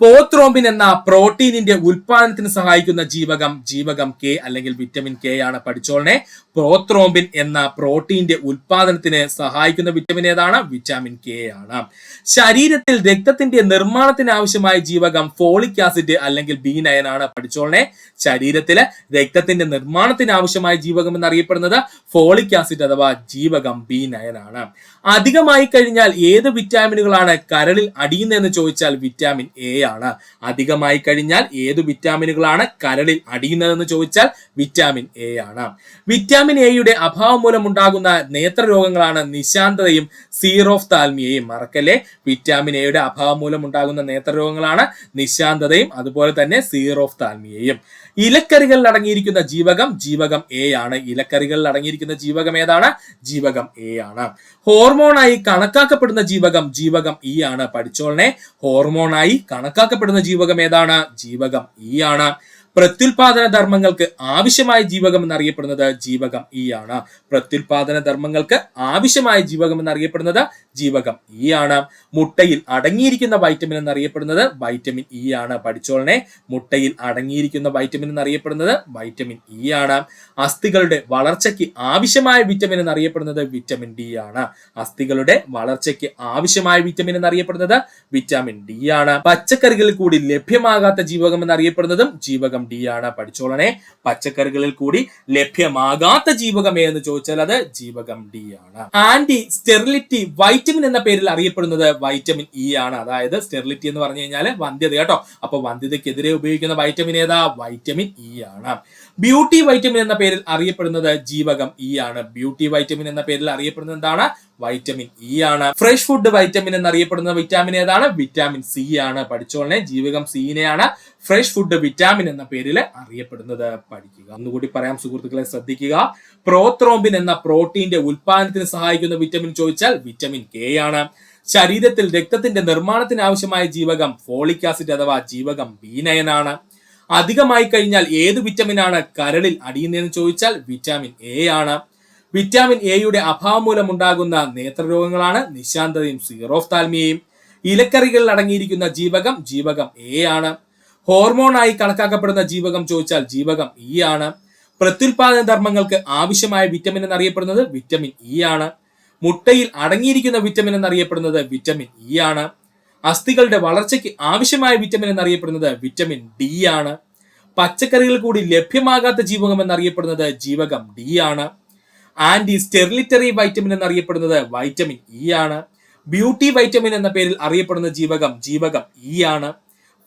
പോത്രോംബിൻ എന്ന പ്രോട്ടീനിന്റെ ഉൽപാദനത്തിന് സഹായിക്കുന്ന ജീവകം ജീവകം കെ അല്ലെങ്കിൽ വിറ്റമിൻ കെ ആണ്. പഠിച്ചോളനെ. പ്രോത്രോംബിൻ എന്ന പ്രോട്ടീന്റെ ഉൽപാദനത്തിന് സഹായിക്കുന്ന വിറ്റമിൻ ഏതാണ്? വിറ്റാമിൻ കെ ആണ്. ശരീരത്തിൽ രക്തത്തിന്റെ നിർമ്മാണത്തിന് ആവശ്യമായ ജീവകം ഫോളിക് ആസിഡ് അല്ലെങ്കിൽ B9 ആണ്. പഠിച്ചോളനെ. ശരീരത്തിലെ രക്തത്തിന്റെ നിർമ്മാണത്തിന് ആവശ്യമായ ജീവകം എന്നറിയപ്പെടുന്നത് ഫോളിക് ആസിഡ് അഥവാ ജീവകം B9 ആണ്. അധികമായി കഴിഞ്ഞാൽ ഏത് വിറ്റാമിനുകളാണ് കരളിൽ അടിയുന്നതെന്ന് ചോദിച്ചാൽ വിറ്റാമിൻ എ ആണ്. അധികമായി കഴിഞ്ഞാൽ ഏത് വിറ്റാമിനുകളാണ് കരളിൽ അടിയുന്നതെന്ന് ചോദിച്ചാൽ വിറ്റാമിൻ എ ആണ്. വിറ്റാമിൻ എയുടെ അഭാവം മൂലം ഉണ്ടാകുന്ന നേത്രരോഗങ്ങളാണ് നിശാന്തതയും സീറോഫ്താൽമിയയും. മറക്കല്ലേ, വിറ്റാമിൻ എയുടെ അഭാവം മൂലം ഉണ്ടാകുന്ന നേത്രരോഗങ്ങളാണ് നിശാന്തതയും അതുപോലെ തന്നെ സീറോഫ്താൽമിയയും. ഇലക്കറികളിൽ അടങ്ങിയിരിക്കുന്ന ജീവകം ജീവകം എ ആണ്. ഇലക്കറികളിൽ അടങ്ങിയിരിക്കുന്ന ജീവകം ഏതാണ്? ജീവകം എ ആണ്. ഹോർമോണായി കണക്കാക്കപ്പെടുന്ന ജീവകം ജീവകം ഇ ആണ്. പഠിച്ചോളനെ. ഹോർമോണായി കണക്കാക്കപ്പെടുന്ന ജീവകം ഏതാണ്? ജീവകം ഇ ആണ്. പ്രത്യുൽപാദന ധർമ്മങ്ങൾക്ക് ആവശ്യമായ ജീവകം എന്നറിയപ്പെടുന്നത് ജീവകം ഇ ആണ്. പ്രത്യുൽപാദന ധർമ്മങ്ങൾക്ക് ആവശ്യമായ ജീവകം എന്നറിയപ്പെടുന്നത് ജീവകം ഇ ആണ്. മുട്ടയിൽ അടങ്ങിയിരിക്കുന്ന വൈറ്റമിൻ എന്നറിയപ്പെടുന്നത് വൈറ്റമിൻ ഇ ആണ്. പഠിച്ചോളനെ. മുട്ടയിൽ അടങ്ങിയിരിക്കുന്ന വൈറ്റമിൻ എന്നറിയപ്പെടുന്നത് വൈറ്റമിൻ ഇ ആണ്. അസ്ഥികളുടെ വളർച്ചയ്ക്ക് ആവശ്യമായ വിറ്റമിൻ എന്നറിയപ്പെടുന്നത് വിറ്റമിൻ ഡി ആണ്. അസ്ഥികളുടെ വളർച്ചയ്ക്ക് ആവശ്യമായ വിറ്റമിൻ എന്നറിയപ്പെടുന്നത് വിറ്റാമിൻ ഡി ആണ്. പച്ചക്കറികളിൽ കൂടി ലഭ്യമാകാത്ത ജീവകം എന്നറിയപ്പെടുന്നതും ജീവകം ഡി ആണ്. പഠിച്ചോളനെ. പച്ചക്കറികളിൽ കൂടി ലഭ്യമാകാത്ത ജീവകം എന്ന് ചോദിച്ചാൽ അത് ജീവകം ഡി ആണ്. ആന്റി സ്റ്റെറിലിറ്റി വൈറ്റമിൻ എന്ന പേരിൽ അറിയപ്പെടുന്നത് വൈറ്റമിൻ ഇ ആണ്. അതായത് സ്റ്റെറിലിറ്റി എന്ന് പറഞ്ഞു കഴിഞ്ഞാൽ വന്ധ്യത കേട്ടോ. അപ്പൊ വന്ധ്യതയ്ക്കെതിരെ ഉപയോഗിക്കുന്ന വൈറ്റമിൻ ഏതാ? വൈറ്റമിൻ ഇ ആണ്. ബ്യൂട്ടി വൈറ്റമിൻ എന്ന പേരിൽ അറിയപ്പെടുന്നത് ജീവകം ഇ ആണ്. ബ്യൂട്ടി വൈറ്റമിൻ എന്ന പേരിൽ അറിയപ്പെടുന്നത് എന്താണ്? വൈറ്റമിൻ ഇ ആണ്. ഫ്രഷ് ഫുഡ് വൈറ്റമിൻ എന്നറിയപ്പെടുന്ന വിറ്റാമിൻ ഏതാണ്? വിറ്റാമിൻ സി ആണ്. പഠിച്ചോളനെ. ജീവകം സിനെയാണ് ഫ്രഷ് ഫുഡ് വിറ്റാമിൻ എന്ന പേരിൽ അറിയപ്പെടുന്നത്. പഠിക്കുക. ഒന്നുകൂടി പറയാം സുഹൃത്തുക്കളെ, ശ്രദ്ധിക്കുക. പ്രോത്രോംബിൻ എന്ന പ്രോട്ടീന്റെ ഉൽപാദനത്തിന് സഹായിക്കുന്ന വിറ്റമിൻ ചോദിച്ചാൽ വിറ്റമിൻ കെ ആണ്. ശരീരത്തിൽ രക്തത്തിന്റെ നിർമ്മാണത്തിന് ആവശ്യമായ ജീവകം ഫോളിക് ആസിഡ് അഥവാ ജീവകം B9 ആണ്. അധികമായി കഴിഞ്ഞാൽ ഏത് വിറ്റമിൻ ആണ് കരളിൽ അടിയുന്നതെന്ന് ചോദിച്ചാൽ വിറ്റാമിൻ എ ആണ്. വിറ്റാമിൻ എയുടെ അഭാവം മൂലം ഉണ്ടാകുന്ന നേത്രരോഗങ്ങളാണ് നിശാന്തതയും സീറോഫ്താൽമിയയും. ഇലക്കറികളിൽ അടങ്ങിയിരിക്കുന്ന ജീവകം ജീവകം എ ആണ്. ഹോർമോണായി കണക്കാക്കപ്പെടുന്ന ജീവകം ചോദിച്ചാൽ ജീവകം ഇ ആണ്. പ്രത്യുൽപാദന ധർമ്മങ്ങൾക്ക് ആവശ്യമായ വിറ്റമിൻ എന്നറിയപ്പെടുന്നത് വിറ്റമിൻ ഇ ആണ്. മുട്ടയിൽ അടങ്ങിയിരിക്കുന്ന വിറ്റമിൻ എന്നറിയപ്പെടുന്നത് വിറ്റമിൻ ഇ ആണ്. അസ്ഥികളുടെ വളർച്ചയ്ക്ക് ആവശ്യമായ വിറ്റമിൻ എന്നറിയപ്പെടുന്നത് വിറ്റമിൻ ഡി ആണ്. പച്ചക്കറികളിൽ കൂടി ലഭ്യമാകാത്ത ജീവകം എന്നറിയപ്പെടുന്നത് ജീവകം ഡി ആണ്. ആന്റി സ്റ്റെറിലിറ്ററി വൈറ്റമിൻ എന്നറിയപ്പെടുന്നത് വൈറ്റമിൻ ഇ ആണ്. ബ്യൂട്ടി വൈറ്റമിൻ എന്ന പേരിൽ അറിയപ്പെടുന്ന ജീവകം ജീവകം ഇ ആണ്.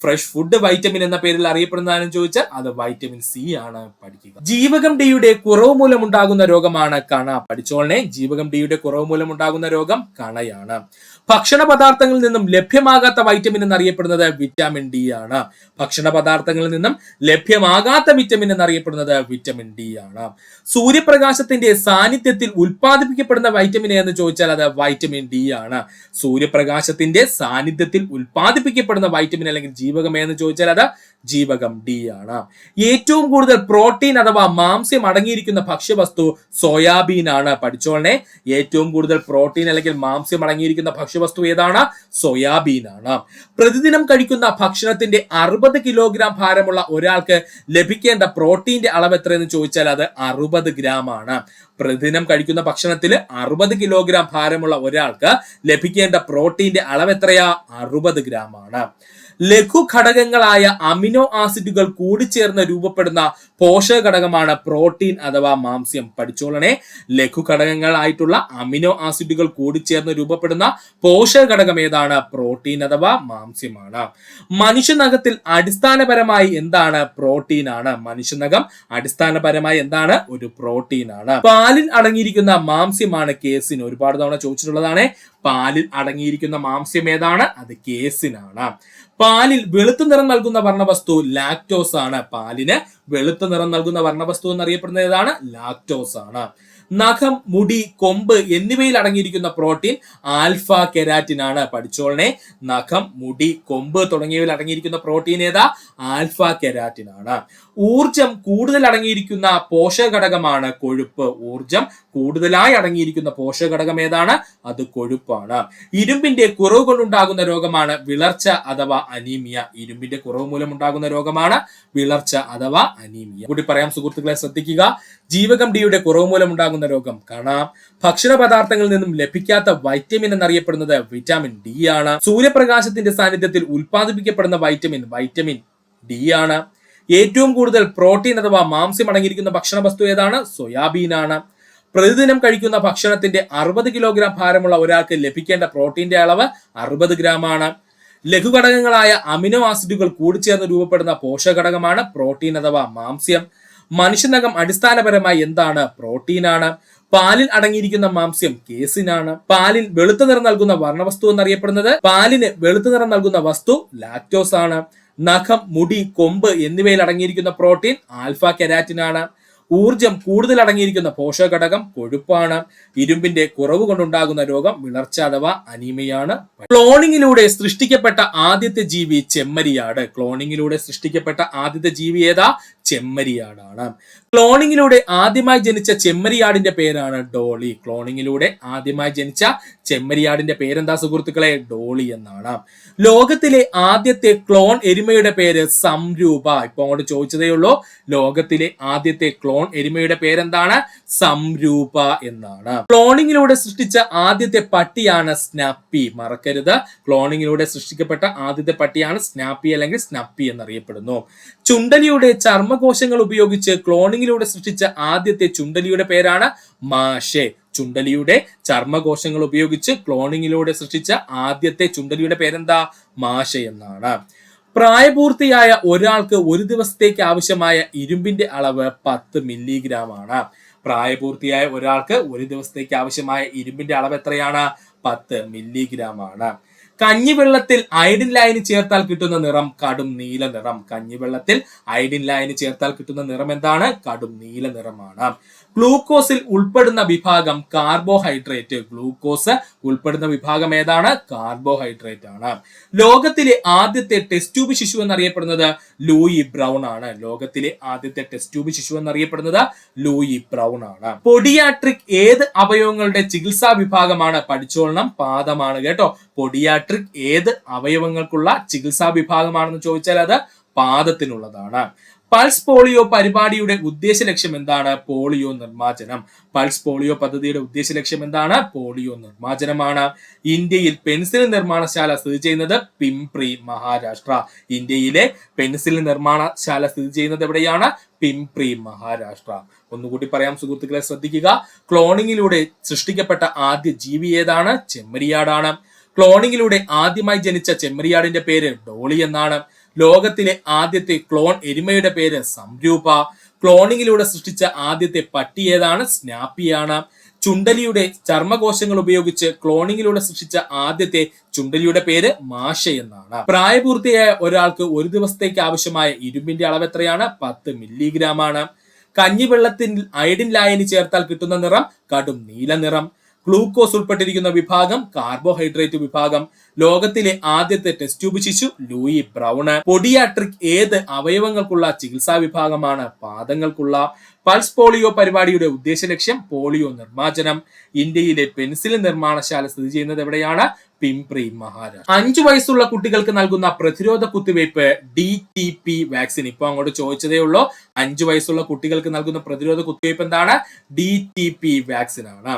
ഫ്രഷ് ഫുഡ് വൈറ്റമിൻ എന്ന പേരിൽ അറിയപ്പെടുന്നതാണെന്ന് ചോദിച്ചാൽ അത് വൈറ്റമിൻ സി ആണ്. പഠിക്കുക. ജീവകം ഡിയുടെ കുറവ് മൂലം ഉണ്ടാകുന്ന രോഗമാണ് കണ. പഠിച്ചോളനെ. ജീവകം ഡിയുടെ കുറവ് മൂലം ഉണ്ടാകുന്ന രോഗം കണയാണ്. ഭക്ഷണ പദാർത്ഥങ്ങളിൽ നിന്നും ലഭ്യമാകാത്ത വൈറ്റമിൻ എന്നറിയപ്പെടുന്നത് വിറ്റാമിൻ ഡി ആണ്. ഭക്ഷണ പദാർത്ഥങ്ങളിൽ നിന്നും ലഭ്യമാകാത്ത വിറ്റമിൻ എന്നറിയപ്പെടുന്നത് വിറ്റമിൻ ഡി ആണ്. സൂര്യപ്രകാശത്തിന്റെ സാന്നിധ്യത്തിൽ ഉൽപ്പാദിപ്പിക്കപ്പെടുന്ന വൈറ്റമിൻ എന്ന് ചോദിച്ചാൽ അത് വൈറ്റമിൻ ഡി ആണ്. സൂര്യപ്രകാശത്തിന്റെ സാന്നിധ്യത്തിൽ ഉൽപ്പാദിപ്പിക്കപ്പെടുന്ന വൈറ്റമിൻ അല്ലെങ്കിൽ ജീവകം എന്ന് ചോദിച്ചാൽ അത് ജീവകം ഡി ആണ്. ഏറ്റവും കൂടുതൽ പ്രോട്ടീൻ അഥവാ മാംസ്യം അടങ്ങിയിരിക്കുന്ന ഭക്ഷ്യവസ്തു സോയാബീൻ ആണ്. പഠിച്ചോളനെ, ഏറ്റവും കൂടുതൽ പ്രോട്ടീൻ അല്ലെങ്കിൽ മാംസ്യം അടങ്ങിയിരിക്കുന്ന ഭക്ഷ്യവസ്തു ഏതാണ്? സോയാബീൻ ആണ്. പ്രതിദിനം കഴിക്കുന്ന ഭക്ഷണത്തിന്റെ 60 കിലോഗ്രാം ഭാരമുള്ള ഒരാൾക്ക് ലഭിക്കേണ്ട പ്രോട്ടീന്റെ അളവ് എത്രയെന്ന് ചോദിച്ചാൽ അത് 60 ഗ്രാം ആണ്. പ്രതിദിനം കഴിക്കുന്ന ഭക്ഷണത്തിൽ 60 കിലോഗ്രാം ഭാരമുള്ള ഒരാൾക്ക് ലഭിക്കേണ്ട പ്രോട്ടീന്റെ അളവ് എത്രയാ? 60 ഗ്രാം ആണ്. ലഘു ഘടകങ്ങളായ അമിനോ ആസിഡുകൾ കൂടിച്ചേർന്ന് രൂപപ്പെടുന്ന പോഷക ഘടകമാണ് പ്രോട്ടീൻ അഥവാ മാംസ്യം. പഠിച്ചോളണേ, ലഘു ഘടകങ്ങളായിട്ടുള്ള അമിനോ ആസിഡുകൾ കൂടിച്ചേർന്ന് രൂപപ്പെടുന്ന പോഷക ഘടകം ഏതാണ്? പ്രോട്ടീൻ അഥവാ മാംസ്യമാണ്. മനുഷ്യനഖത്തിൽ അടിസ്ഥാനപരമായി എന്താണ്? പ്രോട്ടീൻ ആണ്. മനുഷ്യനഖം അടിസ്ഥാനപരമായി എന്താണ്? ഒരു പ്രോട്ടീൻ ആണ്. പാലിൽ അടങ്ങിയിരിക്കുന്ന മാംസ്യമാണ് കേസിൻ. ഒരുപാട് തവണ ചോദിച്ചിട്ടുള്ളതാണ്. പാലിൽ അടങ്ങിയിരിക്കുന്ന മാംസ്യം ഏതാണ്? അത് കേസിനാണ്. പാലിൽ വെളുത്ത നിറം നൽകുന്ന വർണ്ണവസ്തു ലാക്ടോസ് ആണ്. പാലിന് വെളുത്ത നിറം നൽകുന്ന വർണ്ണവസ്തു എന്നറിയപ്പെടുന്നത് ഏതാണ്? ലാക്ടോസ് ആണ്. നഖം, മുടി, കൊമ്പ് എന്നിവയിൽ അടങ്ങിയിരിക്കുന്ന പ്രോട്ടീൻ ആൽഫ കെരാറ്റിൻ ആണ്. പഠിച്ചോളനെ, നഖം, മുടി, കൊമ്പ് തുടങ്ങിയവയിൽ അടങ്ങിയിരിക്കുന്ന പ്രോട്ടീൻ ഏതാ? ആൽഫ കെരാറ്റിൻ ആണ്. ഊർജം കൂടുതൽ അടങ്ങിയിരിക്കുന്ന പോഷക ഘടകമാണ് കൊഴുപ്പ്. ഊർജം കൂടുതലായി അടങ്ങിയിരിക്കുന്ന പോഷക ഘടകം ഏതാണ്? അത് കൊഴുപ്പാണ്. ഇരുമ്പിന്റെ കുറവ് കൊണ്ടുണ്ടാകുന്ന രോഗമാണ് വിളർച്ച അഥവാ അനീമിയ. ഇരുമ്പിന്റെ കുറവ് മൂലം ഉണ്ടാകുന്ന രോഗമാണ് വിളർച്ച അഥവാ അനീമിയ. കൂടി പറയാം സുഹൃത്തുക്കളെ, ശ്രദ്ധിക്കുക. ജീവകം ഡിയുടെ കുറവ് മൂലം ഉണ്ടാകുന്ന രോഗം കാണാം. ഭക്ഷണ പദാർത്ഥങ്ങളിൽ നിന്നും ലഭിക്കാത്ത വൈറ്റമിൻ എന്നറിയപ്പെടുന്നത് വിറ്റാമിൻ ഡി ആണ്. സൂര്യപ്രകാശത്തിന്റെ സാന്നിധ്യത്തിൽ ഉൽപ്പാദിപ്പിക്കപ്പെടുന്ന വൈറ്റമിൻ ഡി ആണ്. ഏറ്റവും കൂടുതൽ പ്രോട്ടീൻ അഥവാ മാംസ്യം അടങ്ങിയിരിക്കുന്ന ഭക്ഷണ വസ്തു ഏതാണ്? സോയാബീൻ ആണ്. പ്രതിദിനം കഴിക്കുന്ന ഭക്ഷണത്തിന്റെ 60 കിലോഗ്രാം ഭാരമുള്ള ഒരാൾക്ക് ലഭിക്കേണ്ട പ്രോട്ടീന്റെ അളവ് 60 ഗ്രാം ആണ്. ലഘുഘടകങ്ങളായ അമിനോ ആസിഡുകൾ കൂടിച്ചേർന്ന് രൂപപ്പെടുന്ന പോഷക ഘടകമാണ് പ്രോട്ടീൻ അഥവാ മാംസ്യം. മനുഷ്യനഖം അടിസ്ഥാനപരമായി എന്താണ്? പ്രോട്ടീനാണ്. പാലിൽ അടങ്ങിയിരിക്കുന്ന മാംസ്യം കേസിനാണ്. പാലിൽ വെളുത്ത നിറം നൽകുന്ന വർണ്ണവസ്തു എന്നറിയപ്പെടുന്നത് പാലിന് വെളുത്ത നിറം നൽകുന്ന വസ്തു ലാക്ടോസ് ആണ്. നഖം, മുടി, കൊമ്പ് എന്നിവയിൽ അടങ്ങിയിരിക്കുന്ന പ്രോട്ടീൻ ആൽഫ കെരാറ്റിൻ ആണ്. ഊർജം കൂടുതൽ അടങ്ങിയിരിക്കുന്ന പോഷക ഘടകം കൊഴുപ്പാണ്. ഇരുമ്പിന്റെ കുറവ് കൊണ്ടുണ്ടാകുന്ന രോഗം വിളർച്ച അഥവാ അനീമിയാണ്. ക്ലോണിങ്ങിലൂടെ സൃഷ്ടിക്കപ്പെട്ട ആദ്യത്തെ ജീവി ചെമ്മരിയാട്. ക്ലോണിങ്ങിലൂടെ സൃഷ്ടിക്കപ്പെട്ട ആദ്യത്തെ ജീവി ഏതാ? ചെമ്മരിയാടാണ്. ക്ലോണിങ്ങിലൂടെ ആദ്യമായി ജനിച്ച ചെമ്മരിയാടിന്റെ പേരാണ് ഡോളി. ക്ലോണിങ്ങിലൂടെ ആദ്യമായി ജനിച്ച ചെമ്മരിയാടിന്റെ പേരെന്താ സുഹൃത്തുക്കളെ? ഡോളി എന്നാണ്. ലോകത്തിലെ ആദ്യത്തെ ക്ലോൺ എരുമയുടെ പേര് സംരൂപ. ഇപ്പൊ അങ്ങോട്ട് ചോദിച്ചതേ ഉള്ളൂ. ലോകത്തിലെ ആദ്യത്തെ ക്ലോൺ എരുമയുടെ പേരെന്താണ്? സംരൂപ എന്നാണ്. ക്ലോണിങ്ങിലൂടെ സൃഷ്ടിച്ച ആദ്യത്തെ പട്ടിയാണ് സ്നാപ്പി. മറക്കരുത്, ക്ലോണിങ്ങിലൂടെ സൃഷ്ടിക്കപ്പെട്ട ആദ്യത്തെ പട്ടിയാണ് സ്നാപ്പി അല്ലെങ്കിൽ സ്നപ്പി എന്നറിയപ്പെടുന്നു. ചുണ്ടലിയുടെ ചർമ്മകോശങ്ങൾ ഉപയോഗിച്ച് ക്ലോണിങ്ങിലൂടെ സൃഷ്ടിച്ച ആദ്യത്തെ ചുണ്ടലിയുടെ പേരാണ് മാഷെ. ചുണ്ടലിയുടെ ചർമ്മകോശങ്ങൾ ഉപയോഗിച്ച് ക്ലോണിങ്ങിലൂടെ സൃഷ്ടിച്ച ആദ്യത്തെ ചുണ്ടലിയുടെ പേരെന്താ? മാഷ എന്നാണ്. പ്രായപൂർത്തിയായ ഒരാൾക്ക് ഒരു ദിവസത്തേക്ക് ആവശ്യമായ ഇരുമ്പിന്റെ അളവ് 10 മില്ലിഗ്രാം ആണ്. പ്രായപൂർത്തിയായ ഒരാൾക്ക് ഒരു ദിവസത്തേക്ക് ആവശ്യമായ ഇരുമ്പിന്റെ അളവ് എത്രയാണ്? 10 മില്ലിഗ്രാം ആണ്. കഞ്ഞിവെള്ളത്തിൽ അയഡിൻ ലായനി ചേർത്താൽ കിട്ടുന്ന നിറം കടും നീല നിറം. കഞ്ഞിവെള്ളത്തിൽ അയഡിൻ ലായനി ചേർത്താൽ കിട്ടുന്ന നിറം എന്താണ്? കടും നീല നിറമാണ്. ഗ്ലൂക്കോസിൽ ഉൾപ്പെടുന്ന വിഭാഗം കാർബോഹൈഡ്രേറ്റ്. ഗ്ലൂക്കോസ് ഉൾപ്പെടുന്ന വിഭാഗം ഏതാണ്? കാർബോഹൈഡ്രേറ്റ് ആണ്. ലോകത്തിലെ ആദ്യത്തെ ടെസ്റ്റ് ട്യൂബ് ശിശു എന്നറിയപ്പെടുന്നത് ലൂയി ബ്രൗൺ ആണ്. ലോകത്തിലെ ആദ്യത്തെ ടെസ്റ്റ് ട്യൂബ് ശിശു എന്നറിയപ്പെടുന്നത് ലൂയി ബ്രൗൺ ആണ്. പൊഡിയാട്രിക് ഏത് അവയവങ്ങളുടെ ചികിത്സാ വിഭാഗമാണ്? പഠിച്ചോളണം, പാദമാണ് കേട്ടോ. പൊഡിയാട്രിക് ഏത് അവയവങ്ങൾക്കുള്ള ചികിത്സാ വിഭാഗമാണെന്ന് ചോദിച്ചാൽ അത് പാദത്തിനുള്ളതാണ്. പൾസ് പോളിയോ പരിപാടിയുടെ ഉദ്ദേശ ലക്ഷ്യം എന്താണ്? പോളിയോ നിർമ്മാർജ്ജനം. പൾസ് പോളിയോ പദ്ധതിയുടെ ഉദ്ദേശ ലക്ഷ്യം എന്താണ്? പോളിയോ നിർമ്മാർജ്ജനമാണ്. ഇന്ത്യയിൽ പെൻസിലിൻ നിർമ്മാണശാല സ്ഥിതി ചെയ്യുന്നത് പിംപ്രി, മഹാരാഷ്ട്ര. ഇന്ത്യയിലെ പെൻസിലിൻ നിർമ്മാണശാല സ്ഥിതി ചെയ്യുന്നത് എവിടെയാണ്? പിംപ്രി, മഹാരാഷ്ട്ര. ഒന്നുകൂടി പറയാം സുഹൃത്തുക്കളെ, ശ്രദ്ധിക്കുക. ക്ലോണിങ്ങിലൂടെ സൃഷ്ടിക്കപ്പെട്ട ആദ്യ ജീവി ഏതാണ്? ചെമ്മരിയാടാണ്. ക്ലോണിങ്ങിലൂടെ ആദ്യമായി ജനിച്ച ചെമ്മരിയാടിന്റെ പേര് ഡോളി എന്നാണ്. ലോകത്തിലെ ആദ്യത്തെ ക്ലോൺ എരുമയുടെ പേര് സംരൂപ. ക്ലോണിങ്ങിലൂടെ സൃഷ്ടിച്ച ആദ്യത്തെ പട്ടി ഏതാണ്? സ്നാപ്പിയാണ്. ചുണ്ടലിയുടെ ചർമ്മകോശങ്ങൾ ഉപയോഗിച്ച് ക്ലോണിങ്ങിലൂടെ സൃഷ്ടിച്ച ആദ്യത്തെ ചുണ്ടലിയുടെ പേര് മാഷ എന്നാണ്. പ്രായപൂർത്തിയായ ഒരാൾക്ക് ഒരു ദിവസത്തേക്ക് ആവശ്യമായ ഇരുമ്പിന്റെ അളവ് എത്രയാണ്? 10 മില്ലിഗ്രാം ആണ്. കഞ്ഞിവെള്ളത്തിൽ അയഡിൻ ലായനി ചേർത്താൽ കിട്ടുന്ന നിറം കടും നീല നിറം. ഗ്ലൂക്കോസ് ഉൾപ്പെട്ടിരിക്കുന്ന വിഭാഗം കാർബോഹൈഡ്രേറ്റ് വിഭാഗം. ലോകത്തിലെ ആദ്യത്തെ ടെസ്റ്റ് ട്യൂബ് ശിശു ലൂയി ബ്രൗണ്. പൊഡിയാട്രിക് ഏത് അവയവങ്ങൾക്കുള്ള ചികിത്സാ വിഭാഗമാണ്? പാദങ്ങൾക്കുള്ള. പൾസ് പോളിയോ പരിപാടിയുടെ ഉദ്ദേശ ലക്ഷ്യം പോളിയോ നിർമ്മാർജ്ജനം. ഇന്ത്യയിലെ പെൻസിലിൻ നിർമ്മാണശാല സ്ഥിതി ചെയ്യുന്നത് എവിടെയാണ്? പിംപ്രി, മഹാരാഷ്ട്ര. 5 വയസ്സുള്ള കുട്ടികൾക്ക് നൽകുന്ന പ്രതിരോധ കുത്തിവയ്പ് DTP വാക്സിൻ. ഇപ്പൊ അങ്ങോട്ട് ചോദിച്ചതേ ഉള്ളൂ. 5 വയസ്സുള്ള കുട്ടികൾക്ക് നൽകുന്ന പ്രതിരോധ കുത്തിവയ്പ് എന്താണ്? DTP വാക്സിൻ ആണ്.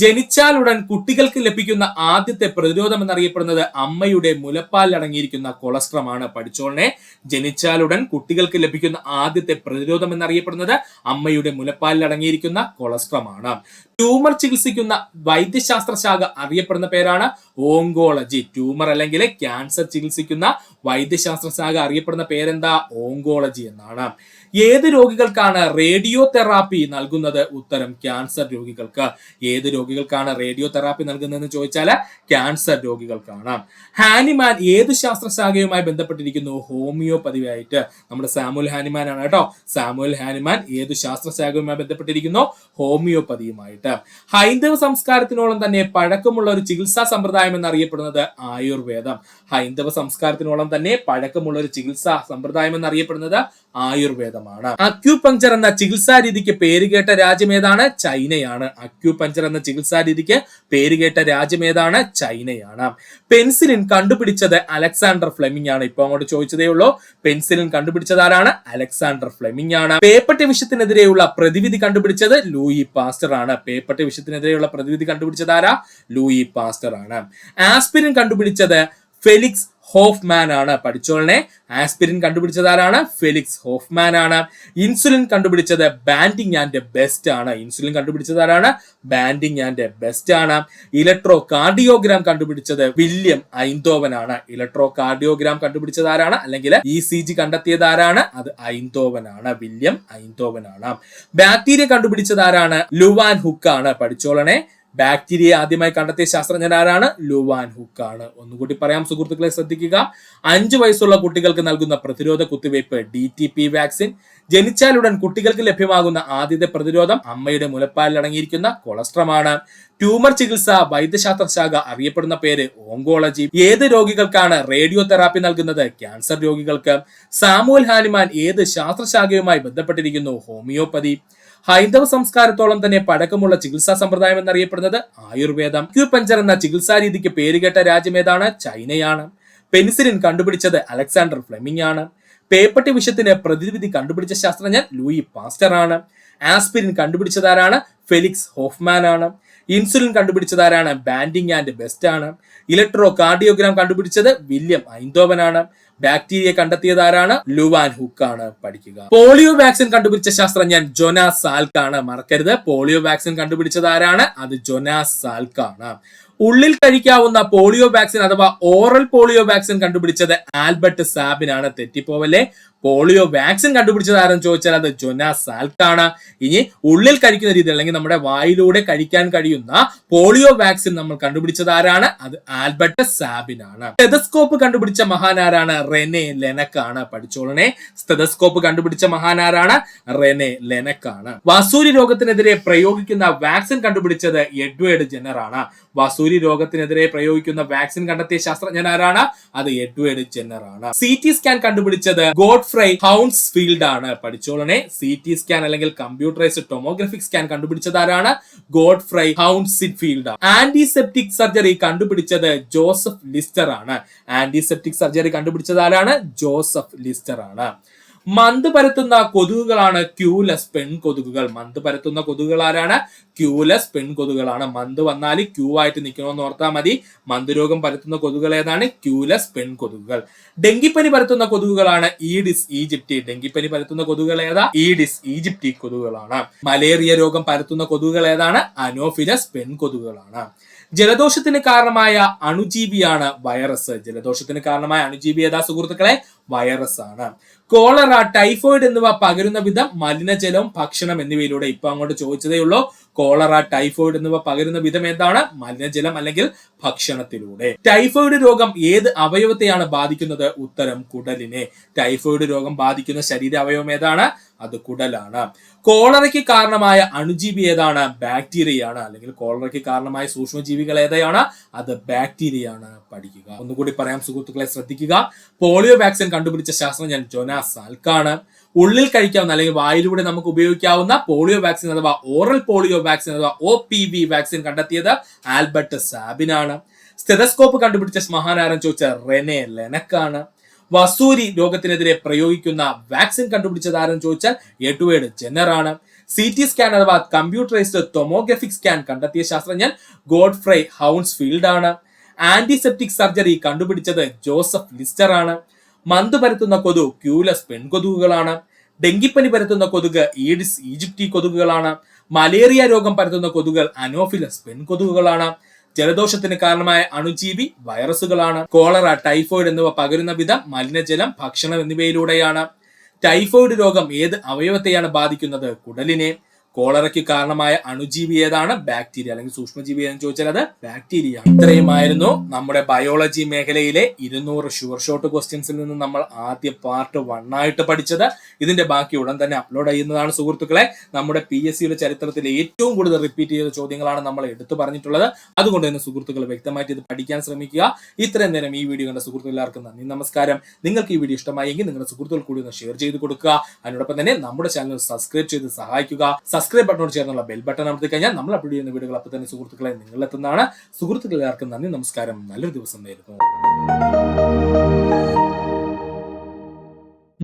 ജനിച്ചാലുടൻ കുട്ടികൾക്ക് ലഭിക്കുന്ന ആദ്യത്തെ പ്രതിരോധം എന്നറിയപ്പെടുന്നത് അമ്മയുടെ മുലപ്പാലിൽ അടങ്ങിയിരിക്കുന്ന കൊളസ്ട്രം ആണ്. പഠിച്ചോളനെ, ജനിച്ചാലുടൻ കുട്ടികൾക്ക് ലഭിക്കുന്ന ആദ്യത്തെ പ്രതിരോധം എന്നറിയപ്പെടുന്നത് അമ്മയുടെ മുലപ്പാലിൽ അടങ്ങിയിരിക്കുന്ന കൊളസ്ട്രം ആണ്. ട്യൂമർ ചികിത്സിക്കുന്ന വൈദ്യശാസ്ത്ര ശാഖ അറിയപ്പെടുന്ന പേരാണ് ഓങ്കോളജി. ട്യൂമർ അല്ലെങ്കിൽ ക്യാൻസർ ചികിത്സിക്കുന്ന വൈദ്യശാസ്ത്ര ശാഖ അറിയപ്പെടുന്ന പേരെന്താ? ഓങ്കോളജി എന്നാണ്. ഏത് രോഗികൾക്കാണ് റേഡിയോ തെറാപ്പി നൽകുന്നത്? ഉത്തരം ക്യാൻസർ രോഗികൾക്ക്. ഏത് രോഗികൾക്കാണ് റേഡിയോ തെറാപ്പി നൽകുന്നതെന്ന് ചോദിച്ചാൽ ക്യാൻസർ രോഗികൾക്കാണ്. ഹാനിമാൻ ഏത് ശാസ്ത്രശാഖയുമായി ബന്ധപ്പെട്ടിരിക്കുന്നു? ഹോമിയോപ്പതിയായിട്ട്. നമ്മുടെ സാമുവൽ ഹാനിമാൻ ആണ് കേട്ടോ. സാമുവൽ ഹാനിമാൻ ഏത് ശാസ്ത്രശാഖയുമായി ബന്ധപ്പെട്ടിരിക്കുന്നു? ഹോമിയോപ്പതിയുമായിട്ട്. ഹൈന്ദവ സംസ്കാരത്തിനോളം തന്നെ പഴക്കമുള്ള ഒരു ചികിത്സാ സമ്പ്രദായം എന്നറിയപ്പെടുന്നത് ആയുർവേദം. ഹൈന്ദവ സംസ്കാരത്തിനോളം തന്നെ പഴക്കമുള്ള ഒരു ചികിത്സാ സമ്പ്രദായം എന്നറിയപ്പെടുന്നത് ആയുർവേദമാണ്. അക്യൂപങ്ചർ എന്ന ചികിത്സാ രീതിക്ക് പേരുകേട്ട രാജ്യം ഏതാണ്? ചൈനയാണ്. അക്യൂപങ്ചർ എന്ന ചികിത്സാ രീതിക്ക് പേരുകേട്ട രാജ്യം ഏതാണ്? ചൈനയാണ്. പെൻസിലിൻ കണ്ടുപിടിച്ചത് അലക്സാണ്ടർ ഫ്ലെമിംഗ് ആണ്. ഇപ്പൊ അങ്ങോട്ട് ചോദിച്ചതേ ഉള്ളൂ. പെൻസിലിൻ കണ്ടുപിടിച്ചത് ആരാണ്? അലക്സാണ്ടർ ഫ്ലെമിംഗ് ആണ്. പേപ്പട്ടി വിഷത്തിനെതിരെയുള്ള പ്രതിവിധി കണ്ടുപിടിച്ചത് ലൂയി പാസ്റ്റർ ആണ്. പേപ്പട്ടി വിഷത്തിനെതിരെയുള്ള പ്രതിവിധി കണ്ടുപിടിച്ചത് ആരാ? ലൂയി പാസ്റ്റർ ആണ്. ആസ്പിരിൻ കണ്ടുപിടിച്ചത് ഫെലിക്സ് ഹോഫ്മാൻ ആണ്. പഠിച്ചോളനെ, ആസ്പിരിൻ കണ്ടുപിടിച്ചത് ആരാണ്? ഫെലിക്സ് ഹോഫ്മാൻ ആണ്. ഇൻസുലിൻ കണ്ടുപിടിച്ചത് ബാൻഡിങ് ആൻഡ് ബെസ്റ്റ് ആണ്. ഇൻസുലിൻ കണ്ടുപിടിച്ചത് ആരാണ്? ബാൻഡിങ് ആൻഡ് ബെസ്റ്റ് ആണ്. ഇലക്ട്രോ കാർഡിയോഗ്രാം കണ്ടുപിടിച്ചത് വില്യം ഐന്തോവൻ ആണ്. ഇലക്ട്രോ കാർഡിയോഗ്രാം കണ്ടുപിടിച്ചത് ആരാണ്? അല്ലെങ്കിൽ ECG കണ്ടെത്തിയത് ആരാണ്? അത് ഐന്തോവൻ ആണ്. വില്യം ഐന്തോവൻ ആണ്. ബാക്ടീരിയ കണ്ടുപിടിച്ചത് ആരാണ്? ലുവാൻ ഹുക്ക് ആണ്. പഠിച്ചോളനെ, ബാക്ടീരിയ ആദ്യമായി കണ്ടെത്തിയ ശാസ്ത്രജ്ഞൻ ആരാണ്? ലുവാൻ ഹുക്ക് ആണ്. ഒന്നുകൂടി പറയാം സുഹൃത്തുക്കളെ, ശ്രദ്ധിക്കുക. 5 വയസ്സുള്ള കുട്ടികൾക്ക് നൽകുന്ന പ്രതിരോധ കുത്തിവയ്പ് DTP വാക്സിൻ. ജനിച്ചാലുടൻ കുട്ടികൾക്ക് ലഭ്യമാകുന്ന ആദ്യത്തെ പ്രതിരോധം അമ്മയുടെ മുലപ്പാലിൽ അടങ്ങിയിരിക്കുന്ന കൊളസ്ട്രമാണ്. ട്യൂമർ ചികിത്സ വൈദ്യശാസ്ത്ര ശാഖ അറിയപ്പെടുന്ന പേര് ഓങ്കോളജി. ഏത് രോഗികൾക്കാണ് റേഡിയോ തെറാപ്പി നൽകുന്നത്? ക്യാൻസർ രോഗികൾക്ക്. സാമുവൽ ഹാനിമാൻ ഏത് ശാസ്ത്രശാഖയുമായി ബന്ധപ്പെട്ടിരിക്കുന്നു? ഹോമിയോപ്പതി. ഹൈന്ദവ സംസ്കാരത്തോളം തന്നെ പഴക്കമുള്ള ചികിത്സാ സമ്പ്രദായം എന്നറിയപ്പെടുന്നത് ആയുർവേദം. അക്യൂപങ്ചർ എന്ന ചികിത്സാ രീതിക്ക് പേരുകേട്ട രാജ്യം ഏതാണ്? ചൈനയാണ്. പെനിസിലിൻ കണ്ടുപിടിച്ചത് അലക്സാണ്ടർ ഫ്ലെമിംഗ് ആണ്. പേപ്പട്ടി വിഷത്തിന് പ്രതിവിധി കണ്ടുപിടിച്ച ശാസ്ത്രജ്ഞൻ ലൂയി പാസ്റ്റർ ആണ്. ആസ്പിരിൻ കണ്ടുപിടിച്ചതാരാണ്? ഫെലിക്സ് ഹോഫ്മാൻ ആണ്. ഇൻസുലിൻ കണ്ടുപിടിച്ചതാരാണ്? ബാൻഡിങ് ആൻഡ് ബെസ്റ്റ് ആണ്. ഇലക്ട്രോ കാർഡിയോഗ്രാം കണ്ടുപിടിച്ചത് വില്യം ഐന്തോവൻ ആണ്. ബാക്ടീരിയ കണ്ടെത്തിയത് ആരാണ്? ലുവാൻ ഹുക്ക് ആണ്. പഠിക്കുക. പോളിയോ വാക്സിൻ കണ്ടുപിടിച്ച ശാസ്ത്രജ്ഞൻ ജൊനാസ് സാൽക്ക് ആണ്. മറക്കരുത്, പോളിയോ വാക്സിൻ കണ്ടുപിടിച്ചത് ആരാണ്? അത് ജൊനാസ് സാൽക്ക് ആണ്. ഉള്ളിൽ കഴിക്കാവുന്ന പോളിയോ വാക്സിൻ അഥവാ ഓറൽ പോളിയോ വാക്സിൻ കണ്ടുപിടിച്ചത് ആൽബർട്ട് സാബിൻ ആണ്. തെറ്റിപ്പോവല്ലേ. പോളിയോ വാക്സിൻ കണ്ടുപിടിച്ചത് ആരെന്ന് ചോദിച്ചാൽ അത് ജൊനാസ് സാൽക്ക് ആണ്. ഇനി ഉള്ളിൽ കഴിക്കുന്ന രീതി അല്ലെങ്കിൽ നമ്മുടെ വായിലൂടെ കഴിക്കാൻ കഴിയുന്ന പോളിയോ വാക്സിൻ നമ്മൾ കണ്ടുപിടിച്ചത് ആരാണ്? അത് ആൽബർട്ട് സാബിൻ ആണ്. സ്റ്റെതസ്കോപ്പ് കണ്ടുപിടിച്ച മഹാനാരാണ്? റെനെ ലെനക്ക് ആണ്. പഠിച്ചോളനെ, സ്റ്റെതസ്കോപ്പ് കണ്ടുപിടിച്ച മഹാനാരാണ്? റെനെ ലെനക്ക് ആണ്. വസൂരി രോഗത്തിനെതിരെ പ്രയോഗിക്കുന്ന വാക്സിൻ കണ്ടുപിടിച്ചത് എഡ്വേർഡ് ജെന്നർ ആണ്. വസൂരി രോഗത്തിനെതിരെ പ്രയോഗിക്കുന്ന വാക്സിൻ കണ്ടെത്തിയ ശാസ്ത്രജ്ഞൻ ആരാണ്? അത് എഡ്വേർഡ് ജെന്നർ ആണ്. CT സ്കാൻ കണ്ടുപിടിച്ചത് ഗോഡ്ഫ്രൈ ഹൗൺസ്ഫീൽഡ് ആണ്. പഠിച്ചോളനെ, CT സ്കാൻ അല്ലെങ്കിൽ കമ്പ്യൂട്ടറൈസ്ഡ് ടൊമോഗ്രഫിക് സ്കാൻ കണ്ടുപിടിച്ചത് ആരാണ്? ഗോഡ്ഫ്രൈ ഹൗൺസ്ഫീൽഡ്. ആന്റിസെപ്റ്റിക് സർജറി കണ്ടുപിടിച്ചത് ജോസഫ് ലിസ്റ്റർ ആണ്. ആന്റിസെപ്റ്റിക് സർജറി കണ്ടുപിടിച്ചത് ആരാണ്? ജോസഫ് ലിസ്റ്റർ ആണ്. മന്ത് പരത്തുന്ന കൊതുകുകളാണ് ക്യൂലെസ് പെൺകൊതുകുകൾ. മന്ത് പരത്തുന്ന കൊതുകുകൾ ആരാണ്? ക്യൂലെസ് പെൺകൊതുകുകളാണ്. മന്ത് വന്നാൽ ക്യൂ ആയിട്ട് നിൽക്കണമെന്ന് ഓർത്താൽ മതി. മന്ത് രോഗം പരത്തുന്ന കൊതുകുകൾ ഏതാണ്? ക്യൂലെസ് പെൺകൊതുകുകൾ. ഡെങ്കിപ്പനി പരത്തുന്ന കൊതുകുകളാണ് ഈഡിസ് ഈജിപ്റ്റി. ഡെങ്കിപ്പനി പരത്തുന്ന കൊതുകുകൾ ഏതാ? Aedes aegypti കൊതുകുകളാണ്. മലേറിയ രോഗം പരത്തുന്ന കൊതുകുകൾ ഏതാണ്? അനോഫിലസ് പെൺകൊതുകുകളാണ്. ജലദോഷത്തിന് കാരണമായ അണുജീവിയാണ് വൈറസ്. ജലദോഷത്തിന് കാരണമായ അണുജീവി ഏതാ സുഹൃത്തുക്കളെ? വൈറസ് ആണ്. കോളറ, ടൈഫോയിഡ് എന്നിവ പകരുന്ന വിധം മലിനജലം, ഭക്ഷണം എന്നിവയിലൂടെ. ഇപ്പൊ അങ്ങോട്ട് ചോദിച്ചതേ ഉള്ളൂ. കോളറ, ടൈഫോയിഡ് എന്നിവ പകരുന്ന വിധം എന്താണ്? മലിനജലം അല്ലെങ്കിൽ ഭക്ഷണത്തിലൂടെ. ടൈഫോയിഡ് രോഗം ഏത് അവയവത്തെയാണ് ബാധിക്കുന്നത്? ഉത്തരം കുടലിനെ. ടൈഫോയിഡ് രോഗം ബാധിക്കുന്ന ശരീര അവയവം ഏതാണ്? അത് കുടലാണ്. കോളറയ്ക്ക് കാരണമായ അണുജീവി ഏതാണ്? ബാക്ടീരിയയാണ്. അല്ലെങ്കിൽ കോളറയ്ക്ക് കാരണമായ സൂക്ഷ്മജീവികൾ ഏതാണ്? അത് ബാക്ടീരിയയാണ്. പഠിക്കുക. ഒന്നുകൂടി പറയാം സുഹൃത്തുക്കളെ, ശ്രദ്ധിക്കുക. പോളിയോ വാക്സിൻ കണ്ടുപിടിച്ച ശാസ്ത്രജ്ഞൻ ജോനാസ് സാൽക്കാണ്. ഉള്ളിൽ കഴിക്കാവുന്ന അല്ലെങ്കിൽ വായിലൂടെ നമുക്ക് ഉപയോഗിക്കാവുന്ന പോളിയോ വാക്സിൻ അഥവാ ഓറൽ പോളിയോ വാക്സിൻ അഥവാ OPV വാക്സിൻ കണ്ടെത്തിയത് ആൽബർട്ട് സാബിനാണ്. സ്റ്റെതസ്കോപ്പ് കണ്ടുപിടിച്ച മഹാനാരം ചോദിച്ച റെനെ ലെനക്കാണ്. വസൂരി രോഗത്തിനെതിരെ പ്രയോഗിക്കുന്ന വാക്സിൻ കണ്ടുപിടിച്ചത് ആരെന്ന് ചോദിച്ചാൽ എഡ്വേർഡ് ജെന്നർ ആണ്. CT സ്കാൻ അഥവാ കമ്പ്യൂട്ടറൈസ്ഡ് ടൊമോഗ്രഫിക് സ്കാൻ കണ്ടെത്തിയ ശാസ്ത്രജ്ഞൻ ഗോഡ്ഫ്രൈ ഹൗൺസ്ഫീൽഡ് ആണ്. ആന്റിസെപ്റ്റിക് സർജറി കണ്ടുപിടിച്ചത് ജോസഫ് ലിസ്റ്റർ ആണ്. മന്ത് പരത്തുന്ന കൊതു ക്യൂലസ് പെൺകൊതുകുകളാണ്. ഡെങ്കിപ്പനി പരത്തുന്ന കൊതുക് ഈഡിസ് ഈജിപ്തി കൊതുകുകളാണ്. മലേറിയ രോഗം പരത്തുന്ന കൊതുകുകൾ അനോഫിലസ് പെൺകൊതുകുകളാണ്. ജലദോഷത്തിന് കാരണമായ അണുജീവി വൈറസുകളാണ്. കോളറ, ടൈഫോയിഡ് എന്നിവ പകരുന്ന വിധം മലിനജലം, ഭക്ഷണം എന്നിവയിലൂടെയാണ്. ടൈഫോയിഡ് രോഗം ഏത് അവയവത്തെയാണ് ബാധിക്കുന്നത്? കുടലിനെ. കോളറയ്ക്ക് കാരണമായ അണുജീവി ഏതാണ്? ബാക്ടീരിയ അല്ലെങ്കിൽ സൂക്ഷ്മജീവി എന്ന് ചോദിച്ചാൽ അത് ബാക്ടീരിയ. ഇത്രയുമായിരുന്നു നമ്മുടെ ബയോളജി മേഖലയിലെ 200 ഷുവർ ഷോട്ട് ക്വസ്റ്റ്യൻസിൽ നിന്ന് നമ്മൾ ആദ്യ പാർട്ട് 1 ആയിട്ട് പഠിച്ചത്. ഇതിന്റെ ബാക്കി ഉടൻ തന്നെ അപ്ലോഡ് ചെയ്യുന്നതാണ് സുഹൃത്തുക്കളെ. നമ്മുടെ PSCയുടെ ചരിത്രത്തിലെ ഏറ്റവും കൂടുതൽ റിപ്പീറ്റ് ചെയ്ത ചോദ്യങ്ങളാണ് നമ്മൾ എടുത്തു പറഞ്ഞിട്ടുള്ളത്. അതുകൊണ്ട് തന്നെ സുഹൃത്തുക്കൾ വ്യക്തമായിട്ട് ഇത് പഠിക്കാൻ ശ്രമിക്കുക. ഇത്രയും നേരം ഈ വീഡിയോ കണ്ട സുഹൃത്തുക്കൾ എല്ലാവർക്കും നന്ദി, നമസ്കാരം. നിങ്ങൾക്ക് ഈ വീഡിയോ ഇഷ്ടമായെങ്കിൽ നിങ്ങളുടെ സുഹൃത്തുക്കൾ കൂടി ഒന്ന് ഷെയർ ചെയ്ത് കൊടുക്കുക. അതിനോടൊപ്പം തന്നെ നമ്മുടെ ചാനൽ സബ്സ്ക്രൈബ് ചെയ്ത് സഹായിക്കുക. സബ്സ്ക്രൈബ് ബട്ടണോട് ചേർന്നുള്ള ബെൽ ബട്ടൺ അമർത്തി കഴിഞ്ഞാൽ നമ്മൾ അപ്ലോഡ് ചെയ്യുന്ന വീഡിയോകൾ അപ്പോൾ തന്നെ സുഹൃത്തുക്കളെ നിങ്ങളെത്തുന്നതാണ്. സുഹൃത്തുക്കൾ എല്ലാവർക്കും നന്ദി, നമസ്കാരം. നല്ലൊരു ദിവസം നേരുന്നു.